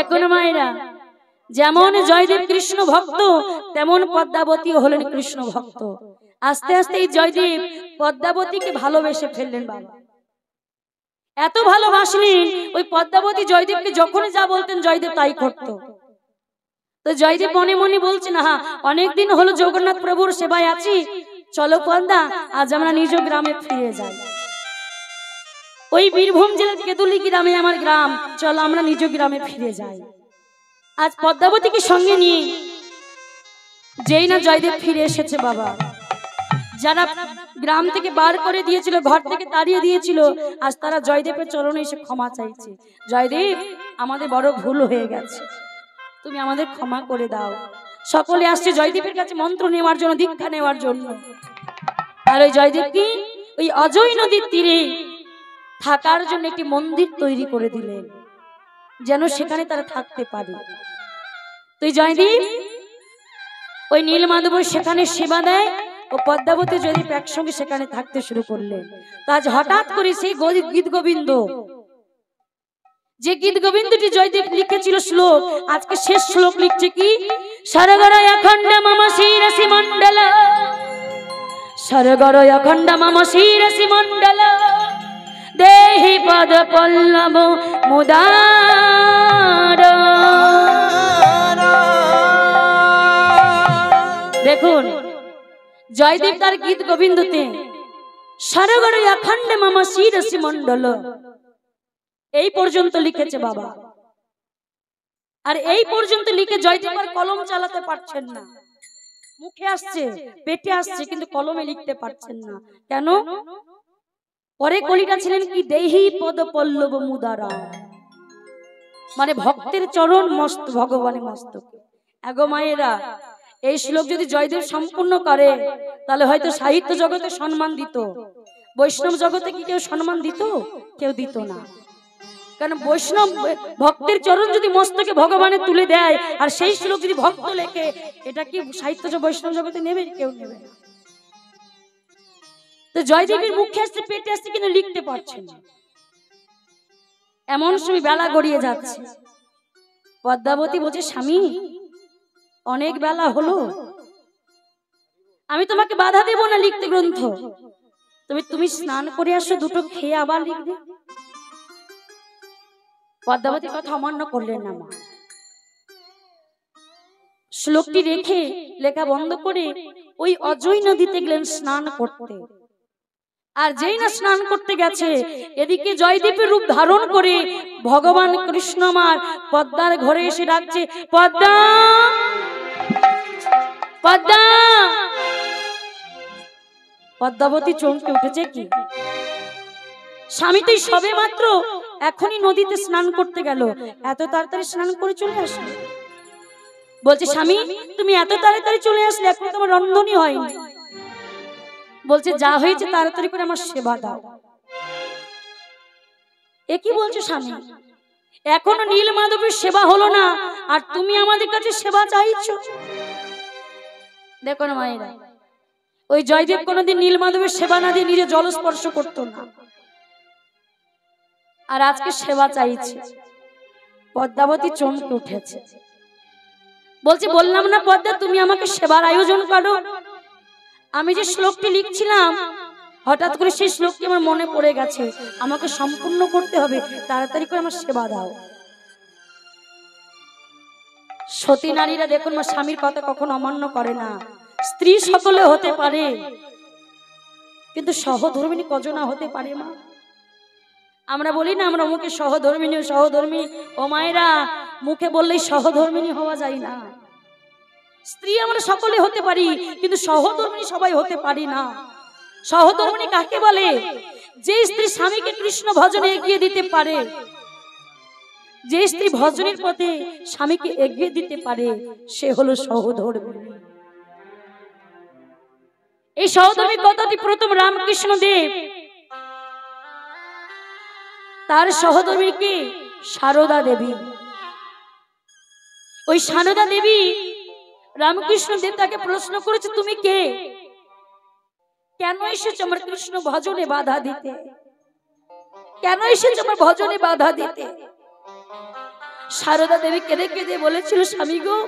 দেখুন মায়েরা, যেমন জয়দেব কৃষ্ণ ভক্ত, তেমন পদ্মাবতী হলেন কৃষ্ণ ভক্ত। আস্তে আস্তে এই জয়দেব পদ্মাবতীকে ভালোবেসে ফেললেন বাবা। এত ভালোবাসলেন, ওই পদ্মাবতী জয়দেবকে যখনই যা বলতেন জয়দেব তাই করত। তো জয়দেব মনে মনে বলছে, না অনেকদিন হলো জগন্নাথ প্রভুর সেবায় আছি, চলো পদ্মা আজ আমরা নিজ গ্রামে ফিরে যাই। ওই বীরভূম জেলার কেতুলি গ্রামে আমার গ্রাম, চলো আমরা নিজ গ্রামে ফিরে যাই। আজ পদ্মাবতীকে সঙ্গে নিয়ে যেই না জয়দেব ফিরে এসেছে বাবা, যারা গ্রাম থেকে বার করে দিয়েছিল, ঘর থেকে তাড়িয়ে দিয়েছিল, আজ তারা জয়দেবের চরণে এসে ক্ষমা চাইছে। জয়দেব, আমাদের বড় ভুল হয়ে গেছে, তুমি আমাদের ক্ষমা করে দাও। সকলে আসছে জয়দেবের কাছে মন্ত্র নেওয়ার জন্য, দীক্ষা নেওয়ার জন্য। আর ওই জয়দেবকে ওই অজয় নদীর তীরে থাকার জন্য একটি মন্দির তৈরি করে দিলেন, যেন সেখানে তারা থাকতে পারে। তো জয়দেব ওই নীলমাধবের সেখানে সেবা দেয়, ও পদ্মাবতী জয়দেব একসঙ্গে সেখানে থাকতে শুরু করলেন। তো আজ হঠাৎ করে সেই গীত গোবিন্দ, যে গীত গোবিন্দটি জয়দেব লিখেছিল শ্লোক, আজকে শেষ শ্লোক লিখছে কি, সরগরয় অখণ্ড মম শিরসি মণ্ডল, সরগরয় অখণ্ড মম শিরসি মণ্ডল, দেহি পদ পল্লব মুদার। দেখুন জয়দেব তার গীত গোবিন্দতে সরগরয় অখণ্ড মম শিরসি মণ্ডল এই পর্যন্ত লিখেছে বাবা। আর এই পর্যন্ত লিখে জয়দেব আর কলম চালাতে পারছেন না, মুখে আসছে, পেটে আসছে, কিন্তু কলমে লিখতে পারছেন না। কেন? পরে কলিটা ছিলেন কি, দেহি পদ পল্লব মুদারা, মানে ভক্তের চরণ মস্ত ভগবানের মস্তক। এগো মায়েরা, এই শ্লোক যদি জয়দেব সম্পূর্ণ করে তাহলে হয়তো সাহিত্য জগতে সম্মান দিত, বৈষ্ণব জগতে কি কেউ সম্মান দিত? কেউ দিত না। কারণ বৈষ্ণব ভক্তের চরণ যদি মস্তকে ভগবানের তুলে দেয়, আর সেই শ্লোক যদি ভক্ত লেখে, এটা কি সাহিত্য বৈষ্ণব জগতে নেবে? কেউ নেবে না। তো জয়দেবের মুখে আসছে, পেটে আসছে, কিন্তু লিখতে পারছে না। এমন সময় বেলা গড়িয়ে যাচ্ছে, পদ্মাবতী বলছে, স্বামী অনেক বেলা হলো, আমি তোমাকে বাধা দেব না লিখতে গ্রন্থ, তুমি স্নান করে আসো, দুটো খেয়ে আবার লিখবে। পদ্মাবতীর কথা অমান্য করলেন না মা। শ্লোকটি রেখে লেখা বন্ধ করে ওই অজয় নদীতে গেলেন স্নান করতে। আর যেই না স্নান করতে গেছে, এদিকে জয়দেবের রূপ ধারণ করে ভগবান কৃষ্ণ মার পদ্মার ঘরে এসে ডাকছে, পদ্মা পদ্মা। পদ্মাবতী চমকে উঠেছে, কি স্বামী তুই সবে মাত্র এখনই নদীতে স্নান করতে গেল, এত তাড়াতাড়ি স্নান করে চলে আসলে? বলছে, স্বামী তুমি এত তাড়াতাড়ি চলে আসলে, এখন তোমার রন্ধনই হয়নি। বলছে, যা হয়েছে তাড়াতাড়ি করে আমার সেবা দাও। এ কি বলছো স্বামী, এখনো নীলমাধবের সেবা হলো না, আর তুমি আমাদের কাছে সেবা চাইছো? দেখো না মায়েরা, ওই জয়দেব কোনোদিন নীলমাধবের সেবা না দিয়ে নিজে জল স্পর্শ করতো না, আর আজকে সেবা চাইছে। পদ্মাবতী চমকে উঠেছে, বলছে, বললাম না পদ্মা তুমি আমাকে সেবার আয়োজন করো। আমি যে শ্লোকটি লিখছিলাম, হঠাৎ করে সেই শ্লোকটি আমার মনে পড়ে গেছে, আমাকে সম্পূর্ণ করতে হবে, তাড়াতাড়ি করে আমার সেবা দাও। সতী নারীরা দেখুন মা, স্বামীর কথা কখনো অমান্য করে না। স্ত্রী সকলে হতে পারে, কিন্তু সহধর্মিনী কজনা হতে পারে মা? আমরা বলি না, আমরা মুখে সহধর্মিনী সহধর্মী, ও মায়েরা, মুখে বললেই সহধর্মিনী হওয়া যায় না। স্ত্রী আমরা সকলে হতে পারি, কিন্তু সহধর্মিনী সবাই হতে পারি না। সহধর্মিনী কাকে বলে? যে স্ত্রী স্বামীকে কৃষ্ণ ভজনে এগিয়ে দিতে পারে, যে স্ত্রী ভজনের পথে স্বামীকে এগিয়ে দিতে পারে, সে হলো সহধর্মিনী। এই সহধর্মী কথাটি প্রথম রামকৃষ্ণ দেব তার সহধর্মীকে সারদা দেবী, ওই সারদা দেবী রামকৃষ্ণ দেব তাকে প্রশ্ন করেছে, তুমি কে? কেন এসেছো আমার কৃষ্ণ ভজনে বাধা দিতে? কেন এসেছো আমার ভজনে বাধা দিতে? সারদা দেবী কেঁদে কেঁদে বলেছিল, স্বামী গো,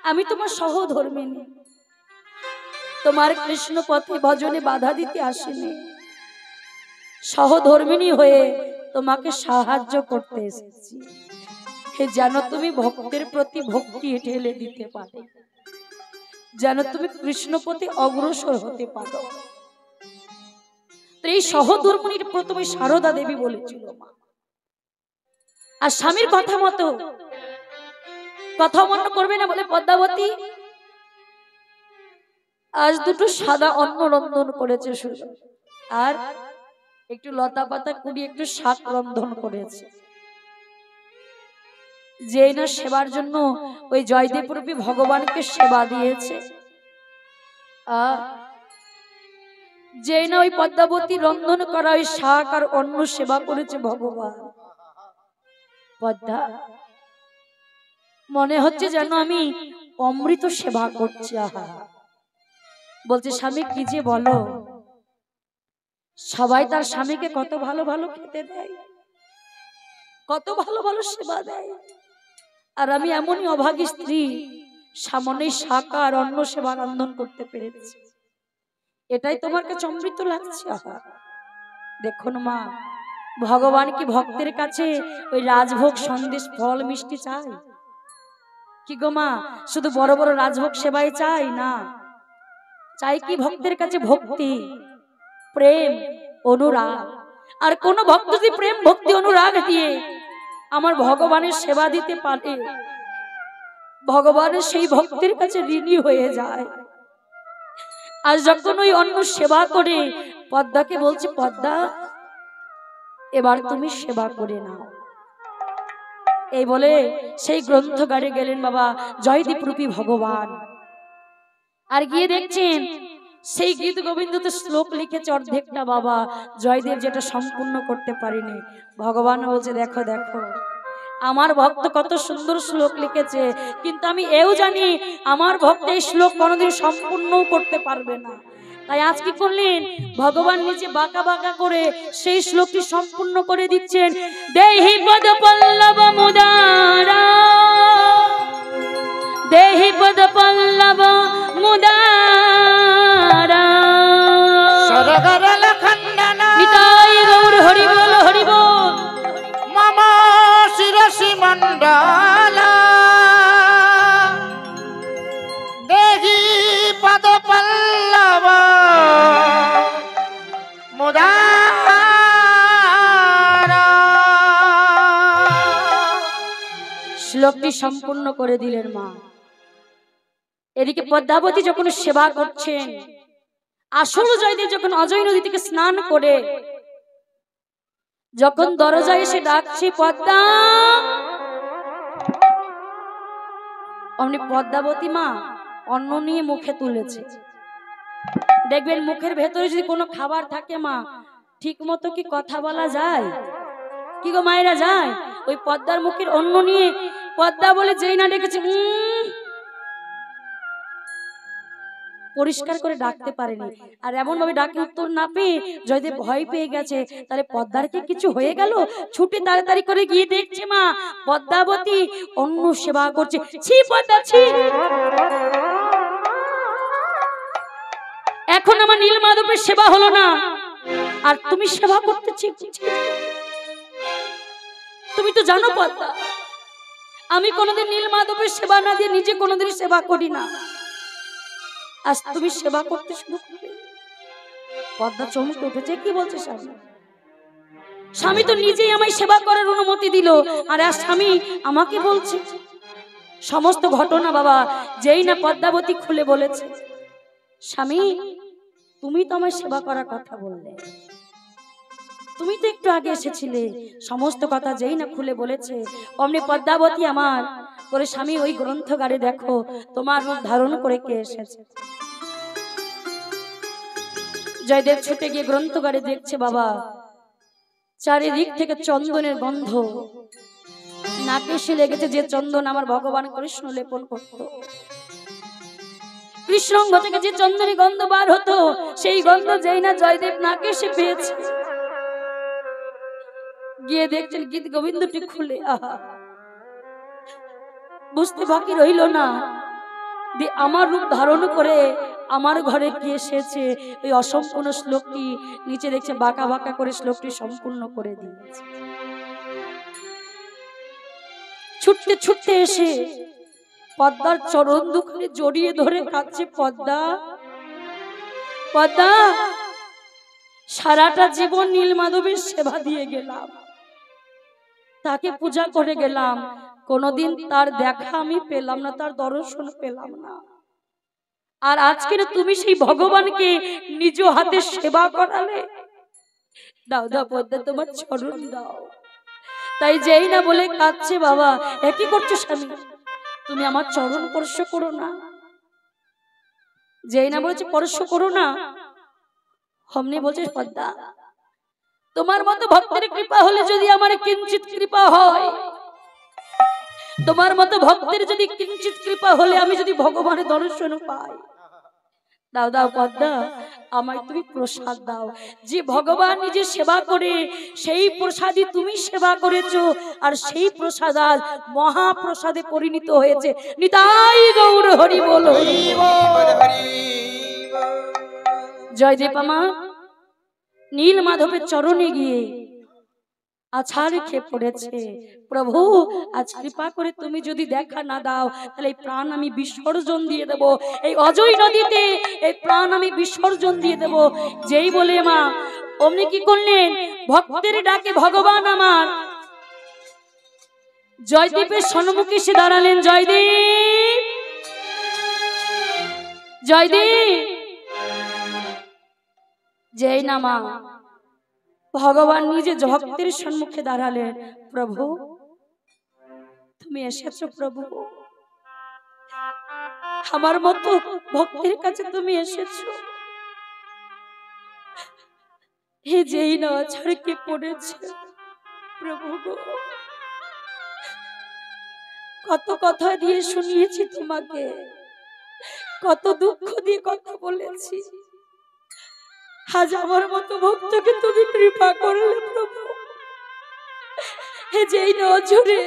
আমি তোমার সহধর্মিণী, তোমার কৃষ্ণ পথে ভজনে বাধা দিতে আসেনি, সহধর্মিণী হয়ে তোমাকে সাহায্য করতে এসেছি, যেন তুমি ভক্তের প্রতি ভক্তি ঢেলে দিতে পারো, যেন তুমি কৃষ্ণ পথে অগ্রসর হতে পারো। তো এই সহধর্মিণীর প্রথমে সারদা দেবী বলেছিল মা। আর স্বামীর কথা মতো কথা অমান্য করবে না বলে পদ্মাবতী আজ দুটো সাদা অন্ন রন্ধন করেছে শুধু, আর একটু লতা পাতা কুড়িয়ে একটু শাক রন্ধন করেছে, যে না সেবার জন্য ওই জয়দেব রূপী ভগবানকে সেবা দিয়েছে, যে না ওই পদ্মাবতী রন্ধন করা ওই শাক আর অন্ন সেবা করেছে ভগবান। পদ্মা মনে হচ্ছে যেন আমি অমৃত সেবা করছি। আহা, বলছে স্বামী কি যে বলো, সবাই তার স্বামীকে কত ভালো ভালো খেতে দেয়, কত ভালো ভালো সেবা দেয়, আর আমি এমনই অভাগী স্ত্রী, সামনে শাক আর অন্ন সেবা রন্ধন করতে পেরেছি, এটাই তোমার কাছে অমৃত লাগছে। আহা, দেখুন মা, ভগবান কি ভক্তের কাছে ওই রাজভোগ সন্দেশ ফল মিষ্টি চাই? কি গো মা, শুধু বড় বড় রাজভোগ সেবাই চাই না, চাই কি ভক্তের কাছে ভক্তি, প্রেম, অনুরাগ। আর কোন ভক্ত যদি প্রেম ভক্তি অনুরাগ দিয়ে আমার ভগবানের সেবা দিতে পারে, ভগবানের সেই ভক্তের কাছে ঋণী হয়ে যায়। আর যখন ওই অন্ন সেবা করে পদ্মাকে বলছে, পদ্মা এবার তুমি সেবা করে নাও, এই বলে সেই গ্রন্থগারে গেলেন বাবা জয়দীপ রূপী ভগবান। আর গিয়ে দেখছেন সেই গীত গোবিন্দতে শ্লোক লিখেছে অর্ধেকটা বাবা, জয়দেব যেটা সম্পূর্ণ করতে পারেনি। ভগবান বলছে, দেখো দেখো আমার ভক্ত কত সুন্দর শ্লোক লিখেছে, কিন্তু আমি এও জানি আমার ভক্ত এই শ্লোক কোনোদিন সম্পূর্ণ করতে পারবে না। তাই আজ কি করলেন, ভগবান নিজে বাঁকা বাঁকা করে সেই শ্লোকটি সম্পূর্ণ করে দিচ্ছেন। দেহি পদ পল্লব মুদারা, দেহি পদ পল্লব মুদারা, সরগরল খণ্ডনা নিতাই গৌর হরি বল হরি বল, মম শিরসি মণ্ডলা দেহি পদ পল্লব মুদারা। শ্লোকটি সম্পূর্ণ করে দিলেন মা। এদিকে পদ্মাবতী যখন সেবা করছেন, আসল জয়দেব যখন অজয় নদী থেকে স্নান করে যখন দরজায় এসে ডাকছে পদ্মা, অমনি পদ্মাবতী মা অন্ন নিয়ে মুখে তুলেছে। দেখবেন মুখের ভেতরে যদি কোনো খাবার থাকে মা, ঠিক মতো কি কথা বলা যায়? কি গো মায়েরা, যায়? ওই পদ্মার মুখের অন্ন নিয়ে পদ্মা বলে যেই না ডেকেছে, পরিষ্কার করে ডাকতে পারেনি। আর এমন ভাবে ডাকে উত্তর না পেয়ে জয়দেব ভয় পেয়ে গেছে, তাহলে পদ্মার কি কিছু হয়ে গেল? ছুটে তাড়াতাড়ি করে গিয়ে দেখছে মা পদ্মাবতী অন্ন সেবা করছে। ছি পদ্মা, ছি, এখন আমার নীলমাধবের সেবা হলো না, আর তুমি সেবা করতেছি। তুমি তো জানো পদ্মা, আমি কোনোদিন নীলমাধবের সেবা না দিয়ে নিজে কোনোদিন সেবা করি না, আজ তুমি সেবা করতে শুরু করবে। পদ্মা চমকে উঠেছে, কি বলছে স্বামী? স্বামী তো নিজেই আমায় সেবা করার অনুমতি দিল, আর আজ স্বামী আমাকে বলছে সমস্ত ঘটনা। বাবা যেই না পদ্মাবতী খুলে বলেছে, স্বামী তুমি তো আমায় সেবা করার কথা বললে, তুমি তো একটু আগে এসেছিলে, সমস্ত কথা যেই না খুলে বলেছে, অমনি পদ্মাবতী আমার করে স্বামী ওই গ্রন্থগারে দেখো তোমার রূপ ধারণ করে কে এসেছে। জয়দেব ছুটে গিয়ে গ্রন্থগারে দেখছে বাবা চারিদিক থেকে চন্দনের গন্ধ, নাকে এসে লেগেছে যে চন্দন আমার ভগবান কৃষ্ণ লেপন করত। কৃষ্ণাঙ্গ থেকে যে চন্দনের গন্ধ বার হতো, সেই গন্ধ যেই না জয়দেব নাকে এসে পেয়েছে, গিয়ে দেখছেন গীত গোবিন্দটি খুলে আহা, বুঝতে বাকি রইল না যে আমার রূপ ধারণ করে আমার ঘরে কি এসেছে। ওই অসম্পূর্ণ শ্লোকটি নিচে দেখছে বাঁকা বাঁকা করে শ্লোকটি সম্পূর্ণ করে দিয়েছে। ছুটতে ছুটতে এসে পদ্মার চরণ দুখানে জড়িয়ে ধরে কাঁদছে, পদ্মা পদ্মা, সারাটা জীবন নীলমাধবের সেবা দিয়ে গেলাম, তাকে পূজা করে গেলাম, কোনদিন তার দেখা আমি পেলাম না, তার দর্শন পেলাম না। আর আজকে তুমি সেই ভগবানকে নিজ হাতে সেবা করালে। দাও দাও পদ্মা, তোমার চরণ দাও। তাই যেই না বলে কাঁদছে, বাবা একই করছো স্বামী, তুমি আমার চরণ স্পর্শ করো না। যেই না বলেছে স্পর্শ করো না, অমনি বলছে পদ্মা, তোমার মতো ভক্তের কৃপা হলে যদি আমার কিঞ্চিত কৃপা হয়, তোমার মতো ভক্তের যদি কিঞ্চিত কৃপা হলে আমি যদি ভগবানের দর্শন পাই, দাও দাও পদ্মা, আমায় তুমি প্রসাদ দাও। যে ভগবান নিজে সেবা করে সেই প্রসাদই তুমি সেবা করেছো, আর সেই প্রসাদ আজ মহাপ্রসাদে পরিণত হয়েছে। নিতাই গৌর হরি বল। জয়দেব আমার নীল মাধবের চরণে গিয়ে আছাড় খেয়ে পড়েছে, প্রভু আজ কৃপা করে তুমি যদি দেখা না দাও, তাহলে এই প্রাণ আমি বিসর্জন দিয়ে দেব, এই অজয় নদীতে এই প্রাণ আমি বিসর্জন দিয়ে দেব। যেই বলে মা অমনি কি করলেন, ভক্তের ডাকে ভগবান আমার জয়দীপের সম্মুখে এসে দাঁড়ালেন। জয়দীপ, জয়দীপ। যেই না মা ভগবান নিজে ভক্তের সম্মুখে দাঁড়ালেন, প্রভু তুমি এসেছো, প্রভু আমার মতো ভক্তের কাছে তুমি এসেছো। হে যেই না ছাড়কে পড়েছে, প্রভু গো কত কথা দিয়ে শুনিয়েছি তোমাকে, কত দুঃখ দিয়ে কথা বলেছি, আজ আমার মতো ভক্তকে তুমি কৃপা করলে প্রভু। হে যেই নজরে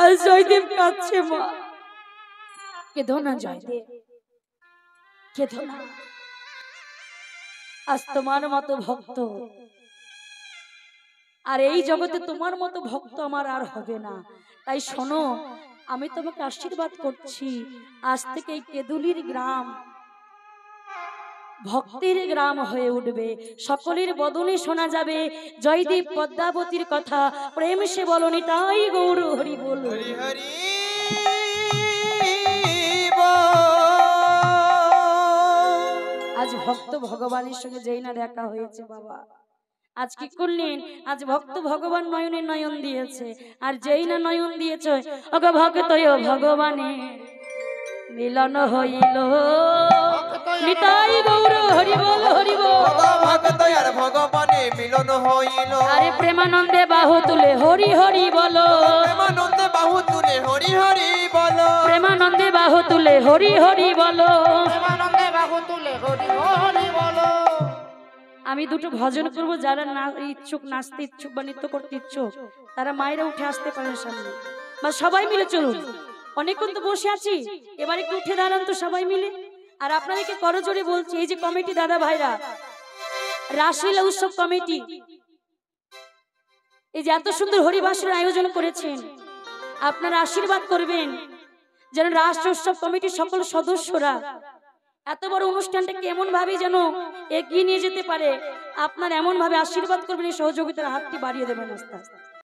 আজ জয়দেব কাঁদছে, মা কেঁদো না জয়দেব, কেঁদো না। আজ তোমার মতো ভক্ত আর এই জগতে তোমার মতো ভক্ত আমার আর হবে না। তাই শোনো, আমি তোমাকে আশীর্বাদ করছি, আজ থেকে এই কেদুলির গ্রাম ভক্তের গ্রাম হয়ে উঠবে। সকলের বদনে শোনা যাবে জয়দীপ পদ্মাবতীর কথা, প্রেম সে বলনি তাই গৌর হরি বল। আজ ভক্ত ভগবানের সঙ্গে যেই না দেখা হয়েছে বাবা, আজ কি করলেন, আজ ভক্ত ভগবান নয়নে নয়ন দিয়েছে, আর যেই না নয়ন দিয়েছে অগ ভক্ত ভগবানে মিলন হইল। নিতাই গৌর হরি বল, হরি বল। ভক্ত আর ভগবানে মিলন হইল, আরে প্রেমানন্দে বাহু তুলে হরি হরি বলো, প্রেমানন্দে বাহু তুলে হরি হরি বলো, প্রেমানন্দে বাহু তুলে হরি হরি বলো, প্রেমানন্দে বাহু তুলে হরি হরি বলো। আমি দুটো ভজন করব, যারা ইচ্ছুক নাচতে ইচ্ছুক বা নৃত্য করতে ইচ্ছুক তারা মায়েরা উঠে আসতে পারেন সামনে, বা সবাই মিলে চলুন। অনেকক্ষণ তো বসে আছি, এবার একটু উঠে দাঁড়ান তো সবাই মিলে। আর আপনাদেরকে করজোড়ে বলছি, এই যে কমিটি দাদা ভাইরা, রাসলীলা উৎসব কমিটি এই যে এত সুন্দর হরিবাসের আয়োজন করেছেন, আপনারা আশীর্বাদ করবেন যেন রাস উৎসব কমিটির সকল সদস্যরা এত বড় অনুষ্ঠানটাকে এমন ভাবে যেন এগিয়ে নিয়ে যেতে পারে। আপনারা এমন ভাবে আশীর্বাদ করবেন, এই সহযোগিতার হাতটি বাড়িয়ে দেবেন আস্তে আস্তে।